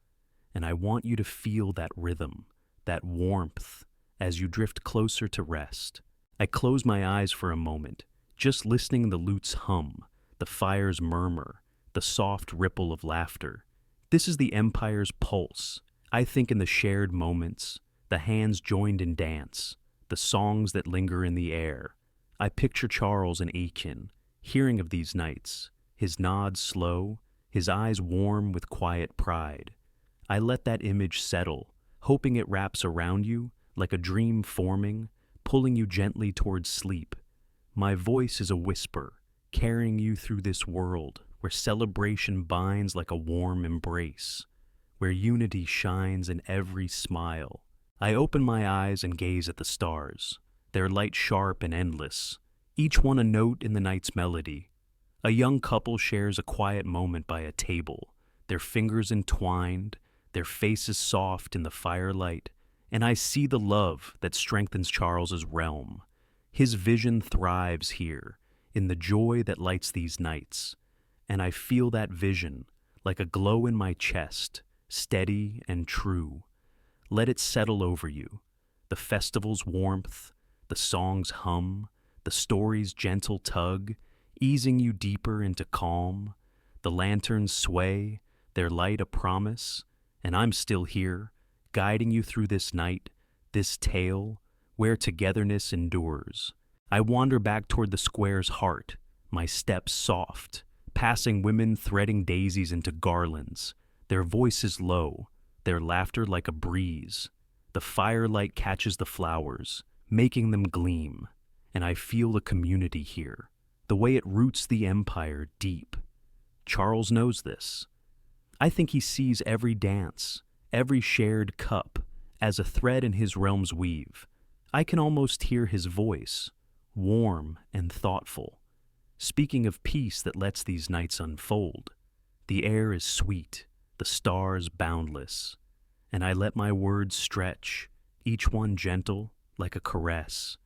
and I want you to feel that rhythm, that warmth, as you drift closer to rest. I close my eyes for a moment, just listening the lute's hum, the fire's murmur, the soft ripple of laughter. This is the empire's pulse. I think in the shared moments, the hands joined in dance, the songs that linger in the air. I picture Charles and Aiken, hearing of these nights, his nods slow, his eyes warm with quiet pride. I let that image settle, hoping it wraps around you like a dream forming, pulling you gently towards sleep. My voice is a whisper, carrying you through this world where celebration binds like a warm embrace, where unity shines in every smile. I open my eyes and gaze at the stars, their light sharp and endless, each one a note in the night's melody. A young couple shares a quiet moment by a table, their fingers entwined, their faces soft in the firelight, and I see the love that strengthens Charles's realm. His vision thrives here, in the joy that lights these nights. And I feel that vision, like a glow in my chest, steady and true. Let it settle over you, the festival's warmth, the song's hum, the story's gentle tug, easing you deeper into calm. The lanterns sway, their light a promise, and I'm still here, guiding you through this night, this tale, where togetherness endures. I wander back toward the square's heart, my steps soft, passing women threading daisies into garlands, their voices low, their laughter like a breeze. The firelight catches the flowers, making them gleam, and I feel the community here, the way it roots the empire deep. Charles knows this. I think he sees every dance, every shared cup, as a thread in his realm's weave. I can almost hear his voice, warm and thoughtful, speaking of peace that lets these nights unfold. The air is sweet, the stars boundless, and I let my words stretch, each one gentle like a caress,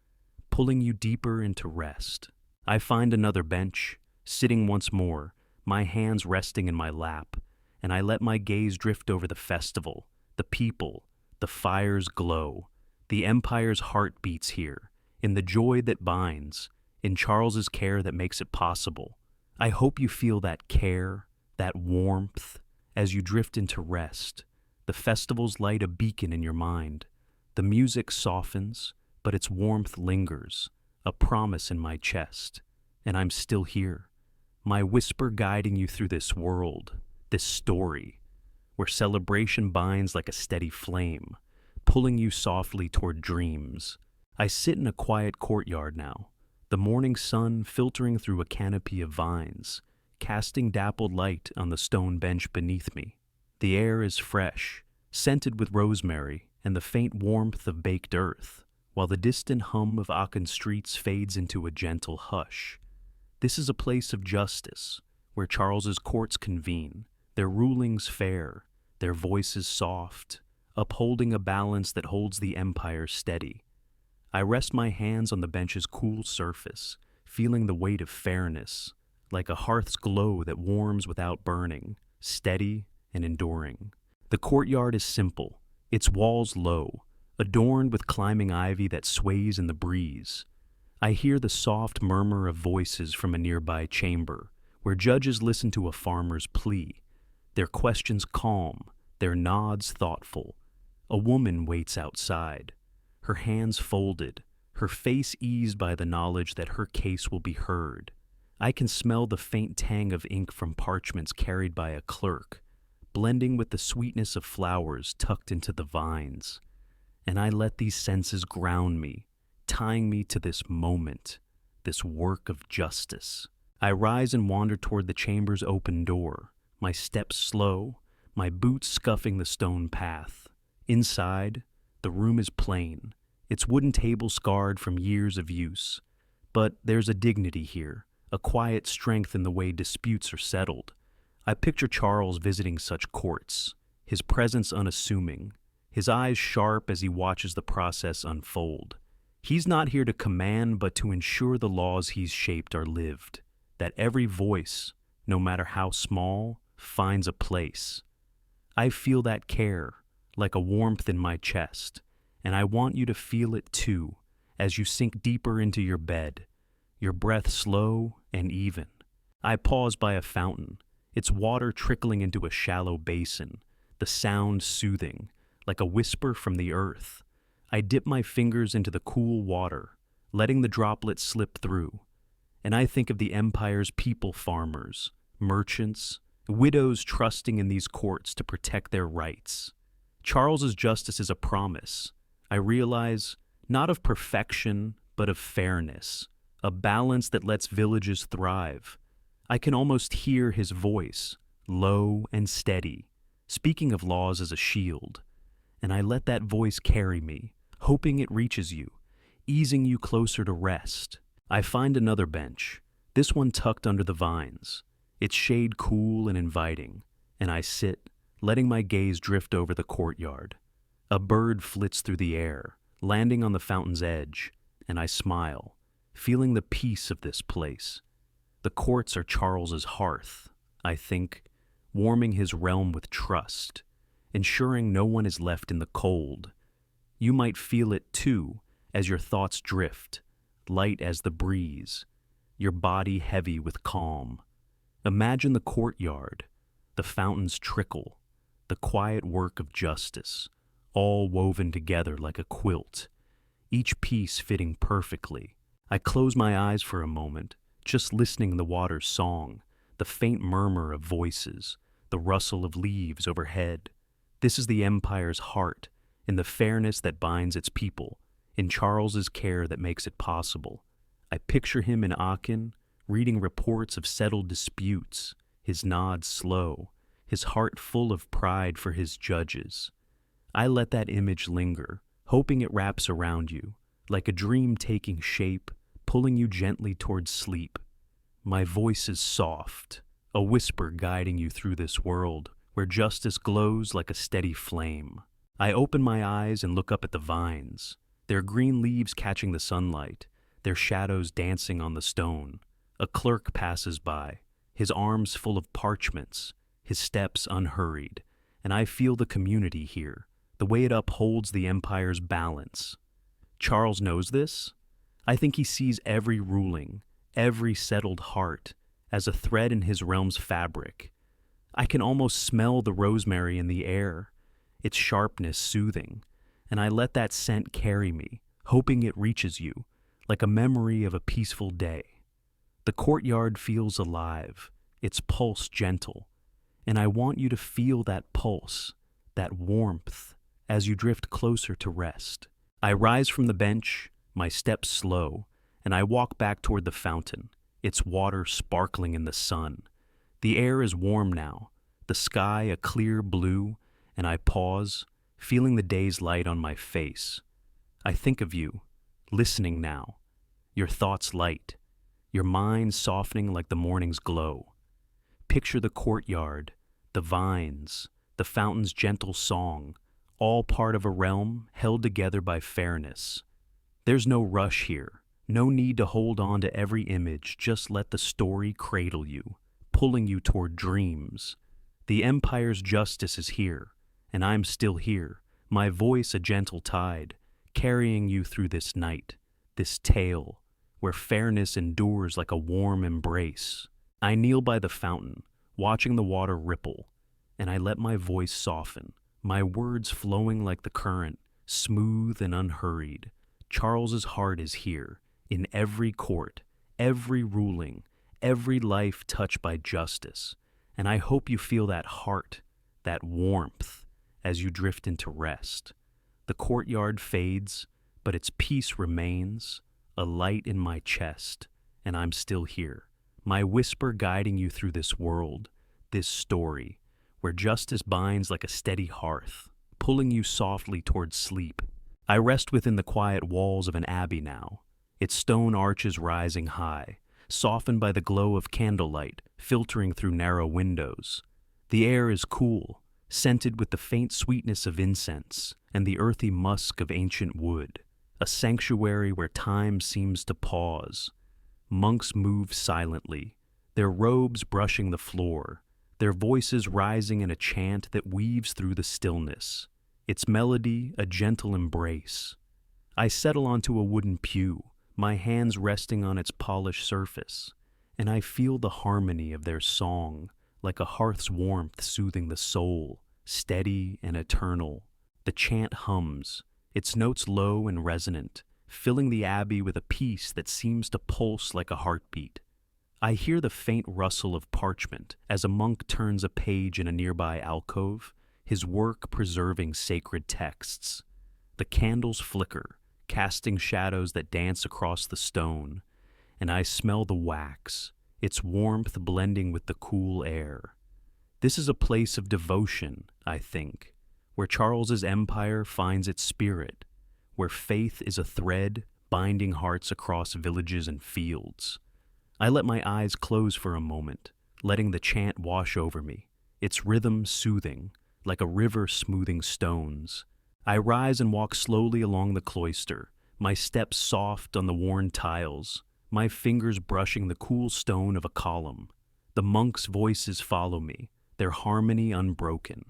pulling you deeper into rest. I find another bench, sitting once more, my hands resting in my lap, and I let my gaze drift over the festival, the people, the fire's glow. The empire's heart beats here, in the joy that binds, in Charles's care that makes it possible. I hope you feel that care, that warmth, as you drift into rest. The festivals light a beacon in your mind. The music softens, but its warmth lingers, a promise in my chest. And I'm still here, my whisper guiding you through this world, this story, where celebration binds like a steady flame, pulling you softly toward dreams. I sit in a quiet courtyard now, the morning sun filtering through a canopy of vines, casting dappled light on the stone bench beneath me. The air is fresh, scented with rosemary and the faint warmth of baked earth, while the distant hum of Aachen streets fades into a gentle hush. This is a place of justice, where Charles's courts convene, their rulings fair, their voices soft, upholding a balance that holds the empire steady. I rest my hands on the bench's cool surface, feeling the weight of fairness, like a hearth's glow that warms without burning, steady and enduring. The courtyard is simple, its walls low, adorned with climbing ivy that sways in the breeze. I hear the soft murmur of voices from a nearby chamber, where judges listen to a farmer's plea, their questions calm, their nods thoughtful. A woman waits outside, her hands folded, her face eased by the knowledge that her case will be heard. I can smell the faint tang of ink from parchments carried by a clerk, blending with the sweetness of flowers tucked into the vines. And I let these senses ground me, tying me to this moment, this work of justice. I rise and wander toward the chamber's open door, my steps slow, my boots scuffing the stone path. Inside, the room is plain, its wooden table scarred from years of use. But there's a dignity here, a quiet strength in the way disputes are settled. I picture Charles visiting such courts, his presence unassuming, his eyes sharp as he watches the process unfold. He's not here to command, but to ensure the laws he's shaped are lived, that every voice, no matter how small, finds a place. I feel that care, like a warmth in my chest, and I want you to feel it too, as you sink deeper into your bed, your breath slow and even. I pause by a fountain, its water trickling into a shallow basin, the sound soothing, like a whisper from the earth. I dip my fingers into the cool water, letting the droplets slip through, and I think of the empire's people, farmers, merchants, widows trusting in these courts to protect their rights. Charles's justice is a promise, I realize, not of perfection, but of fairness, a balance that lets villages thrive. I can almost hear his voice, low and steady, speaking of laws as a shield, and I let that voice carry me, hoping it reaches you, easing you closer to rest. I find another bench, this one tucked under the vines, its shade cool and inviting, and I sit, letting my gaze drift over the courtyard. A bird flits through the air, landing on the fountain's edge, and I smile, feeling the peace of this place. The courts are Charles's hearth, I think, warming his realm with trust, ensuring no one is left in the cold. You might feel it too, as your thoughts drift, light as the breeze, your body heavy with calm. Imagine the courtyard, the fountains trickle, the quiet work of justice, all woven together like a quilt, each piece fitting perfectly. I close my eyes for a moment, just listening to the water's song, the faint murmur of voices, the rustle of leaves overhead. This is the empire's heart, in the fairness that binds its people, in Charles's care that makes it possible. I picture him in Aachen, reading reports of settled disputes, his nod slow, his heart full of pride for his judges. I let that image linger, hoping it wraps around you, like a dream taking shape, pulling you gently towards sleep. My voice is soft, a whisper guiding you through this world, where justice glows like a steady flame. I open my eyes and look up at the vines, their green leaves catching the sunlight, their shadows dancing on the stone. A clerk passes by, his arms full of parchments, his steps unhurried, and I feel the community here, the way it upholds the empire's balance. Charles knows this. I think he sees every ruling, every settled heart, as a thread in his realm's fabric. I can almost smell the rosemary in the air, its sharpness soothing, and I let that scent carry me, hoping it reaches you, like a memory of a peaceful day. The courtyard feels alive, its pulse gentle, and I want you to feel that pulse, that warmth, as you drift closer to rest. I rise from the bench, my steps slow, and I walk back toward the fountain, its water sparkling in the sun. The air is warm now, the sky a clear blue, and I pause, feeling the day's light on my face. I think of you, listening now, your thoughts light, your mind softening like the morning's glow. Picture the courtyard, the vines, the fountain's gentle song, all part of a realm held together by fairness. There's no rush here, no need to hold on to every image, just let the story cradle you, pulling you toward dreams. The empire's justice is here, and I'm still here, my voice a gentle tide, carrying you through this night, this tale, where fairness endures like a warm embrace. I kneel by the fountain, watching the water ripple, and I let my voice soften, my words flowing like the current, smooth and unhurried. Charles's heart is here, in every court, every ruling, every life touched by justice, and I hope you feel that heart, that warmth, as you drift into rest. The courtyard fades, but its peace remains, a light in my chest, and I'm still here, my whisper guiding you through this world, this story, where justice binds like a steady hearth, pulling you softly towards sleep. I rest within the quiet walls of an abbey now, its stone arches rising high, softened by the glow of candlelight filtering through narrow windows. The air is cool, scented with the faint sweetness of incense and the earthy musk of ancient wood, a sanctuary where time seems to pause. Monks move silently, their robes brushing the floor, their voices rising in a chant that weaves through the stillness, its melody a gentle embrace. I settle onto a wooden pew, my hands resting on its polished surface, and I feel the harmony of their song, like a hearth's warmth soothing the soul, steady and eternal. The chant hums, its notes low and resonant, filling the abbey with a peace that seems to pulse like a heartbeat. I hear the faint rustle of parchment as a monk turns a page in a nearby alcove, his work preserving sacred texts. The candles flicker, casting shadows that dance across the stone, and I smell the wax, its warmth blending with the cool air. This is a place of devotion, I think, where Charles's empire finds its spirit, where faith is a thread binding hearts across villages and fields. I let my eyes close for a moment, letting the chant wash over me, its rhythm soothing, like a river smoothing stones. I rise and walk slowly along the cloister, my steps soft on the worn tiles, my fingers brushing the cool stone of a column. The monks' voices follow me, their harmony unbroken.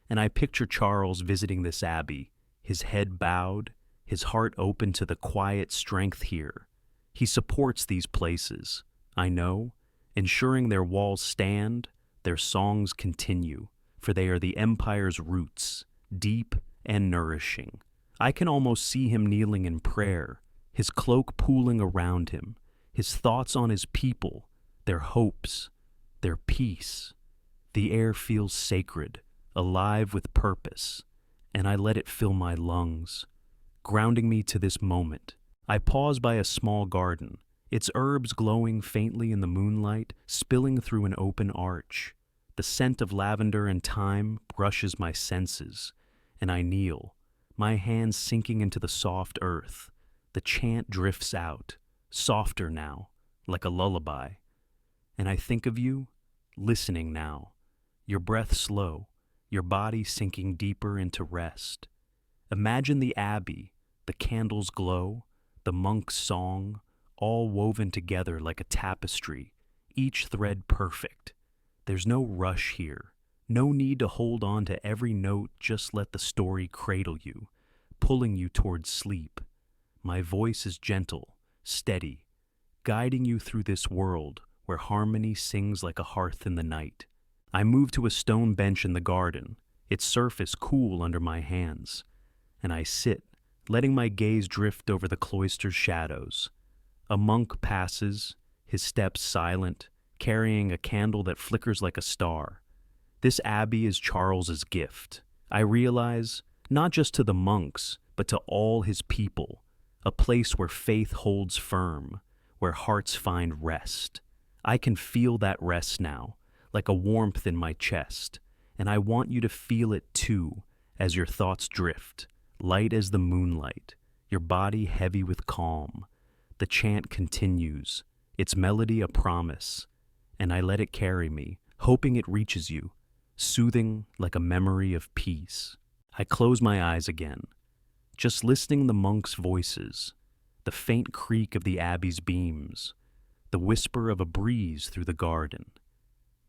And I picture Charles visiting this abbey, his head bowed, his heart open to the quiet strength here. He supports these places, I know, ensuring their walls stand, their songs continue, for they are the empire's roots, deep and nourishing. I can almost see him kneeling in prayer, his cloak pooling around him, his thoughts on his people, their hopes, their peace. The air feels sacred, alive with purpose, and I let it fill my lungs, grounding me to this moment. I pause by a small garden, its herbs glowing faintly in the moonlight, spilling through an open arch. The scent of lavender and thyme brushes my senses, and I kneel, my hands sinking into the soft earth. The chant drifts out, softer now, like a lullaby. And I think of you, listening now, your breath slow, your body sinking deeper into rest. Imagine the abbey, the candles glow, the monk's song, all woven together like a tapestry, each thread perfect. There's no rush here, no need to hold on to every note, just let the story cradle you, pulling you towards sleep. My voice is gentle, steady, guiding you through this world where harmony sings like a hearth in the night. I move to a stone bench in the garden, its surface cool under my hands, and I sit, letting my gaze drift over the cloister's shadows. A monk passes, his steps silent, carrying a candle that flickers like a star. This abbey is Charles's gift, I realize, not just to the monks, but to all his people, a place where faith holds firm, where hearts find rest. I can feel that rest now, like a warmth in my chest, and I want you to feel it too, as your thoughts drift, light as the moonlight, your body heavy with calm. The chant continues, its melody a promise, and I let it carry me, hoping it reaches you, soothing like a memory of peace. I close my eyes again, just listening the monks' voices, the faint creak of the abbey's beams, the whisper of a breeze through the garden.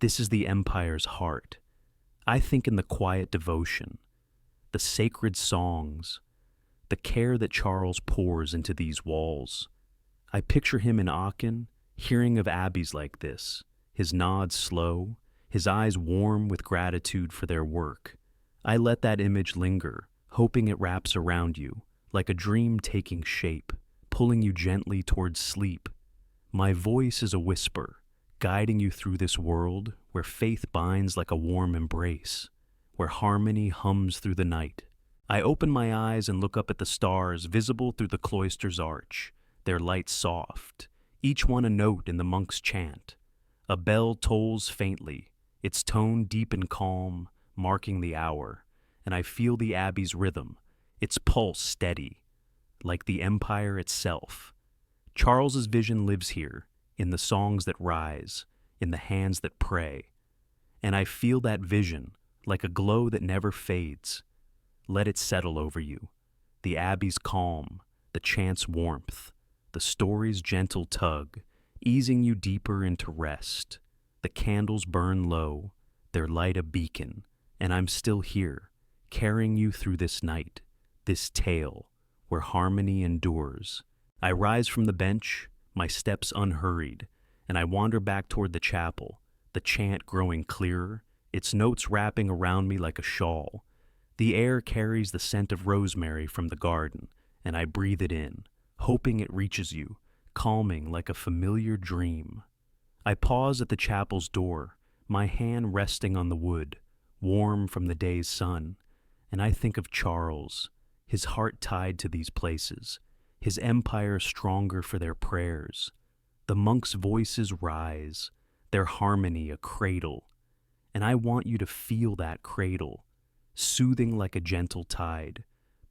This is the empire's heart. I think in the quiet devotion, the sacred songs, the care that Charles pours into these walls. I picture him in Aachen, hearing of abbeys like this, his nods slow, his eyes warm with gratitude for their work. I let that image linger, hoping it wraps around you, like a dream taking shape, pulling you gently towards sleep. My voice is a whisper, guiding you through this world where faith binds like a warm embrace, where harmony hums through the night. I open my eyes and look up at the stars visible through the cloister's arch, their light soft, each one a note in the monk's chant. A bell tolls faintly, its tone deep and calm, marking the hour, and I feel the abbey's rhythm, its pulse steady, like the empire itself. Charles's vision lives here, in the songs that rise, in the hands that pray. And I feel that vision, like a glow that never fades. Let it settle over you. The abbey's calm, the chant's warmth, the story's gentle tug, easing you deeper into rest. The candles burn low, their light a beacon, and I'm still here, carrying you through this night, this tale, where harmony endures. I rise from the bench, my steps unhurried, and I wander back toward the chapel, the chant growing clearer, its notes wrapping around me like a shawl. The air carries the scent of rosemary from the garden, and I breathe it in, hoping it reaches you, calming like a familiar dream. I pause at the chapel's door, my hand resting on the wood, warm from the day's sun, and I think of Charles, his heart tied to these places, his empire stronger for their prayers. The monks' voices rise, their harmony a cradle, and I want you to feel that cradle, soothing like a gentle tide,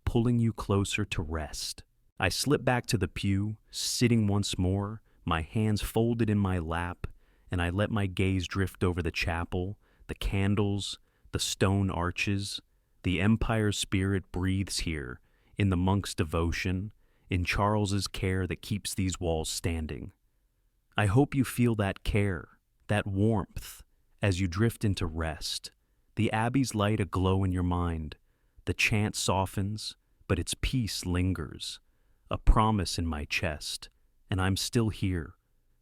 pulling you closer to rest. I slip back to the pew, sitting once more, my hands folded in my lap, and I let my gaze drift over the chapel, the candles, the stone arches. The empire's spirit breathes here, in the monk's devotion, in Charles's care that keeps these walls standing. I hope you feel that care, that warmth, as you drift into rest. The Abbey's light aglow in your mind. The chant softens, but its peace lingers. A promise in my chest, and I'm still here.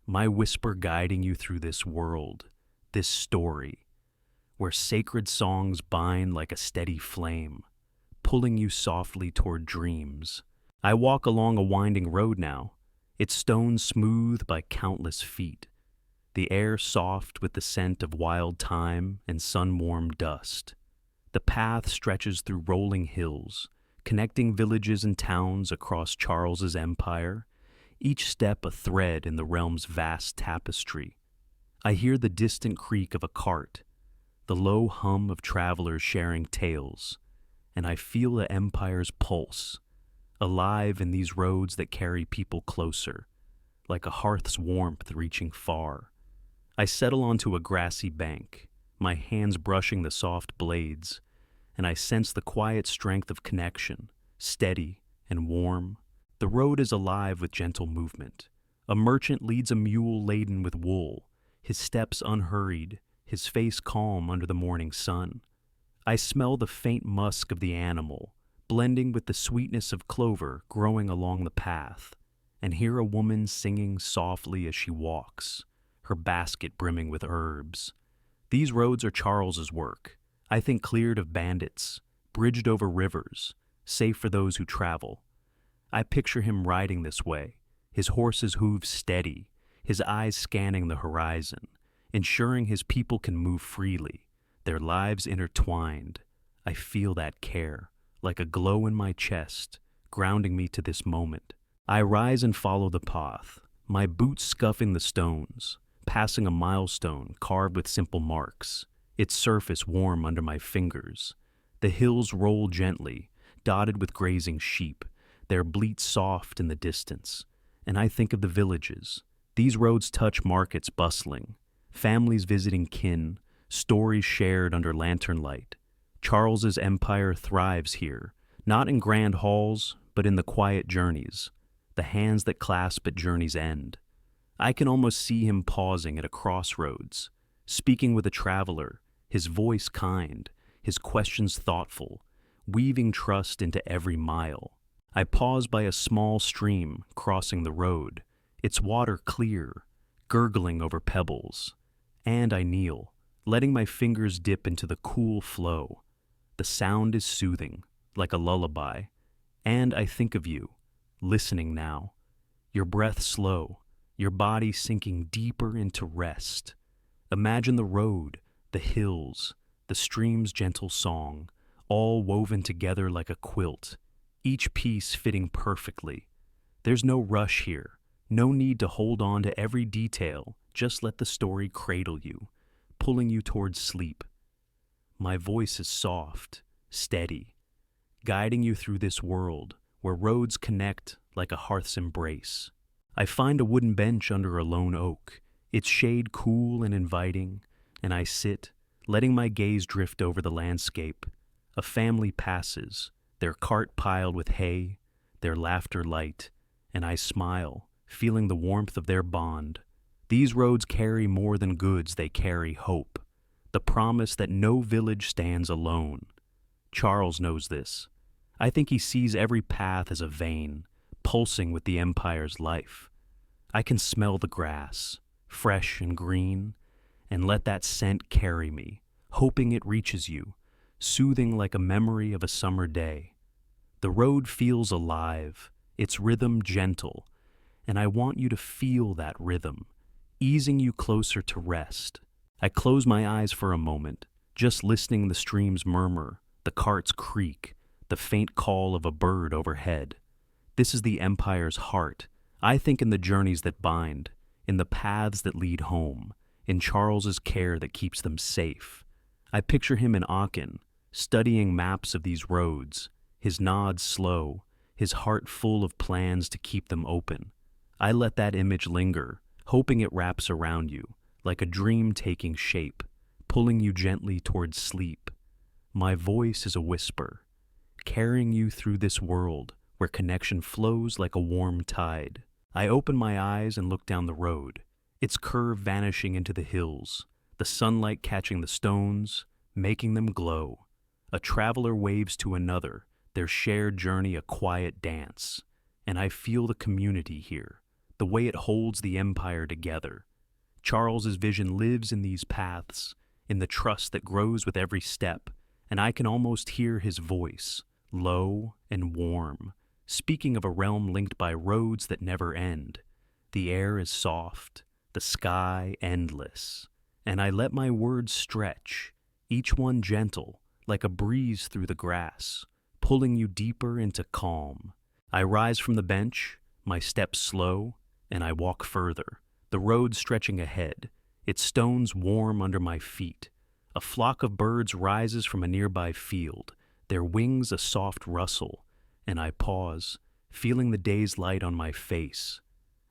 My whisper guiding you through this world, this story, where sacred songs bind like a steady flame, pulling you softly toward dreams. I walk along a winding road now, its stones smooth by countless feet, the air soft with the scent of wild thyme and sun-warmed dust. The path stretches through rolling hills, connecting villages and towns across Charles's empire, each step a thread in the realm's vast tapestry. I hear the distant creak of a cart, the low hum of travelers sharing tales, and I feel the empire's pulse, alive in these roads that carry people closer, like a hearth's warmth reaching far. I settle onto a grassy bank, my hands brushing the soft blades, and I sense the quiet strength of connection, steady and warm. The road is alive with gentle movement. A merchant leads a mule laden with wool, his steps unhurried, his face calm under the morning sun. I smell the faint musk of the animal, blending with the sweetness of clover growing along the path, and hear a woman singing softly as she walks, her basket brimming with herbs. These roads are Charles's work, I think cleared of bandits, bridged over rivers, safe for those who travel. I picture him riding this way, his horse's hooves steady, his eyes scanning the horizon, ensuring his people can move freely, their lives intertwined. I feel that care, like a glow in my chest, grounding me to this moment. I rise and follow the path, my boots scuffing the stones, passing a milestone carved with simple marks, its surface warm under my fingers. The hills roll gently, dotted with grazing sheep, their bleat soft in the distance, and I think of the villages. These roads touch markets bustling, families visiting kin, stories shared under lantern light. Charles's empire thrives here, not in grand halls, but in the quiet journeys, the hands that clasp at journey's end. I can almost see him pausing at a crossroads, speaking with a traveler, his voice kind, his questions thoughtful, weaving trust into every mile. I pause by a small stream crossing the road, its water clear, gurgling over pebbles, and I kneel, letting my fingers dip into the cool flow. The sound is soothing, like a lullaby, and I think of you, listening now, your breath slow, your body sinking deeper into rest. Imagine the road, the hills, the stream's gentle song, all woven together like a quilt, each piece fitting perfectly. There's no rush here, no need to hold on to every detail, just let the story cradle you, pulling you towards sleep. My voice is soft, steady, guiding you through this world where roads connect like a hearth's embrace. I find a wooden bench under a lone oak, its shade cool and inviting, and I sit, letting my gaze drift over the landscape. A family passes, their cart piled with hay, their laughter light, and I smile, feeling the warmth of their bond. These roads carry more than goods, they carry hope, the promise that no village stands alone. Charles knows this. I think he sees every path as a vein, pulsing with the empire's life. I can smell the grass, fresh and green, and let that scent carry me, hoping it reaches you, soothing like a memory of a summer day. The road feels alive, its rhythm gentle, and I want you to feel that rhythm, easing you closer to rest. I close my eyes for a moment, just listening the stream's murmur, the cart's creak, the faint call of a bird overhead. This is the empire's heart. I think in the journeys that bind, in the paths that lead home, in Charles's care that keeps them safe. I picture him in Aachen, studying maps of these roads, his nods slow, his heart full of plans to keep them open. I let that image linger, hoping it wraps around you, like a dream taking shape, pulling you gently towards sleep. My voice is a whisper, carrying you through this world where connection flows like a warm tide. I open my eyes and look down the road, its curve vanishing into the hills, the sunlight catching the stones, making them glow. A traveler waves to another, their shared journey a quiet dance. And I feel the community here, the way it holds the empire together. Charles's vision lives in these paths, in the trust that grows with every step, and I can almost hear his voice, low and warm, speaking of a realm linked by roads that never end. The air is soft, the sky endless, and I let my words stretch, each one gentle, like a breeze through the grass, pulling you deeper into calm. I rise from the bench, my steps slow, and I walk further, the road stretching ahead, its stones warm under my feet. A flock of birds rises from a nearby field, their wings a soft rustle, and I pause, feeling the day's light on my face.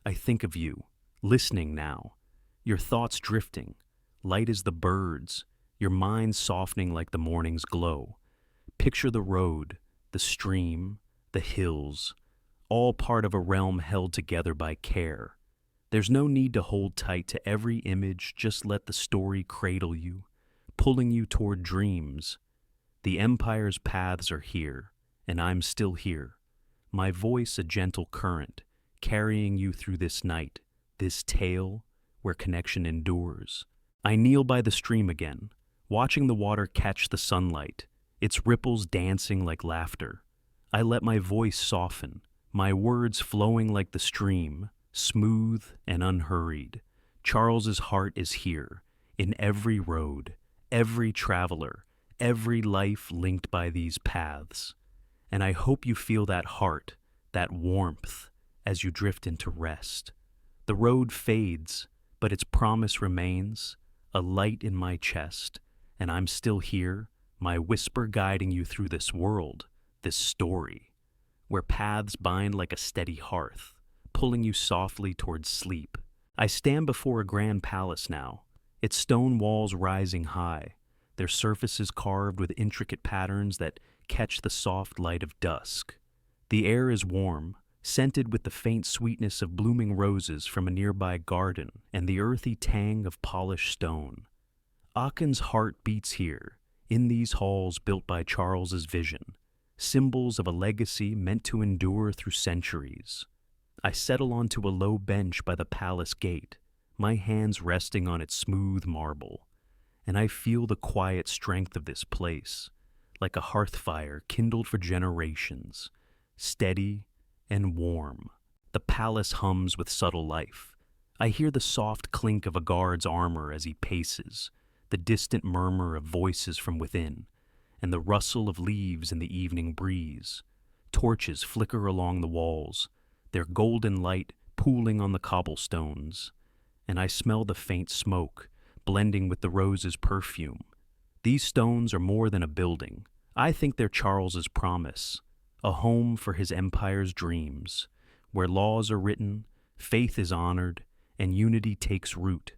I think of you, listening now, your thoughts drifting, light as the birds, your mind softening like the morning's glow. Picture the road, the stream, the hills, all part of a realm held together by care. There's no need to hold tight to every image, just let the story cradle you, pulling you toward dreams. The empire's paths are here, and I'm still here. My voice a gentle current, carrying you through this night, this tale where connection endures. I kneel by the stream again, watching the water catch the sunlight, its ripples dancing like laughter. I let my voice soften, my words flowing like the stream, smooth and unhurried. Charles's heart is here, in every road, every traveler, every life linked by these paths. And I hope you feel that heart, that warmth, as you drift into rest. The road fades, but its promise remains, a light in my chest, and I'm still here, my whisper guiding you through this world, this story, where paths bind like a steady hearth, pulling you softly towards sleep. I stand before a grand palace now, its stone walls rising high, their surfaces carved with intricate patterns that catch the soft light of dusk. The air is warm, scented with the faint sweetness of blooming roses from a nearby garden and the earthy tang of polished stone. Aachene's heart beats here, in these halls built by Charles's vision, symbols of a legacy meant to endure through centuries. I settle onto a low bench by the palace gate, my hands resting on its smooth marble, and I feel the quiet strength of this place, like a hearth fire kindled for generations, steady and warm. The palace hums with subtle life. I hear the soft clink of a guard's armor as he paces, the distant murmur of voices from within, and the rustle of leaves in the evening breeze. Torches flicker along the walls, their golden light pooling on the cobblestones, and I smell the faint smoke, blending with the rose's perfume. These stones are more than a building. I think they're Charles's promise, a home for his empire's dreams, where laws are written, faith is honored, and unity takes root.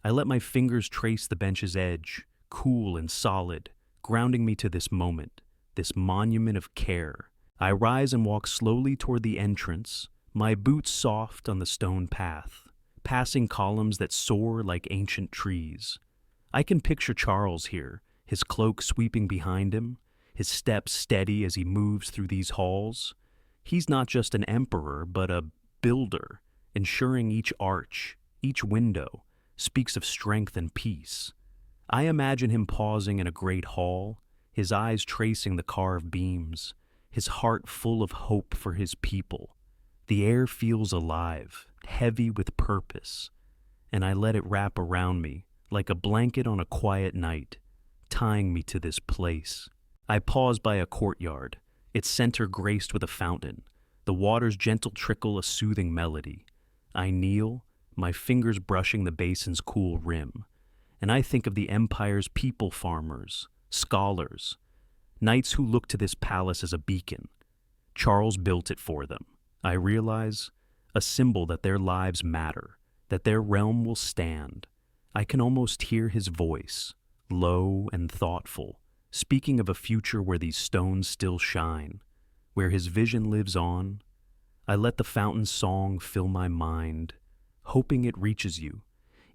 I let my fingers trace the bench's edge, cool and solid, grounding me to this moment, this monument of care. I rise and walk slowly toward the entrance, my boots soft on the stone path, passing columns that soar like ancient trees. I can picture Charles here, his cloak sweeping behind him, his steps steady as he moves through these halls. He's not just an emperor, but a builder, ensuring each arch, each window, speaks of strength and peace. I imagine him pausing in a great hall, his eyes tracing the carved beams, his heart full of hope for his people. The air feels alive, heavy with purpose, and I let it wrap around me like a blanket on a quiet night, tying me to this place. I pause by a courtyard, its center graced with a fountain, the water's gentle trickle a soothing melody. I kneel, my fingers brushing the basin's cool rim, and I think of the empire's people farmers, scholars, knights who look to this palace as a beacon. Charles built it for them. I realize, a symbol that their lives matter, that their realm will stand. I can almost hear his voice, low and thoughtful, speaking of a future where these stones still shine, where his vision lives on. I let the fountain's song fill my mind, hoping it reaches you,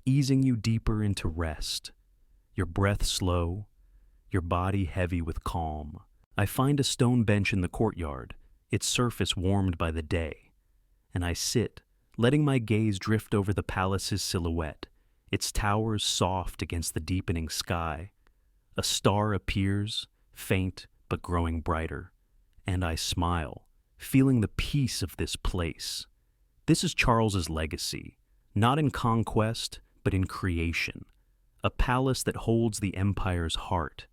easing you deeper into rest. Your breath slow, your body heavy with calm. I find a stone bench in the courtyard, its surface warmed by the day, and I sit, letting my gaze drift over the palace's silhouette, its towers soft against the deepening sky. A star appears, faint but growing brighter, and I smile, feeling the peace of this place. This is Charles's legacy, not in conquest, but in creation. A palace that holds the empire's heart.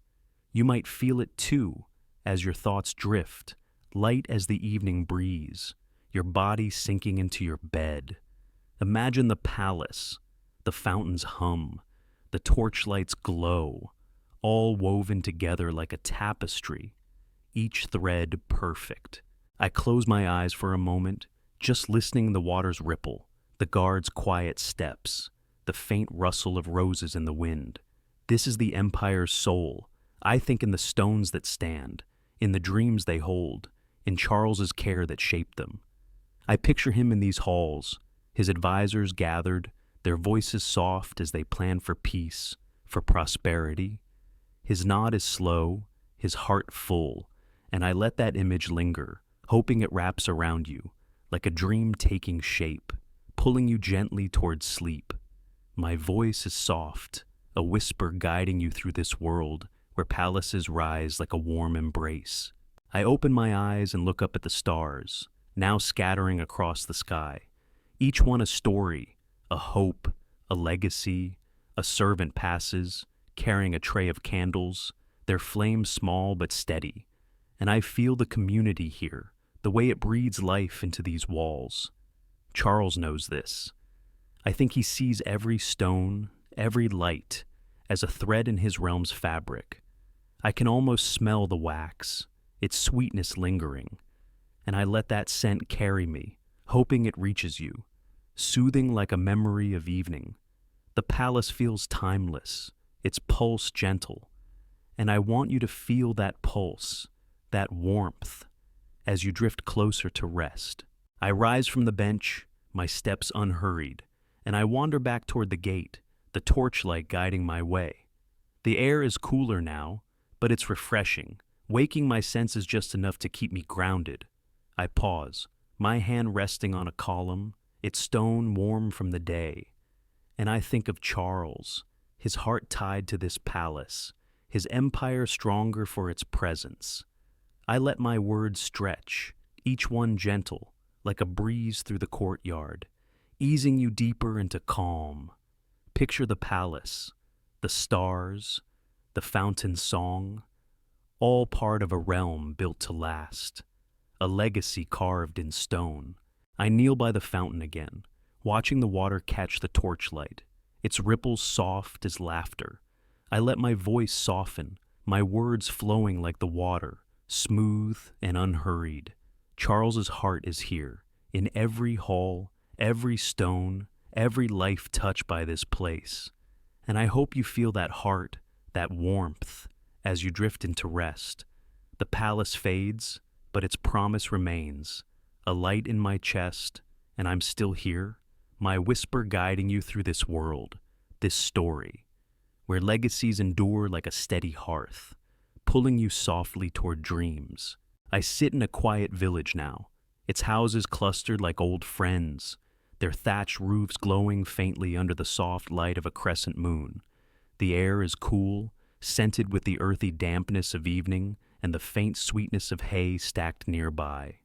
You might feel it too, as your thoughts drift, light as the evening breeze, your body sinking into your bed. Imagine the palace, the fountains hum, the torchlights glow, all woven together like a tapestry, each thread perfect. I close my eyes for a moment, just listening the water's ripple, the guards' quiet steps, the faint rustle of roses in the wind. This is the empire's soul. I think in the stones that stand, in the dreams they hold, in Charles's care that shaped them. I picture him in these halls, his advisors gathered, their voices soft as they plan for peace, for prosperity. His nod is slow, his heart full, and I let that image linger, hoping it wraps around you, like a dream taking shape, pulling you gently towards sleep. My voice is soft, a whisper guiding you through this world where palaces rise like a warm embrace. I open my eyes and look up at the stars, now scattering across the sky. Each one a story, a hope, a legacy. A servant passes, carrying a tray of candles, their flames small but steady. And I feel the community here, the way it breathes life into these walls. Charles knows this. I think he sees every stone, every light, as a thread in his realm's fabric. I can almost smell the wax, its sweetness lingering, and I let that scent carry me, hoping it reaches you, soothing like a memory of evening. The palace feels timeless, its pulse gentle, and I want you to feel that pulse, that warmth, as you drift closer to rest. I rise from the bench, my steps unhurried, and I wander back toward the gate, the torchlight guiding my way. The air is cooler now, but it's refreshing, waking my senses just enough to keep me grounded. I pause, my hand resting on a column, its stone warm from the day, and I think of Charles, his heart tied to this palace, his empire stronger for its presence. I let my words stretch, each one gentle, like a breeze through the courtyard, easing you deeper into calm. Picture the palace, the stars, the fountain's song, all part of a realm built to last, a legacy carved in stone. I kneel by the fountain again, watching the water catch the torchlight, its ripples soft as laughter. I let my voice soften, my words flowing like the water, smooth and unhurried. Charles's heart is here, in every hall, every stone, every life touched by this place. And I hope you feel that heart, that warmth, as you drift into rest. The palace fades, but its promise remains, a light in my chest, and I'm still here, my whisper guiding you through this world, this story, where legacies endure like a steady hearth, pulling you softly toward dreams. I sit in a quiet village now, its houses clustered like old friends, their thatched roofs glowing faintly under the soft light of a crescent moon. The air is cool, scented with the earthy dampness of evening and the faint sweetness of hay stacked nearby.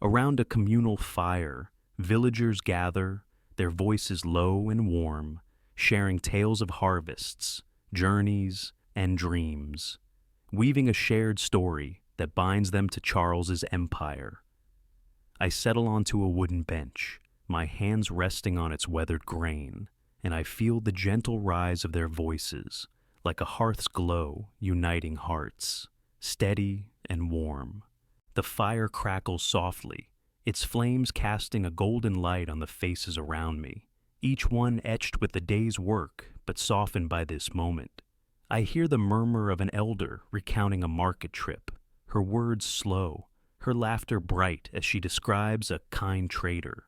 Around a communal fire, villagers gather, their voices low and warm, sharing tales of harvests, journeys, and dreams, weaving a shared story that binds them to Charles's empire. I settle onto a wooden bench, my hands resting on its weathered grain, and I feel the gentle rise of their voices, like a hearth's glow uniting hearts, steady and warm. The fire crackles softly, its flames casting a golden light on the faces around me, each one etched with the day's work but softened by this moment. I hear the murmur of an elder recounting a market trip, her words slow, her laughter bright as she describes a kind trader,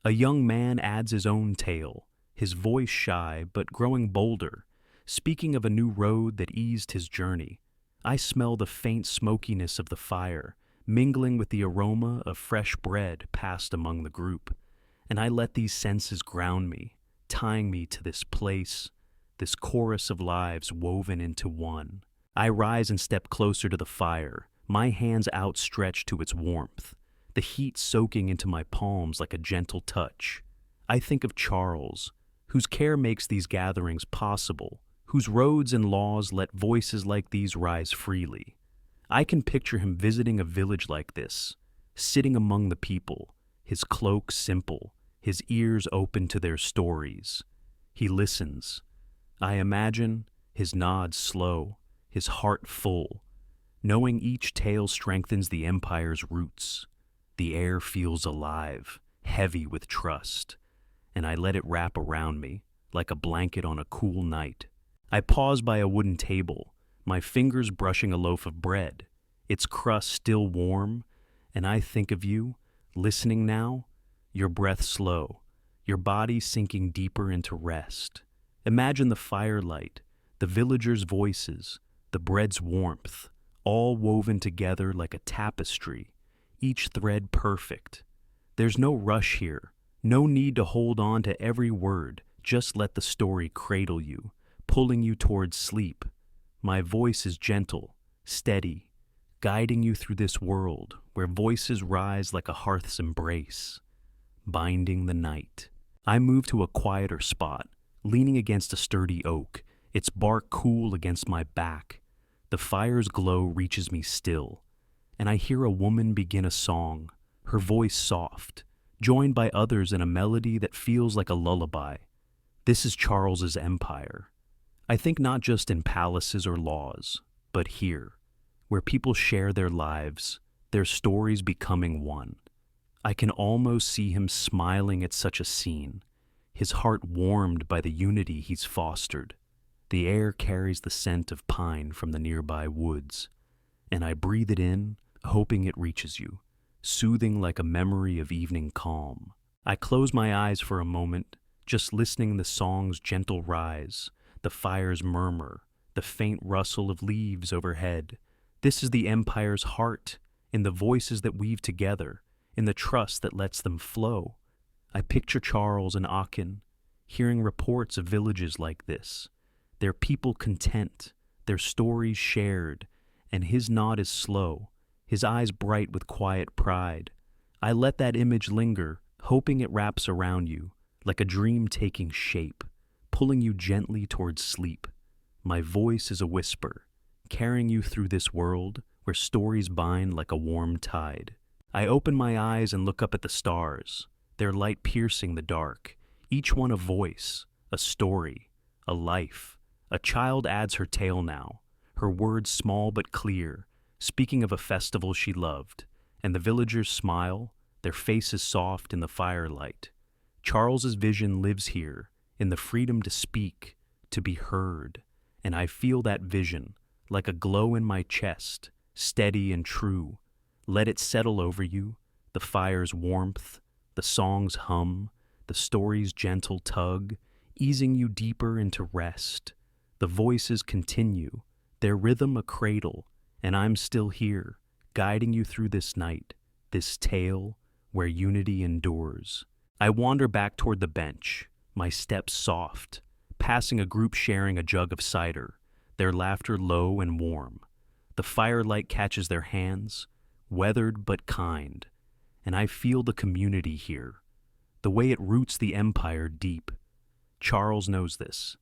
A young man adds his own tale, his voice shy but growing bolder, speaking of a new road that eased his journey. I smell the faint smokiness of the fire, mingling with the aroma of fresh bread passed among the group, and I let these senses ground me, tying me to this place, this chorus of lives woven into one. I rise and step closer to the fire, my hands outstretched to its warmth, the heat soaking into my palms like a gentle touch. I think of Charles, whose care makes these gatherings possible, whose roads and laws let voices like these rise freely. I can picture him visiting a village like this, sitting among the people, his cloak simple, his ears open to their stories. He listens. I imagine his nods slow, his heart full, knowing each tale strengthens the empire's roots. The air feels alive, heavy with trust, and I let it wrap around me like a blanket on a cool night. I pause by a wooden table, my fingers brushing a loaf of bread, its crust still warm, and I think of you, listening now, your breath slow, your body sinking deeper into rest. Imagine the firelight, the villagers' voices, the bread's warmth, all woven together like a tapestry, each thread perfect. There's no rush here, no need to hold on to every word, just let the story cradle you, pulling you towards sleep. My voice is gentle, steady, guiding you through this world where voices rise like a hearth's embrace, binding the night. I move to a quieter spot, leaning against a sturdy oak, its bark cool against my back. The fire's glow reaches me still, and I hear a woman begin a song, her voice soft, joined by others in a melody that feels like a lullaby. This is Charles's empire. I think not just in palaces or laws, but here, where people share their lives, their stories becoming one. I can almost see him smiling at such a scene, his heart warmed by the unity he's fostered. The air carries the scent of pine from the nearby woods, and I breathe it in, hoping it reaches you, soothing like a memory of evening calm. I close my eyes for a moment, just listening the song's gentle rise, the fire's murmur, the faint rustle of leaves overhead. This is the empire's heart, in the voices that weave together, in the trust that lets them flow. I picture Charles and Aachen, hearing reports of villages like this, their people content, their stories shared, and his nod is slow, his eyes bright with quiet pride. I let that image linger, hoping it wraps around you, like a dream taking shape, pulling you gently towards sleep. My voice is a whisper, carrying you through this world where stories bind like a warm tide. I open my eyes and look up at the stars, their light piercing the dark, each one a voice, a story, a life. A child adds her tale now, her words small but clear, speaking of a festival she loved, and the villagers smile, their faces soft in the firelight. Charles's vision lives here, in the freedom to speak, to be heard, and I feel that vision, like a glow in my chest, steady and true. Let it settle over you, the fire's warmth, the song's hum, the story's gentle tug, easing you deeper into rest. The voices continue, their rhythm a cradle, and I'm still here, guiding you through this night, this tale where unity endures. I wander back toward the bench, my steps soft, passing a group sharing a jug of cider, their laughter low and warm. The firelight catches their hands, weathered but kind, and I feel the community here, the way it roots the empire deep. Charles knows this.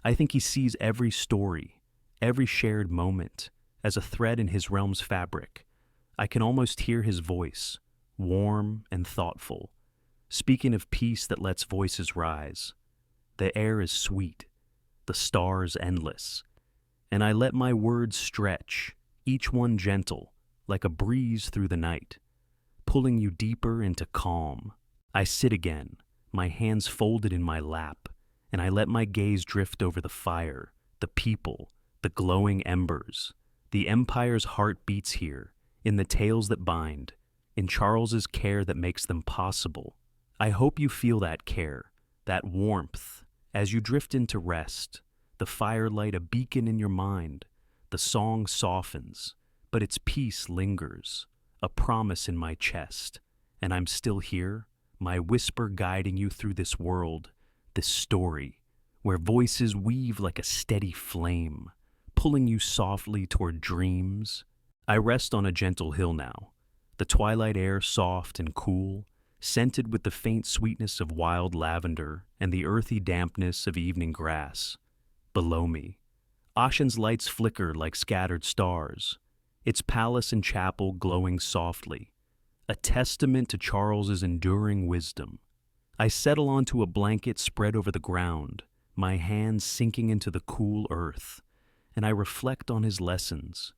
I think he sees every story, every shared moment, as a thread in his realm's fabric. I can almost hear his voice, warm and thoughtful, speaking of peace that lets voices rise. The air is sweet, the stars endless, and I let my words stretch, each one gentle, like a breeze through the night, pulling you deeper into calm. I sit again, my hands folded in my lap, and I let my gaze drift over the fire, the people, the glowing embers. The empire's heart beats here, in the tales that bind, in Charles's care that makes them possible. I hope you feel that care, that warmth, as you drift into rest, the firelight a beacon in your mind, the song softens, but its peace lingers, a promise in my chest, and I'm still here, my whisper guiding you through this world, this story, where voices weave like a steady flame, pulling you softly toward dreams. I rest on a gentle hill now, the twilight air soft and cool, scented with the faint sweetness of wild lavender and the earthy dampness of evening grass. Below me, Ocean's lights flicker like scattered stars, its palace and chapel glowing softly, a testament to Charles's enduring wisdom. I settle onto a blanket spread over the ground, my hands sinking into the cool earth, and I reflect on his lessons,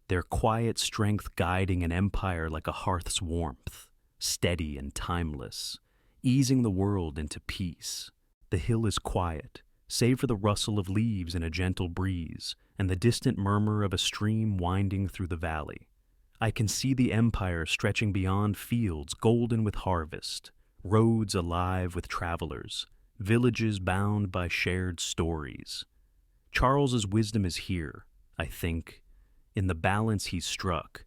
their quiet strength guiding an empire like a hearth's warmth, steady and timeless, easing the world into peace. The hill is quiet, save for the rustle of leaves in a gentle breeze and the distant murmur of a stream winding through the valley. I can see the empire stretching beyond fields golden with harvest, roads alive with travelers, villages bound by shared stories. Charles's wisdom is here, I think, in the balance he's struck,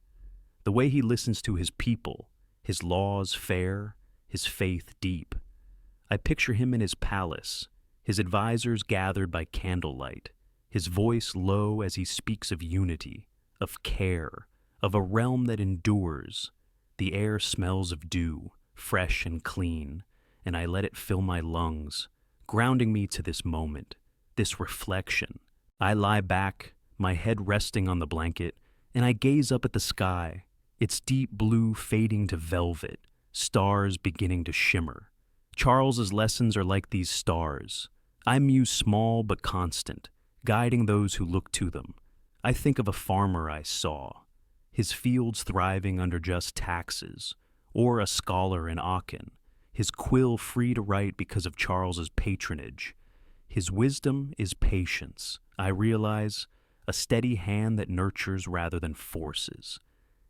the way he listens to his people, his laws fair, his faith deep. I picture him in his palace, his advisors gathered by candlelight, his voice low as he speaks of unity, of care, of a realm that endures. The air smells of dew, fresh and clean, and I let it fill my lungs, grounding me to this moment, this reflection. I lie back, my head resting on the blanket, and I gaze up at the sky, its deep blue fading to velvet, stars beginning to shimmer. Charles's lessons are like these stars. I muse small but constant, guiding those who look to them. I think of a farmer I saw, his fields thriving under just taxes, or a scholar in Aachen, his quill free to write because of Charles's patronage. His wisdom is patience, I realize, a steady hand that nurtures rather than forces.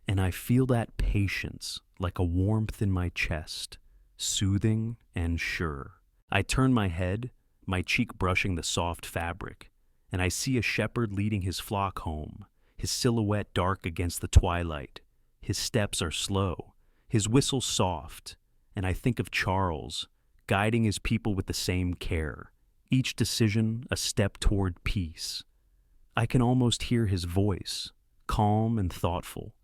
And I feel that patience like a warmth in my chest, soothing and sure. I turn my head, my cheek brushing the soft fabric, and I see a shepherd leading his flock home, his silhouette dark against the twilight. His steps are slow, his whistle soft, and I think of Charles, guiding his people with the same care, each decision a step toward peace. I can almost hear his voice, calm and thoughtful,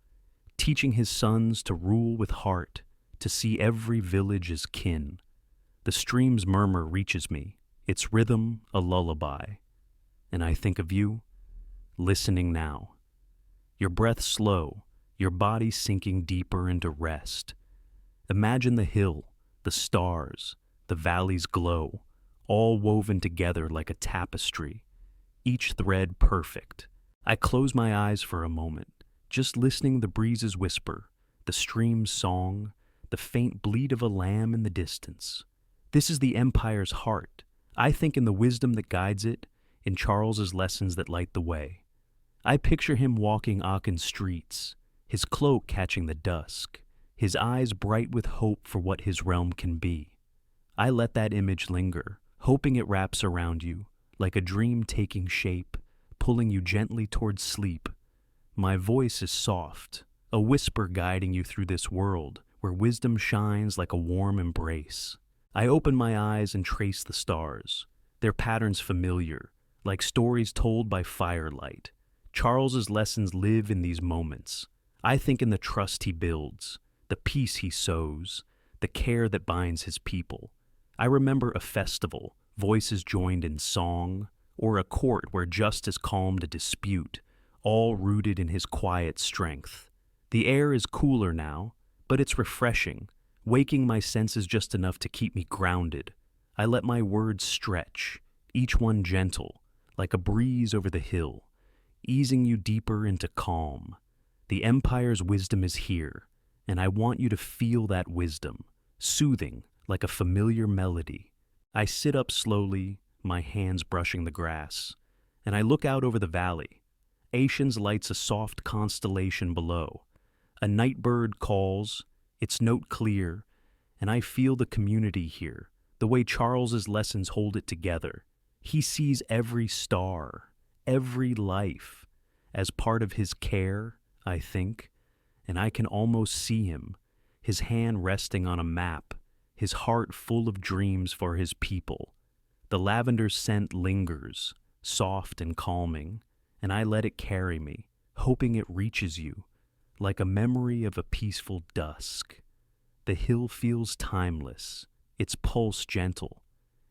teaching his sons to rule with heart, to see every village as kin. The stream's murmur reaches me, its rhythm a lullaby, and I think of you, listening now. Your breath slow, your body sinking deeper into rest. Imagine the hill, the stars, the valley's glow, all woven together like a tapestry, each thread perfect. I close my eyes for a moment, just listening the breezes whisper, the stream's song, the faint bleat of a lamb in the distance. This is the empire's heart. I think in the wisdom that guides it, in Charles's lessons that light the way. I picture him walking Aachen streets, his cloak catching the dusk, his eyes bright with hope for what his realm can be. I let that image linger, hoping it wraps around you, like a dream taking shape, pulling you gently towards sleep. My voice is soft, a whisper guiding you through this world where wisdom shines like a warm embrace. I open my eyes and trace the stars, their patterns familiar, like stories told by firelight. Charles's lessons live in these moments. I think in the trust he builds, the peace he sows, the care that binds his people. I remember a festival, voices joined in song, or a court where justice calmed a dispute, all rooted in his quiet strength. The air is cooler now, but it's refreshing, waking my senses just enough to keep me grounded. I let my words stretch, each one gentle, like a breeze over the hill, easing you deeper into calm. The empire's wisdom is here, and I want you to feel that wisdom, soothing like a familiar melody. I sit up slowly, my hands brushing the grass, and I look out over the valley. Ocean's lights a soft constellation below. A night bird calls, its note clear, And I feel the community here, the way Charles's lessons hold it together. He sees every star, every life, as part of his care, I think, and I can almost see him, his hand resting on a map, his heart full of dreams for his people. The lavender scent lingers, soft and calming, and I let it carry me, hoping it reaches you, like a memory of a peaceful dusk. The hill feels timeless, its pulse gentle,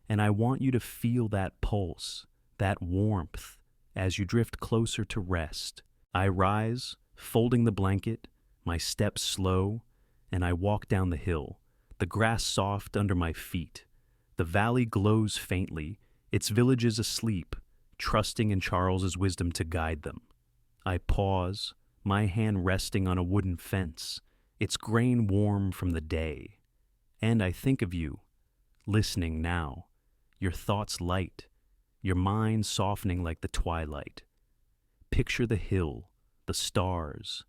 and I want you to feel that pulse, that warmth, as you drift closer to rest. I rise, folding the blanket, my steps slow, and I walk down the hill, the grass soft under my feet. The valley glows faintly, its villages asleep, trusting in Charles's wisdom to guide them. I pause, my hand resting on a wooden fence, its grain warm from the day. And I think of you, listening now, your thoughts light, your mind softening like the twilight. Picture the hill, the stars,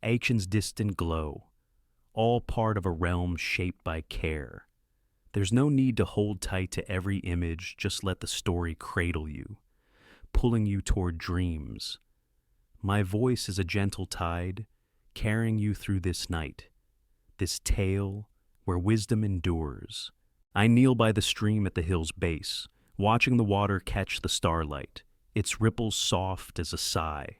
Action's distant glow, all part of a realm shaped by care. There's no need to hold tight to every image, just let the story cradle you, pulling you toward dreams. My voice is a gentle tide, carrying you through this night, this tale where wisdom endures. I kneel by the stream at the hill's base, watching the water catch the starlight, its ripples soft as a sigh.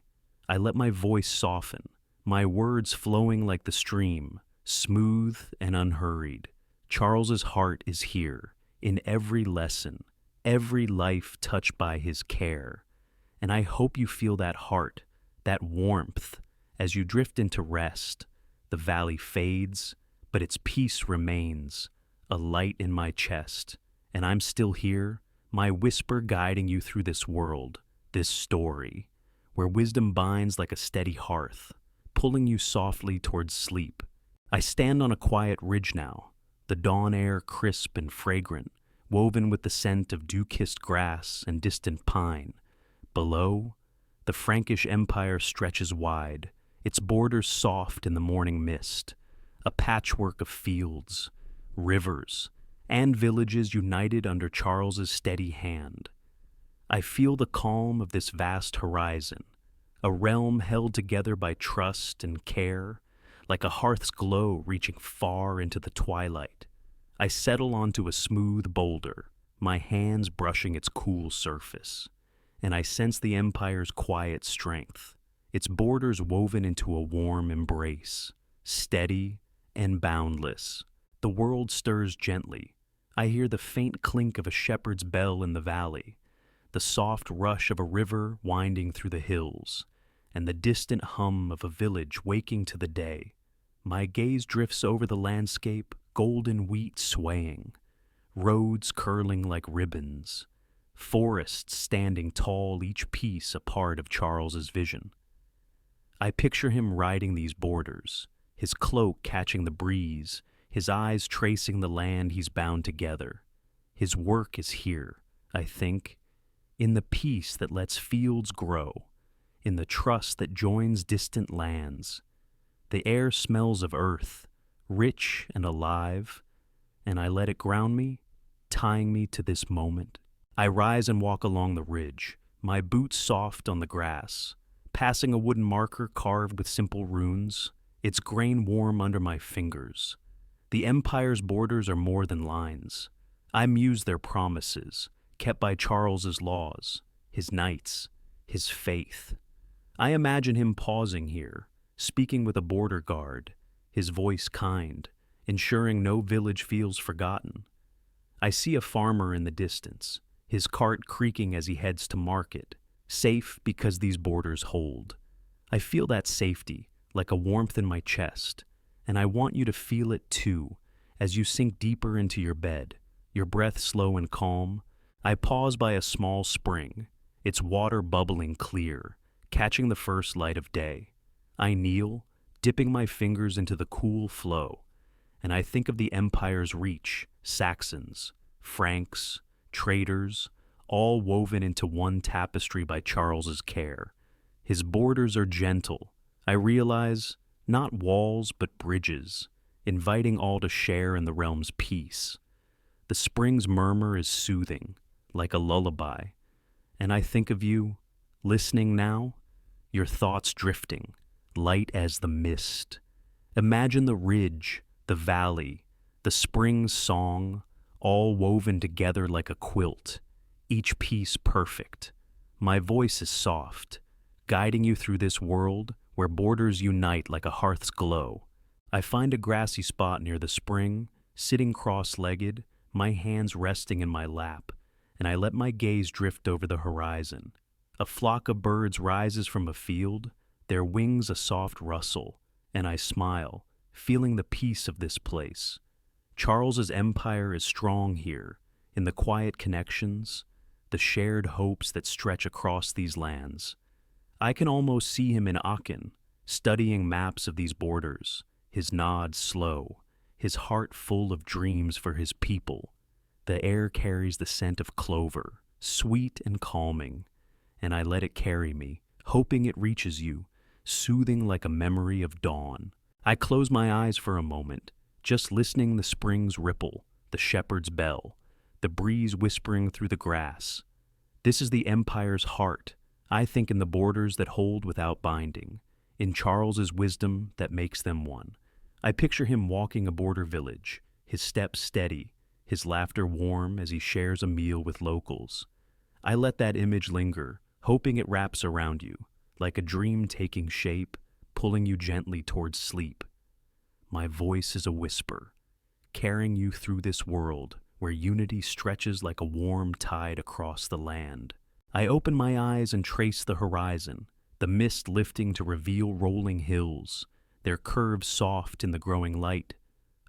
I let my voice soften, my words flowing like the stream, smooth and unhurried. Charles's heart is here, in every lesson, every life touched by his care. And I hope you feel that heart, that warmth, as you drift into rest. The valley fades, but its peace remains, a light in my chest. And I'm still here, my whisper guiding you through this world, this story, where wisdom binds like a steady hearth, pulling you softly towards sleep. I stand on a quiet ridge now, the dawn air crisp and fragrant, woven with the scent of dew-kissed grass and distant pine. Below, the Frankish Empire stretches wide, its borders soft in the morning mist, a patchwork of fields, rivers, and villages united under Charles's steady hand. I feel the calm of this vast horizon, a realm held together by trust and care, like a hearth's glow reaching far into the twilight. I settle onto a smooth boulder, my hands brushing its cool surface, and I sense the Empire's quiet strength, its borders woven into a warm embrace, steady and boundless. The world stirs gently. I hear the faint clink of a shepherd's bell in the valley, the soft rush of a river winding through the hills, and the distant hum of a village waking to the day. My gaze drifts over the landscape, golden wheat swaying, roads curling like ribbons, forests standing tall, each piece a part of Charles's vision. I picture him riding these borders, his cloak catching the breeze, his eyes tracing the land he's bound together. His work is here, I think, in the peace that lets fields grow, in the trust that joins distant lands. The air smells of earth, rich and alive, and I let it ground me, tying me to this moment. I rise and walk along the ridge, my boots soft on the grass, passing a wooden marker carved with simple runes, its grain warm under my fingers. The Empire's borders are more than lines. I muse their promises, kept by Charles's laws, his knights, his faith. I imagine him pausing here, speaking with a border guard, his voice kind, ensuring no village feels forgotten. I see a farmer in the distance, his cart creaking as he heads to market, safe because these borders hold. I feel that safety, like a warmth in my chest, and I want you to feel it too, as you sink deeper into your bed, your breath slow and calm. I pause by a small spring, its water bubbling clear, catching the first light of day. I kneel, dipping my fingers into the cool flow, and I think of the Empire's reach, Saxons, Franks, traders, all woven into one tapestry by Charles's care. His borders are gentle, I realize, not walls but bridges, inviting all to share in the realm's peace. The spring's murmur is soothing, like a lullaby, and I think of you, listening now, your thoughts drifting, light as the mist. Imagine the ridge, the valley, the spring's song, all woven together like a quilt, each piece perfect. My voice is soft, guiding you through this world where borders unite like a hearth's glow. I find a grassy spot near the spring, sitting cross-legged, my hands resting in my lap, and I let my gaze drift over the horizon. A flock of birds rises from a field, their wings a soft rustle, and I smile, feeling the peace of this place. Charles's empire is strong here, in the quiet connections, the shared hopes that stretch across these lands. I can almost see him in Aachen, studying maps of these borders, his nod slow, his heart full of dreams for his people. The air carries the scent of clover, sweet and calming, and I let it carry me, hoping it reaches you, soothing like a memory of dawn. I close my eyes for a moment, just listening the spring's ripple, the shepherd's bell, the breeze whispering through the grass. This is the empire's heart. I think in the borders that hold without binding, in Charles's wisdom that makes them one. I picture him walking a border village, his steps steady, his laughter warm as he shares a meal with locals. I let that image linger, hoping it wraps around you, like a dream taking shape, pulling you gently towards sleep. My voice is a whisper, carrying you through this world where unity stretches like a warm tide across the land. I open my eyes and trace the horizon, the mist lifting to reveal rolling hills, their curves soft in the growing light.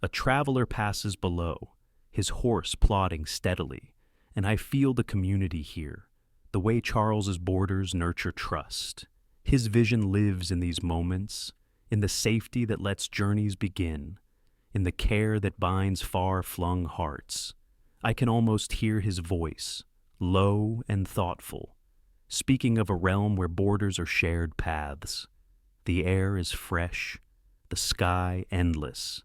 A traveler passes below, his horse plodding steadily, and I feel the community here, the way Charles's borders nurture trust. His vision lives in these moments, in the safety that lets journeys begin, in the care that binds far-flung hearts. I can almost hear his voice, low and thoughtful, speaking of a realm where borders are shared paths. The air is fresh, the sky endless,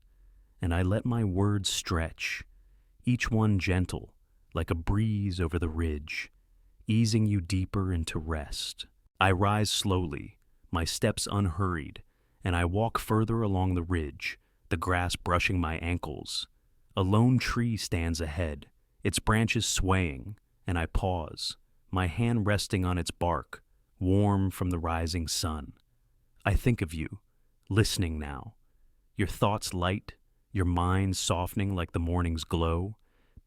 and I let my words stretch, each one gentle, like a breeze over the ridge, easing you deeper into rest. I rise slowly, my steps unhurried, and I walk further along the ridge, the grass brushing my ankles. A lone tree stands ahead, its branches swaying, and I pause, my hand resting on its bark, warm from the rising sun. I think of you, listening now, your thoughts light, your mind softening like the morning's glow.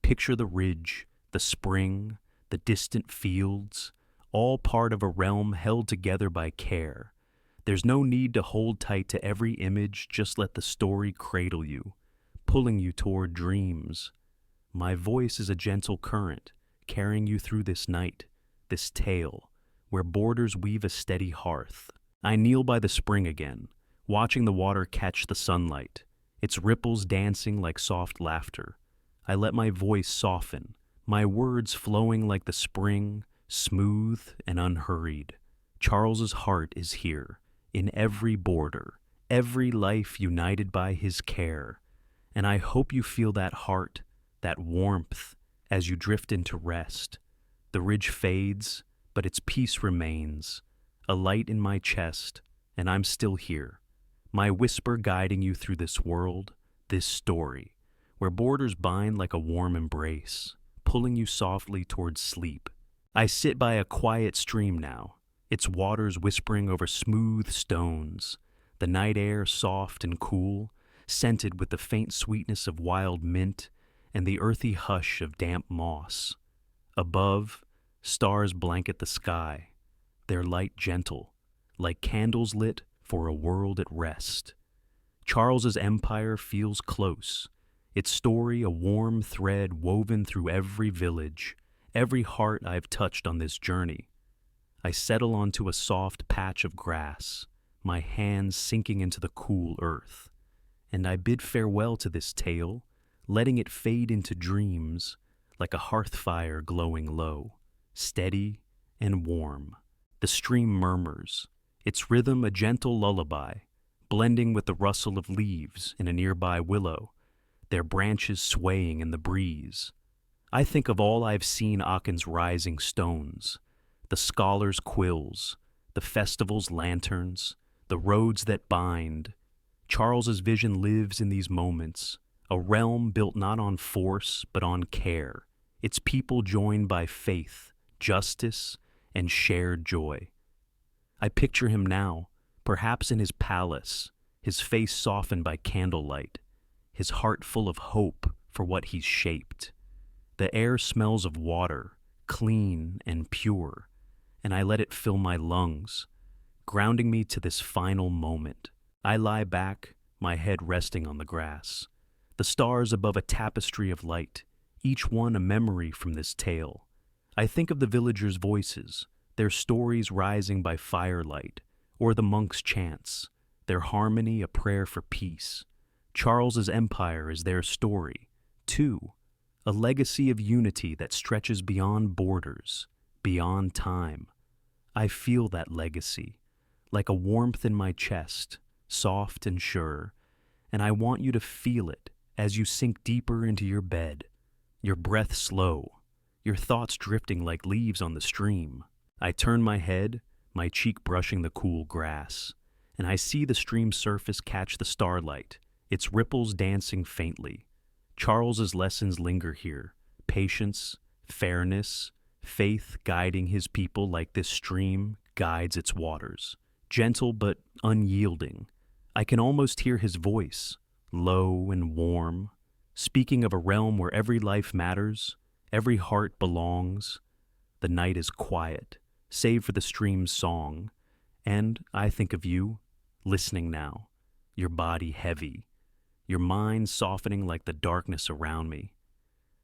Picture the ridge, the spring, the distant fields, all part of a realm held together by care. There's no need to hold tight to every image, just let the story cradle you, pulling you toward dreams. My voice is a gentle current, carrying you through this night, this tale, where borders weave a steady hearth. I kneel by the spring again, watching the water catch the sunlight, its ripples dancing like soft laughter. I let my voice soften, my words flowing like the spring, smooth and unhurried. Charles's heart is here, in every border, every life united by his care. And I hope you feel that heart, that warmth, as you drift into rest. The ridge fades, but its peace remains, a light in my chest, and I'm still here, my whisper guiding you through this world, this story, where borders bind like a warm embrace, pulling you softly towards sleep. I sit by a quiet stream now, its waters whispering over smooth stones, the night air soft and cool, scented with the faint sweetness of wild mint and the earthy hush of damp moss. Above, stars blanket the sky, their light gentle, like candles lit for a world at rest. Charles's empire feels close, its story a warm thread woven through every village, every heart I've touched on this journey. I settle onto a soft patch of grass, my hands sinking into the cool earth, and I bid farewell to this tale, letting it fade into dreams like a hearth fire glowing low, steady and warm. The stream murmurs, its rhythm a gentle lullaby, blending with the rustle of leaves in a nearby willow, their branches swaying in the breeze. I think of all I've seen Aachene's rising stones, the scholars' quills, the festival's lanterns, the roads that bind. Charles's vision lives in these moments, a realm built not on force but on care, its people joined by faith, justice, and shared joy. I picture him now, perhaps in his palace, his face softened by candlelight, his heart full of hope for what he's shaped. The air smells of water, clean and pure, and I let it fill my lungs, grounding me to this final moment. I lie back, my head resting on the grass, the stars above a tapestry of light, each one a memory from this tale. I think of the villagers' voices, their stories rising by firelight, or the monks' chants, their harmony a prayer for peace. Charles's empire is their story, too, a legacy of unity that stretches beyond borders, beyond time. I feel that legacy, like a warmth in my chest, soft and sure, and I want you to feel it as you sink deeper into your bed, your breath slow, your thoughts drifting like leaves on the stream. I turn my head, my cheek brushing the cool grass, and I see the stream's surface catch the starlight, its ripples dancing faintly. Charles's lessons linger here, patience, fairness, faith guiding his people like this stream guides its waters, gentle but unyielding. I can almost hear his voice, low and warm, speaking of a realm where every life matters, every heart belongs. The night is quiet, save for the stream's song, and I think of you, listening now, your body heavy, your mind softening like the darkness around me.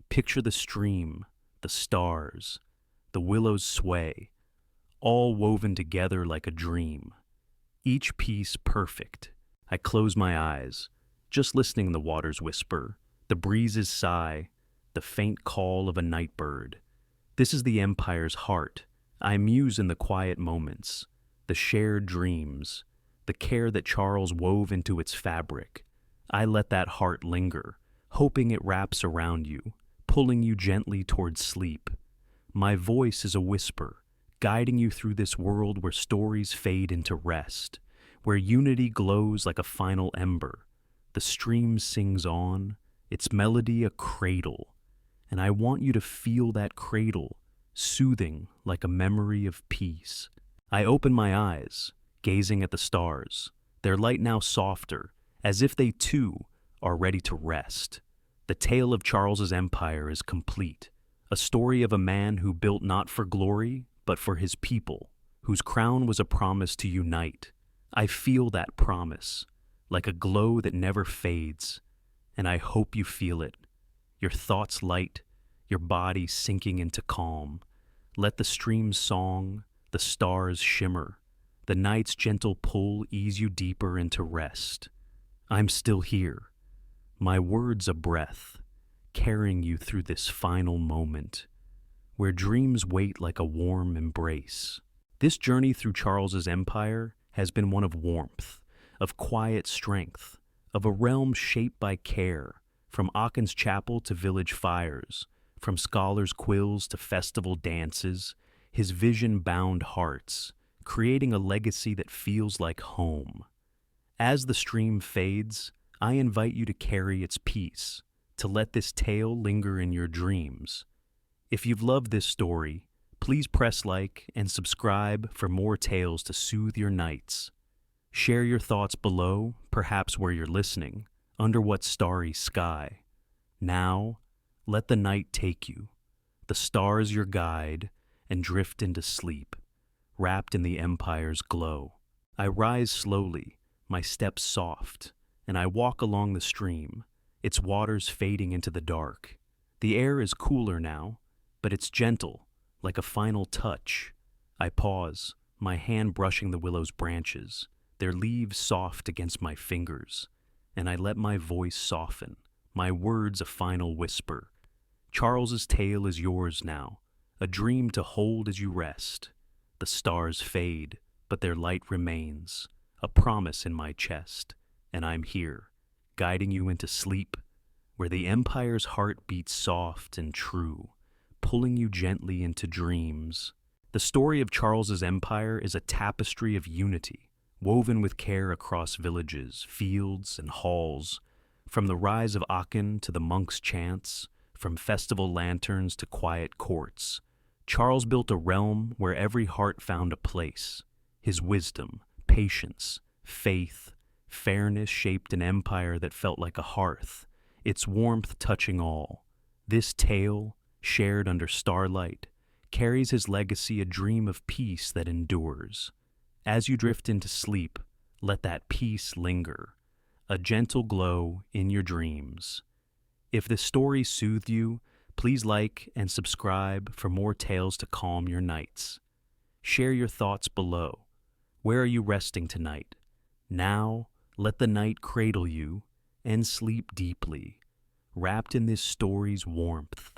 Picture the stream, the stars, the willows sway, all woven together like a dream, each piece perfect. I close my eyes, just listening the waters whisper, the breezes sigh, the faint call of a night bird. This is the empire's heart. I muse in the quiet moments, the shared dreams, the care that Charles wove into its fabric. I let that heart linger, hoping it wraps around you, pulling you gently towards sleep. My voice is a whisper, guiding you through this world where stories fade into rest, where unity glows like a final ember. The stream sings on, its melody a cradle, and I want you to feel that cradle, soothing like a memory of peace. I open my eyes, gazing at the stars, their light now softer, as if they too are ready to rest. The tale of Charles's empire is complete, a story of a man who built not for glory, but for his people, whose crown was a promise to unite. I feel that promise, like a glow that never fades, and I hope you feel it. Your thoughts light, your body sinking into calm. Let the stream's song, the stars shimmer, the night's gentle pull ease you deeper into rest. I'm still here, my words a breath, carrying you through this final moment, where dreams wait like a warm embrace. This journey through Charles's empire has been one of warmth, of quiet strength, of a realm shaped by care, from Aachene's chapel to village fires, from scholars' quills to festival dances. His vision bound hearts, creating a legacy that feels like home. As the stream fades, I invite you to carry its peace, to let this tale linger in your dreams. If you've loved this story, please press like and subscribe for more tales to soothe your nights. Share your thoughts below, perhaps where you're listening, under what starry sky. Now, let the night take you, the stars your guide, and drift into sleep, wrapped in the empire's glow. I rise slowly, my steps soft, and I walk along the stream, its waters fading into the dark. The air is cooler now, but it's gentle, like a final touch. I pause, my hand brushing the willow's branches, their leaves soft against my fingers, and I let my voice soften, my words a final whisper. Charles's tale is yours now, a dream to hold as you rest. The stars fade, but their light remains, a promise in my chest, and I'm here, guiding you into sleep, where the Empire's heart beats soft and true, pulling you gently into dreams. The story of Charles's empire is a tapestry of unity, woven with care across villages, fields, and halls, from the rise of Aachen to the monks' chants, from festival lanterns to quiet courts. Charles built a realm where every heart found a place. His wisdom, patience, faith, fairness shaped an empire that felt like a hearth, its warmth touching all. This tale, shared under starlight, carries his legacy, a dream of peace that endures. As you drift into sleep, let that peace linger, a gentle glow in your dreams. If this story soothed you, please like and subscribe for more tales to calm your nights. Share your thoughts below. Where are you resting tonight? Now, let the night cradle you and sleep deeply, wrapped in this story's warmth.